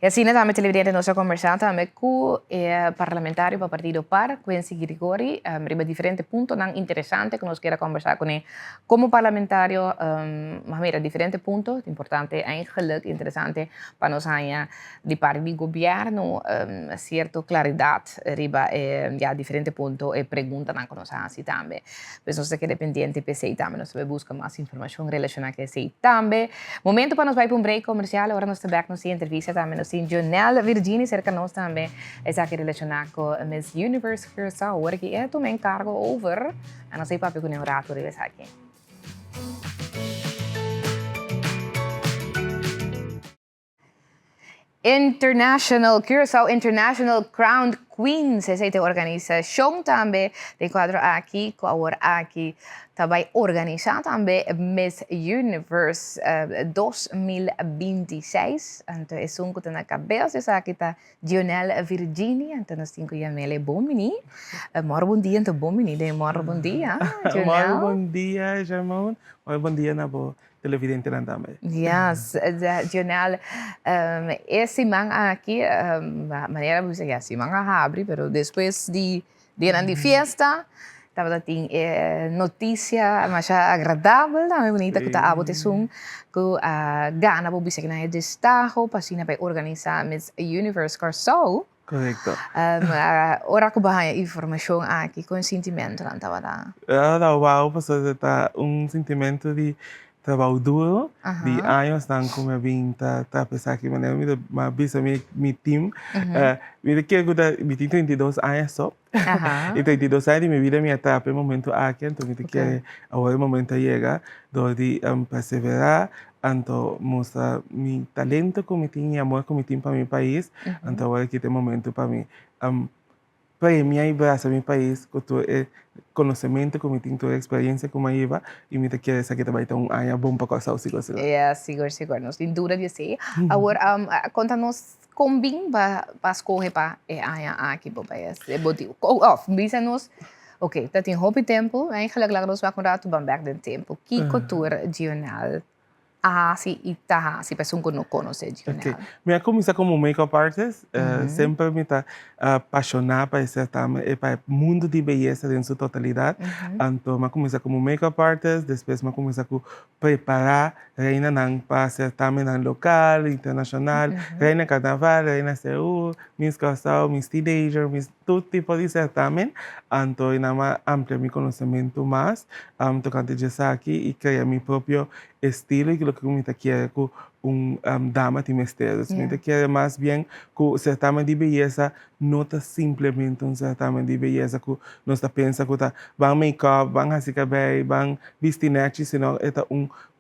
E assim, também televidente nós conversando também com o parlamentário para o Partido Par, Quincy Grigori, riba diferentes pontos interessantes que nós queremos conversar com ele. Como parlamentário, mas mira, diferentes pontos, importante, eigenlijk interessante para nós de parte do governo, certa claridade, riba, diferentes pontos e perguntas que nós assim também. Pois nós estamos pendentes para isso também, nós vamos buscar mais informação relacionada com isso também. Momento para nós vai para break comercial, agora nós estamos aqui na entrevista também, sim, Jonelle Virginie, cerca nós também, é aqui relacionado com Miss Universe Curaçao, que é também cargo over, a não sei papi com o rato de aqui. Curaçao International Crown Queens, essa é a organização também, de quadro aqui, com a aqui, também organizar também Miss Universe 2026. Então, é um que na cabeça, essa aqui está Jonelle Virginie, então nós temos que chamar bom menino. Bom dia, então bom menino, bom dia, Jonelle. Bom dia, Jamon. Bom dia, Nabo. Televidente também. Yes, Jonelle, esse man aqui, maneira de dizer, esse man abre, pero depois de festa, estava tem notícia mais agradável, também bonita que está a sum que gana para dizer que na destaco para assim para organizar Miss Universe Curaçao. Correcto. Ora que bahaya informação aqui com sentimento não estava lá. Wow, pastor, está sentimento de trabalho duro, de anos como eu vim tá pensar que maneira me bisa meu time, me que eu me tenho 32 anos só, e 32 anos minha vida me etapa momento aqui, então me que agora o momento chega, de perseverar, então mostrar meu talento como tinha amor como tinha para meu país, então agora que tem momento para mim premia y brazo mi país con tu conocimiento, con mi tinto experiência como iba e me te quiere essa que vai ter año bom para coisa assim assim. Siguro. Não tem dúvida de ser. Agora, conta-nos como bem para escolher para aqui para país. Bisa-nos, ok, tá tem hobby tempo, eigenlijk lang nos vai contar tu bem back do tempo. Que cultura regional si ita si pessoa que não conhece regional. Okay. Me começa como makeup artist, sempre me está apaixonada para esse para o mundo de beleza em sua totalidade. Então, me começa como makeup artist, depois me começa a preparar reina nang para certamen nang local, internacional, reina carnaval, reina Seul, Miss Casal, Miss Teenager, Miss todo tipo de certamen. Então, eu amplio meu conhecimento mais, tocante de aqui e criar meu próprio estilo e que me quer com dama de mistérios. Me quer mais bem que o certamen de beleza não é simplesmente certamen de beleza que nós pensa que van make-up, van fazer cabelo, van vestir, senão é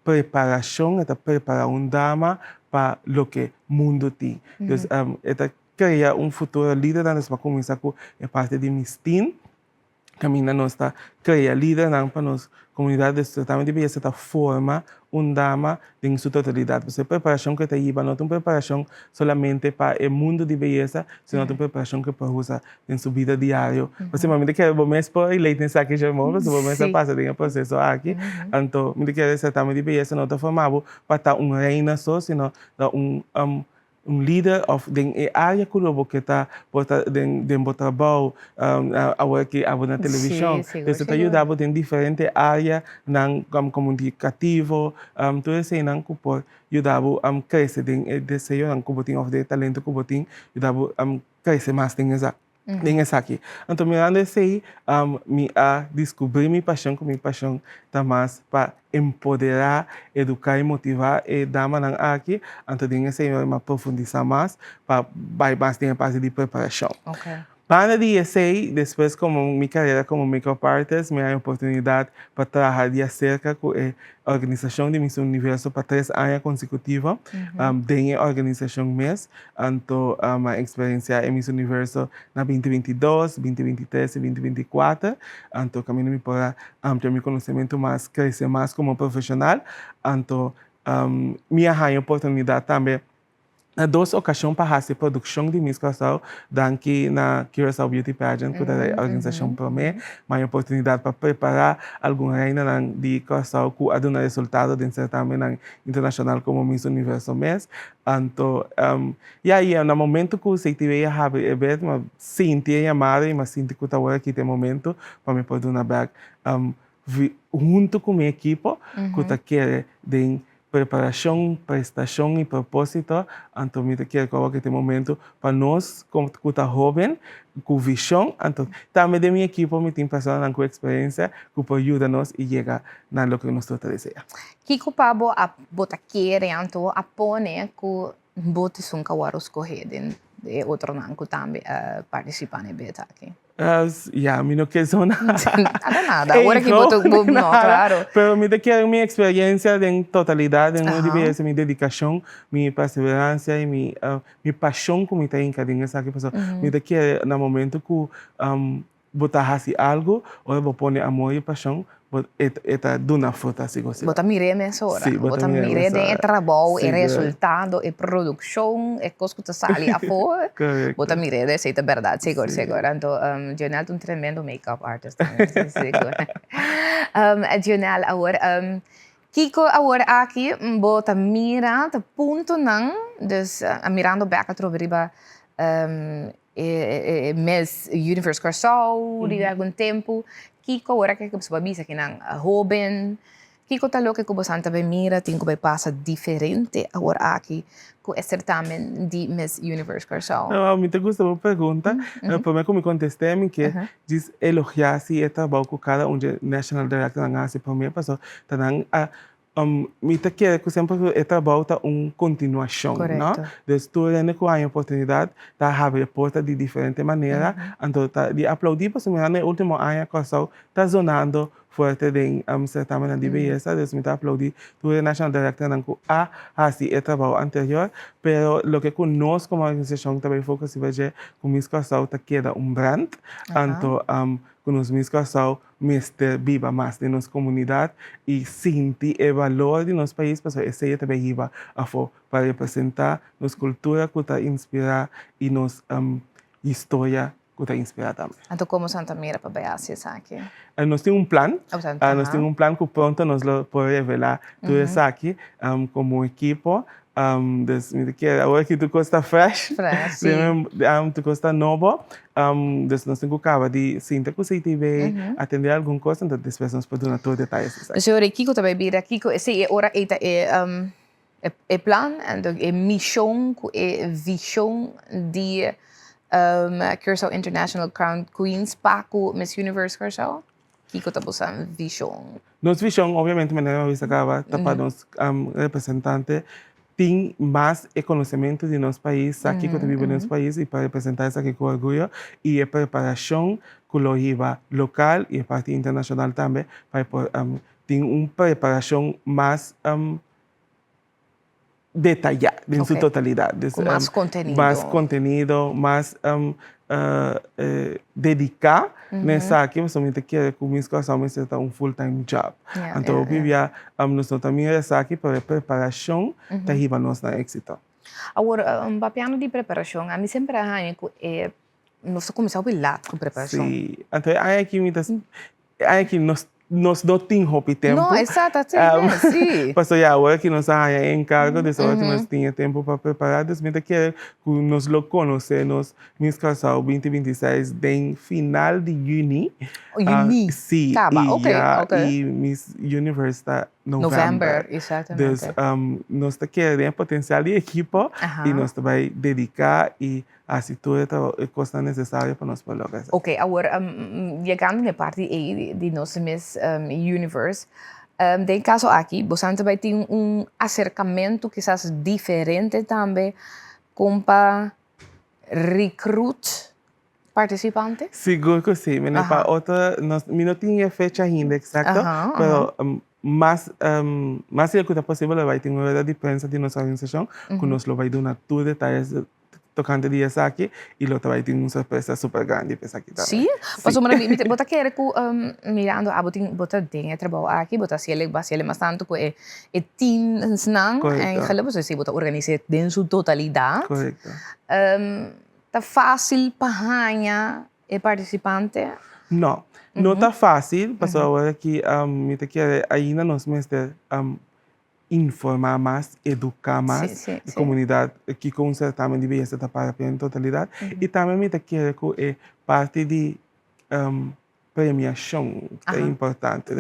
preparação, é preparar dama para o que o mundo tem. Então, é criar futuro líder, nós vamos começar com a parte de mistin, caminha nós criar líder para nós comunidade de certamen de beleza forma dama em sua totalidade. Porque a preparação que te iba não é uma preparação solamente para o mundo de beleza, senão uma preparação que pode usar em sua vida diária. Você me quer o mês por leite nesse aqui já morre, o mês passa em processo aqui. Então, me quer certamen de beleza não está formado para estar reina só, senão líder de área que está dentro do trabalho, agora que na televisão. Então, te ajuda em diferentes áreas, como comunicativo, tudo isso que pode ajudar a crescer em desejo, como tem de talento, como tem, ajudar a crescer mais em essa aqui. Então, mirando isso aí, me descobri minha paixão, que minha paixão está mais para empoderar, educar e motivar e dar uma aqui. Então, tem esse aí, me aprofundizar mais, para mais ter a parte de preparação. Para de esse, depois como minha carreira como makeup artist, me dá a oportunidade para trabalhar de cerca com a organização de Miss Universo para 3 anos consecutivos. Dentro da organização mês, então a experiência em Miss Universo na 2022, 2023 e 2024. Então, caminho me para ampliar meu conhecimento mais, crescer mais como profissional. Então, me dá a oportunidade também na 2 ocasiões para fazer produção de Miss Casal, daqui na Curaçao Beauty Pageant, que é a organização para mim, uma oportunidade para preparar alguma reina de Casal que a dar resultado de certamen internacional como Miss Universo mês. Então, e aí, no momento que você tiver a ver, sentir a madre, mas sentir que agora aqui tem momento para me poder dar back, junto com minha equipe, que quer de preparação, prestação e propósito. Então, me quero colocar este momento para nós, como jovem, com visão. Então, também de minha equipe, me tem pessoas com experiência que podem ajudar-nos e chegar na lo que nós desejamos. Que culpado a bota querendo a pone que bota são cawaros correndo de outro nanco também participar em beta aqui. Mi no que zona. Nada. Agora que boto no, claro. Pero me quero minha experiência em totalidade, em diversa, minha dedicação, minha perseverança e minha paixão que me tem cada essa pessoa. Me quero no momento que botar assim algo, ou vou pôr amor e paixão, eta duna fruta assim você. Bota mire nessa hora. Sim, bota mire de trabalho, e resultado, e produção, e coisa que está sali a fora. Bota mire de ser verdade, seguro. Então, Jonel é tremendo makeup artist também, seguro. Jonel, agora, Kiko, agora aqui, bota mira, te ponto não, dus mirando back a troberiba, Miss Universe Curaçao, de algum tempo. Kiko, agora que você vai ver que não jovem, Kiko tá louco que você anda bem mira, tem que passa diferente agora aqui com o certamen de Miss Universe Curaçao. Não, me gusta uma pergunta, para mim como contestei que diz elogiar se é trabalho com cada National Director na nossa para mim, pessoal, tá me te quiere que sempre é trabalho continuação, Correcto. não? Dus tu tens a oportunidade de abrir portas de diferente maneira, então de aplaudir para o no último ano que está zonando forte de certamen de belleza, dus me te aplaudir tu é national director não assim é trabalho anterior, pero lo que nós como organização também foca-se veja com mis casal te queda brand, então com os mis casal Mr. viva mais de nossa comunidade e sentir o valor de nosso país, para esse também viva para representar nossa cultura, que está inspirar e nossa história que está inspirar também. Então, como Santa Mira para Beasia aqui? Nós temos plan, Portanto, nós temos plan que pronto nós podemos revelar tudo isso aqui como equipo. Agora que tu costa fresh, tu costa novo, nós temos que acabar de sentar com o CTV, atender alguma coisa, então depois nós podemos dar todos os detalhes. Senhor, Kiko também vira Kiko, esse é hora é plan, é missão, é visão de Curaçao International Crown Queens para o Miss Universe Curaçao. Kiko tá buscando visão. Nossa visão, obviamente, maneira que acaba para nós representantes tem mais conhecimento de nosso país, aqui que vive no nosso país, e para representar isso aqui com orgulho, e a preparação coletiva local e a parte internacional também, para ter uma preparação mais detalhada, em sua totalidade. Com mais conteúdo. Mais conteúdo, mais dedicar nessa aqui, mas somente quer que o meu coração seja full-time job. Então, eu vivia nós também essa aqui para preparação da riba nossa êxito. Agora, papiano de preparação, a mim sempre é nós começamos a lá com preparação. Sim, então aqui nós não temos tempo. Não, exato, sim. Passou já agora que nós temos encargo, dessa hora que nós tínhamos tempo para preparar, desde que nós lo conhecemos, Miss Curaçao 2026, em final de junho. Junho? Sim, Tá, e Miss Universe está novembro, exatamente. Então, nós queremos potencial de equipa e nós vamos dedicar e assim tudo é coisa necessária para nós poder lograr. Ok, agora, chegando na parte de nossa Miss Universe, tem caso aqui, você também tem acercamento quizás diferente também com para recrutar participantes? Seguro que sim, mas para outra, não tinha fecha ainda, exato, mas é que possível, vai ter uma verdade de prensa de nossa organização, que nós vai dar tudo detalhes tocante de essa aqui e lo vai ter uma surpresa super grande para aqui também. Sim, mas eu bota querer que mirando a bota tem trabalho aqui, bota se ele mais tanto que é team snang, em geral você se bota organizar em sua totalidade. Correto. Tá fácil para ganhar o participante? Não, não está fácil, porque agora que me te quer ainda nós mesmos informar mais, educar mais a comunidade que com um certamen de beleza está para em totalidade e também me te quer que é parte de premiação é importante.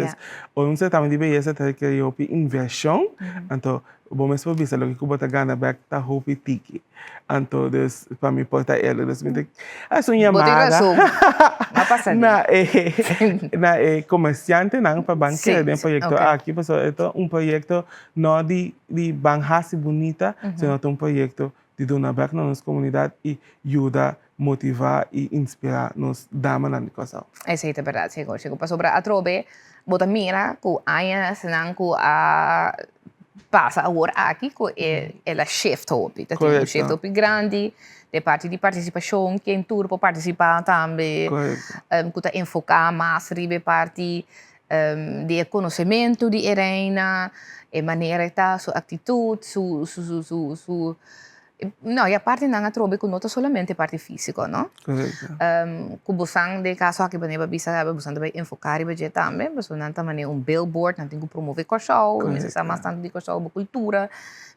Um certamen de beleza tem que ter inversão, então vamos ver se o que você ganha back está hopi tiki. Então, para mim porta ela, é uma chamada. Na comerciante não para banqueiro de projeto aqui, porque é projeto não de banhase bonita, senão um projeto de donar back na nossa comunidade e ajudar motivar e inspirar nos damas na coisa. Essa é a verdade, chegou para sobre a trobe, bota mira que aya senang que a passa agora aqui que ela shift hopi, tá um shift hopi grande, de parte de participação, quem tudo para participar também, que tá enfocar mais ribe parte de conhecimento de Irena, a maneira tá sua atitude, su não, e a parte não trobe que nota somente a parte física, não? Correto. Kubusang de caso aqui para bisa busando vai enfocar e budget também, mas não também billboard, não tem que promover Curaçao, mas está mais tanto de Curaçao a cultura,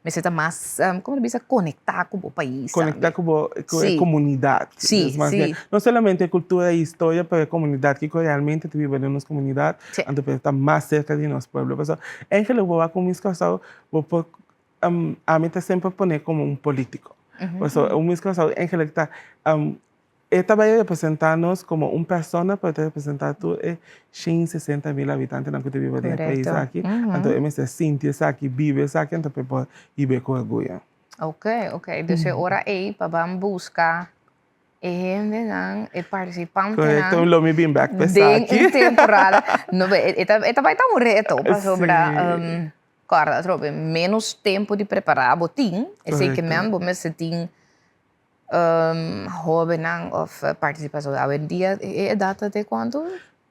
mas está mais como bisa conectar com o país. Conectar com a comunidade. Sim, sim. Não somente a cultura e história, mas a comunidade que realmente vive na nossa comunidade, então está mais cerca de nosso povo. Então, em que eu vou com mis Curaçao, a mim está sempre poner como político. Pues, un Miss Curaçao en que está esta va a representarnos como una persona, puede representar tú 160,000 habitantes en que vive en el país aquí. Entonces, me se siente aquí, vive aquí, entonces puede ir con orgullo. Ok. Dus ora aí para buscar gente nan e participante Correcto, nan lo me been back de aqui. temporada. No, esta vai estar um reto para sobre Sim. cara, trobe menos tempo de preparar botim. E sei que Correcto. men se tem hobby nan of participação. Hoje em dia é data de quanto?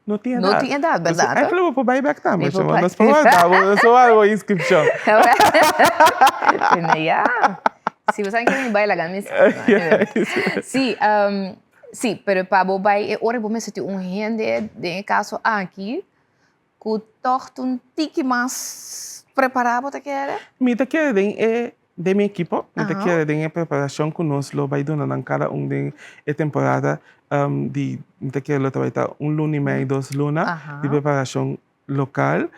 Não tinha Não nada. tinha data, verdade? Aí falou, vou para back também, Me vou chama. para- Nós falamos, só a inscrição. Ya. Sí, vos saben que me baila la camisa. Sí, sí, pero para vos vai, ora vos me senti gente de caso aqui, que toch um tique mais preparado te quer? Me te quer de mi equipo, me te Ajá. quer de preparação que nós lo vai dando em cada de temporada de me te quer lo trabalhar lunes e meio, 2 lunas Ajá. de preparação local.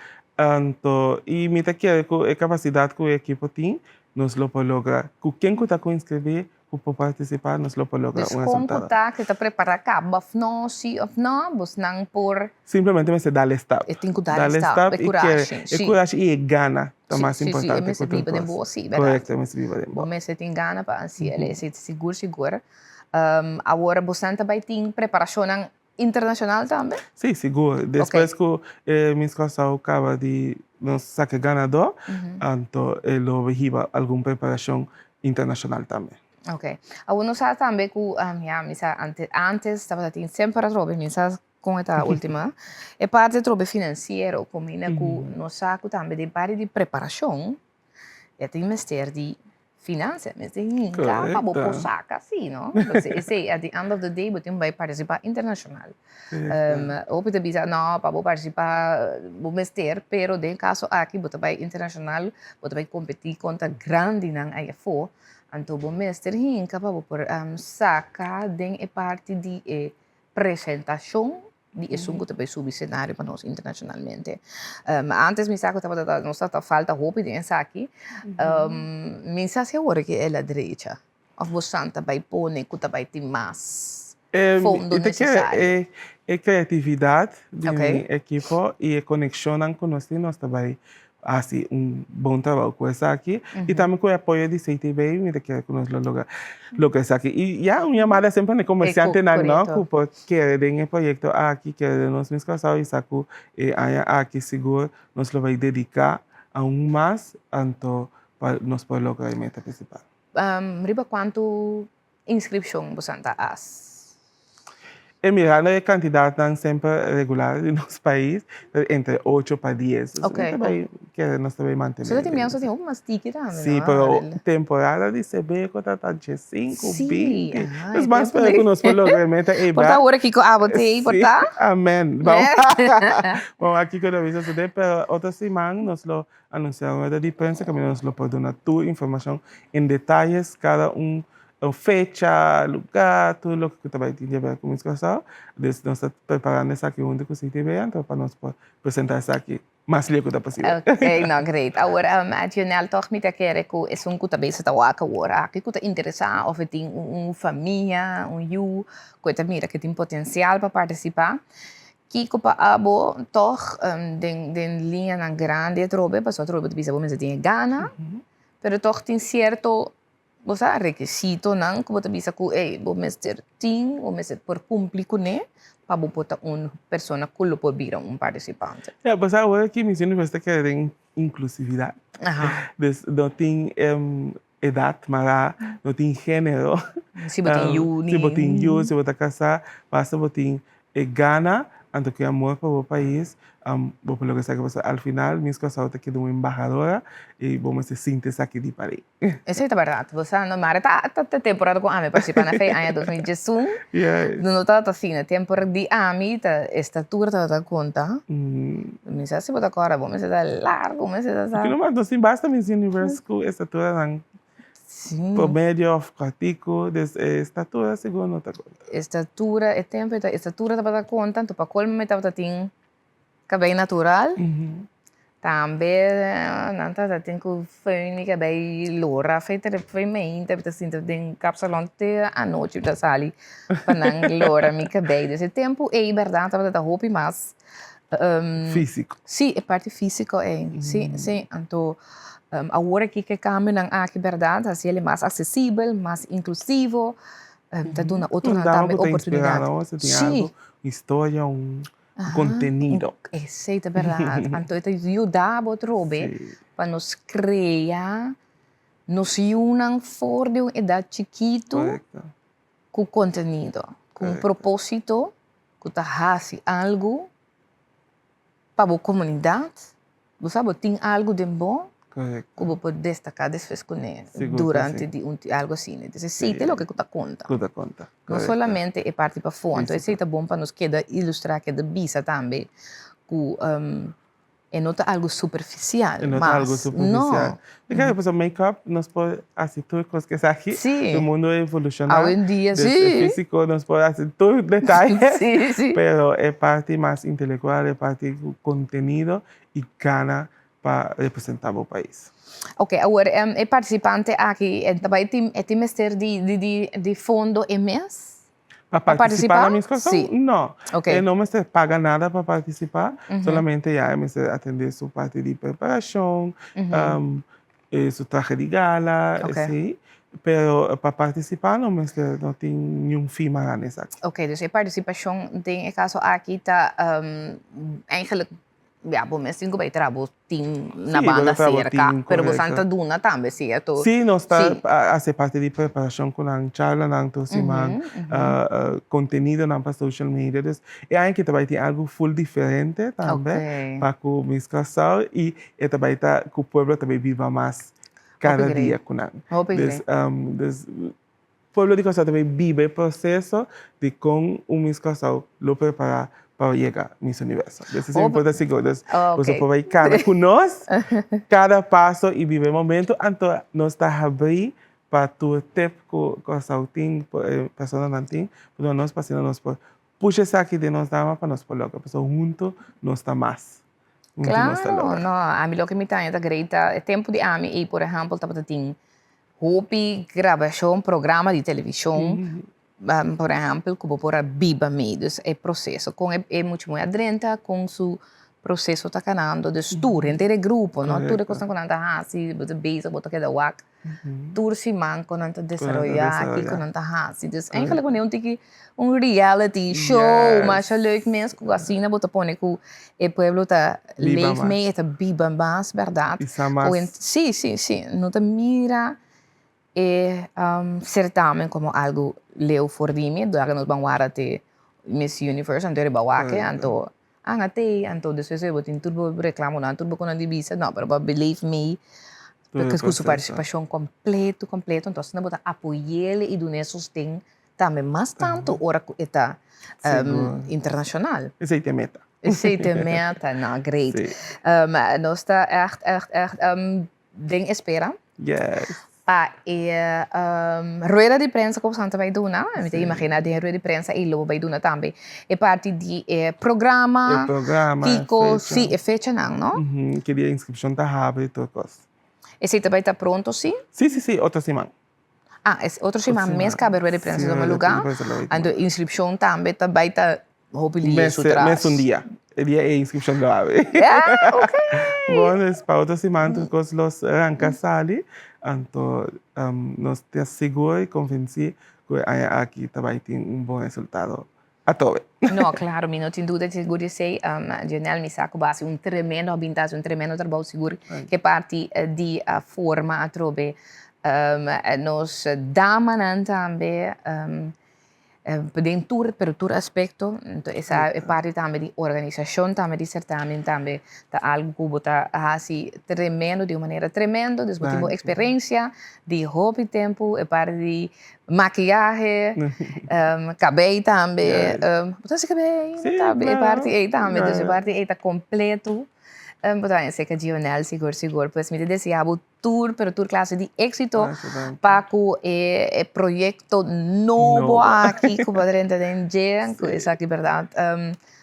E me te quer com a capacidade que o equipo tem, nós lo pode lograr. Com quem que está com inscrever, que pode participar, nós lo pode lograr Dus resultado. como tá que tá preparado cá, of no, sim of no, vos não por Simplesmente me se dá step. tem que dar Dá-lhe step, step e coragem. e coragem e gana, é Sim, mais sim, importante. sim, me viva de boa, sim, verdade. Correto, me se viva de boa. Bom, se tem gana para assim, ele se seguro. Agora você também tem preparação internacional também? Sim, seguro. Depois que minha escola acaba de nos sacar ganador, então ele vai alguma preparação internacional também. Ok. Agora sabe também que antes estava tendo sempre a troca, com esta última, é parte do troca financeiro, como que nós sabe também de parte de preparação, é tem ministério de finanças, mas tem para você sacar assim, não? Então, at the end of the day, você vai participar internacional. Ou pode dizer, não, para você participar do ministério, pero de caso aqui, você vai internacional, você vai competir contra grande não aí fora. Então, o mestre hinca para você sacar de parte de apresentação de assunto que vai subir cenário para nós internacionalmente. Antes, me saco não estava falta roupa de aqui. Me sabe agora que é a direita. Ou você vai pôr que vai ter mais fundo necessário. É criatividade da equipe e conexão com nós também. Assim, bom trabalho com essa aqui. E também com o apoio de CTB, me quer que nós logo essa aqui. E minha madre sempre é comerciante, não, porque tem um projeto aqui, que é nós mesmos casados, e saco, aqui seguro, nós vai dedicar a mais, então, para nós poder lograr a meta principal. Riba, quanto inscrição você faz? Mirando a quantidade sempre regular de nosso país, entre 8 para 10. Que nós também mantemos. Você tem algumas tickets também, sim, pero temporada de CB, conta 5, 20. Mas mais para que nós falamos realmente é por agora aqui com a botei, por tá? Amém. Bom, aqui quando eu vejo isso, pero outra semana nós lo anunciamos da diferença que nós lo podemos dar toda informação em detalhes cada fecha, lugar, tudo o que também tem a ver com isso. Nós estamos preparando isso aqui onde você estiver, então para nós apresentar isso aqui mais líquido possível. Ok, não, great. Agora, adicional, toch me quer que é que também se está agora, que está interessado, ou tem família, you, que mira que tem potencial para participar. Que para abo toch den linha na grande trobe, para só trobe bisa bom, mas tem gana, pero toch tem certo você requisito não que você bisa que bom mestre tem ou mestre por cumprir com né para botar pessoa que lo pode virar participante. Mas agora que minha universidade quer tem inclusividade. Não tem idade, mas não tem gênero. Se você tem you, se você casar, basta você gana, então que amor para o país. Vou que você al final, minha esposa está aqui de uma embajadora e vamos se sentir aqui de Paris. Isso é verdade. Você não mara tá temporada com a AMI participar na feira ano 2021. Não tá assim, na temporada de AMI, tá estatura tá conta. Me sabe se você agora, vamos se dar largo, vamos se dar. Porque não assim basta Miss Universe com estatura não. Promédio of pratico, estatura segundo não tá conta. Estatura, é tempo, estatura tá para conta, então para colmo me tá tem cabelo natural. Também, nanta tenho feini que bem lora, feita foi mente, porque assim tem capsalão te a noite da sali, panang lora mi que bem desse tempo é verdade, tava da roupa mas Físico. sim, é parte física sim, sim, então agora que cambia não aqui verdade, assim ele é mais acessível, mais inclusivo, tá dando outra também oportunidade. Sim. História, contenido. Isso é verdade. Então, isso ajuda a robe para nos criar, nos unam fora de uma idade chiquito com conteúdo, com propósito, que faz algo para a comunidade. Você sabe, tem algo de bom que você pode destacar después com ele durante algo assim. Então, sim, é o que você conta. Não somente é parte para fonte, isso é bom para nos queda ilustrar que a visa também, que é não algo superficial. Não é algo superficial. Porque a pessoa make-up, nós podemos fazer tudo coisas que está aqui. O mundo é evolucionado. Hoje em dia, sim. Físico, nós podemos fazer todos os detalhes. sim. Pero é parte mais intelectual, é parte do conteúdo e gana para representar o país. Ok, agora, é participante aqui, também tem mestre de fundo e mês? Para participar na minha escola? Sim. Não. Okay. Não me paga nada para participar, solamente já me atender sua parte de preparação, sua traje de gala, sim. Pero para participar não tem nenhum fee mais nessa. Ok, dus a participação tem caso aqui está eigenlijk bom, mas tem que trabalhar na banda cerca, pero você está duna também, certo? Sim, nós está a ser parte de preparação com a charla, não tosimang conteúdo na social media, e aí que também tem algo full diferente também para com minha casal e também tá que o povo também viva mais cada dia com nós. O povo de casa também vive o processo de com o minha casal lo preparar para chegar ao Miss Universo. Isso é importante, você pode cada com nós, cada passo e viver o momento, então nós está abrindo para tu tempo com a saúde, pessoa não tem, porque nós passamos nós por puxa isso aqui de nós dama para nós colocar, pessoa junto nós está mais. Claro, não, a mim o que me está é greita, é tempo de ami e por exemplo, tá para tem hobby, gravação, programa de televisão. Por exemplo, como por biba medios, é processo com é muito mais adrenta com seu processo está canando de tour entre grupo, não tour que estão canando assim, bota base, bota que da wak, tour se man com anta desarrollar aqui com anta assim, dus eigenlijk wanneer reality show, mas é leuk mesmo assim na bota pone que o pueblo tá leef mee, tá biba mais, verdade? Sim, não tá mira certamen como algo leu for dimi, doaga nos banwara te Miss Universe, anto bawake, anto anto depois eu botin turbo reclamo não, turbo com a divisa, não, pero believe me, porque com sua participação completo, então se não botar apoiar e do nesses tem também mais tanto ora que está internacional. Esse é a meta. Não, great. Nós está echt den espera. Yes. Pa rueda de prensa como Santa vai duna, me te imagina de rueda de prensa e lobo vai duna também. É parte de programa, Kiko, sim, é fecha não? Que dia inscrição tá rápida e tudo coisa. Esse também tá pronto, sim? Sim, outra semana. Outra semana mesmo cabe rueda de prensa no meu lugar. Ando inscrição também tá hopefully sutra. Mês dia. El día de inscripción lo abre. Bueno, es para otra semana, que los arranca sali, entonces nos te aseguro y convencí que aquí también tiene bom resultado a todo. No, claro, não tem dúvida, seguro de ser, Janelle me saco base tremendo ambientação, tremendo trabalho seguro, que parte de forma a trobe, nos dá manan também, podem per tour aspecto, então essa é parte também de organização, também de certamen, também tá algo que bota assim tremendo de uma maneira tremenda, depois temos experiência de hobby tempo, é parte de maquiagem, cabelo também, botar esse cabelo, também é parte aí também, então é parte aí tá completo. Portanto, sei que a Janelle seguro, pues me deseava tour, pero tour classe de éxito para que projeto novo aqui que podemos entender, que é aqui verdade,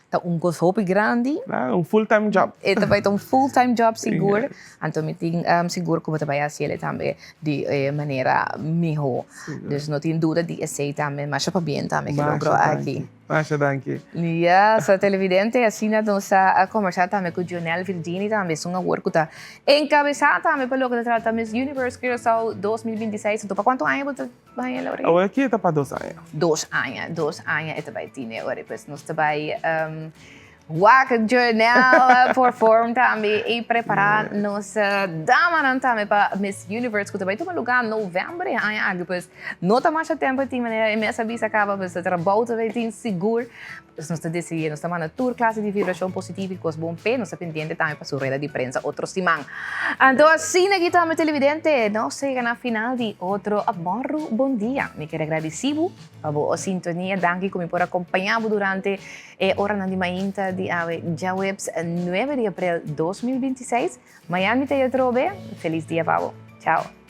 ta un gosopi grandi. Un full-time job. Ito ba itong full-time job siguro. Anto meeting siguro kung batabaya sila tambe di manera miho. Dus no tin duda di essay tambe masya pa bien tambe que logro aqui. Masha, danke. Ja, sa televidente, assim na sa conversar também com o Jonel Virginie também, uma work tá encabeçada também pelo que trata Miss Universe Curaçao 2026. Então, para quanto ano você vai lá? Eu aqui está para 2 anos. 2 anos, é também tinha, agora depois nós também Waka Journal perform também e preparar nossa dama também para Miss Universe que também toma lugar em novembro aí depois não tá mais tempo de maneira e essa visa acaba para trabalho também tem seguro nós estamos decidindo nós estamos na tour classe de vibração positiva e coisa bom pé nós estamos pendente também para surreda de prensa outro semana então assim aqui também televidente não chega na final de outro Amorro Bom Dia me quero agradecer a boa sintonia danke como por acompanhar durante hora na de manhã de Jawebs 9 de abril 2026. Miami te trove. Feliz dia, Pavo. Chao.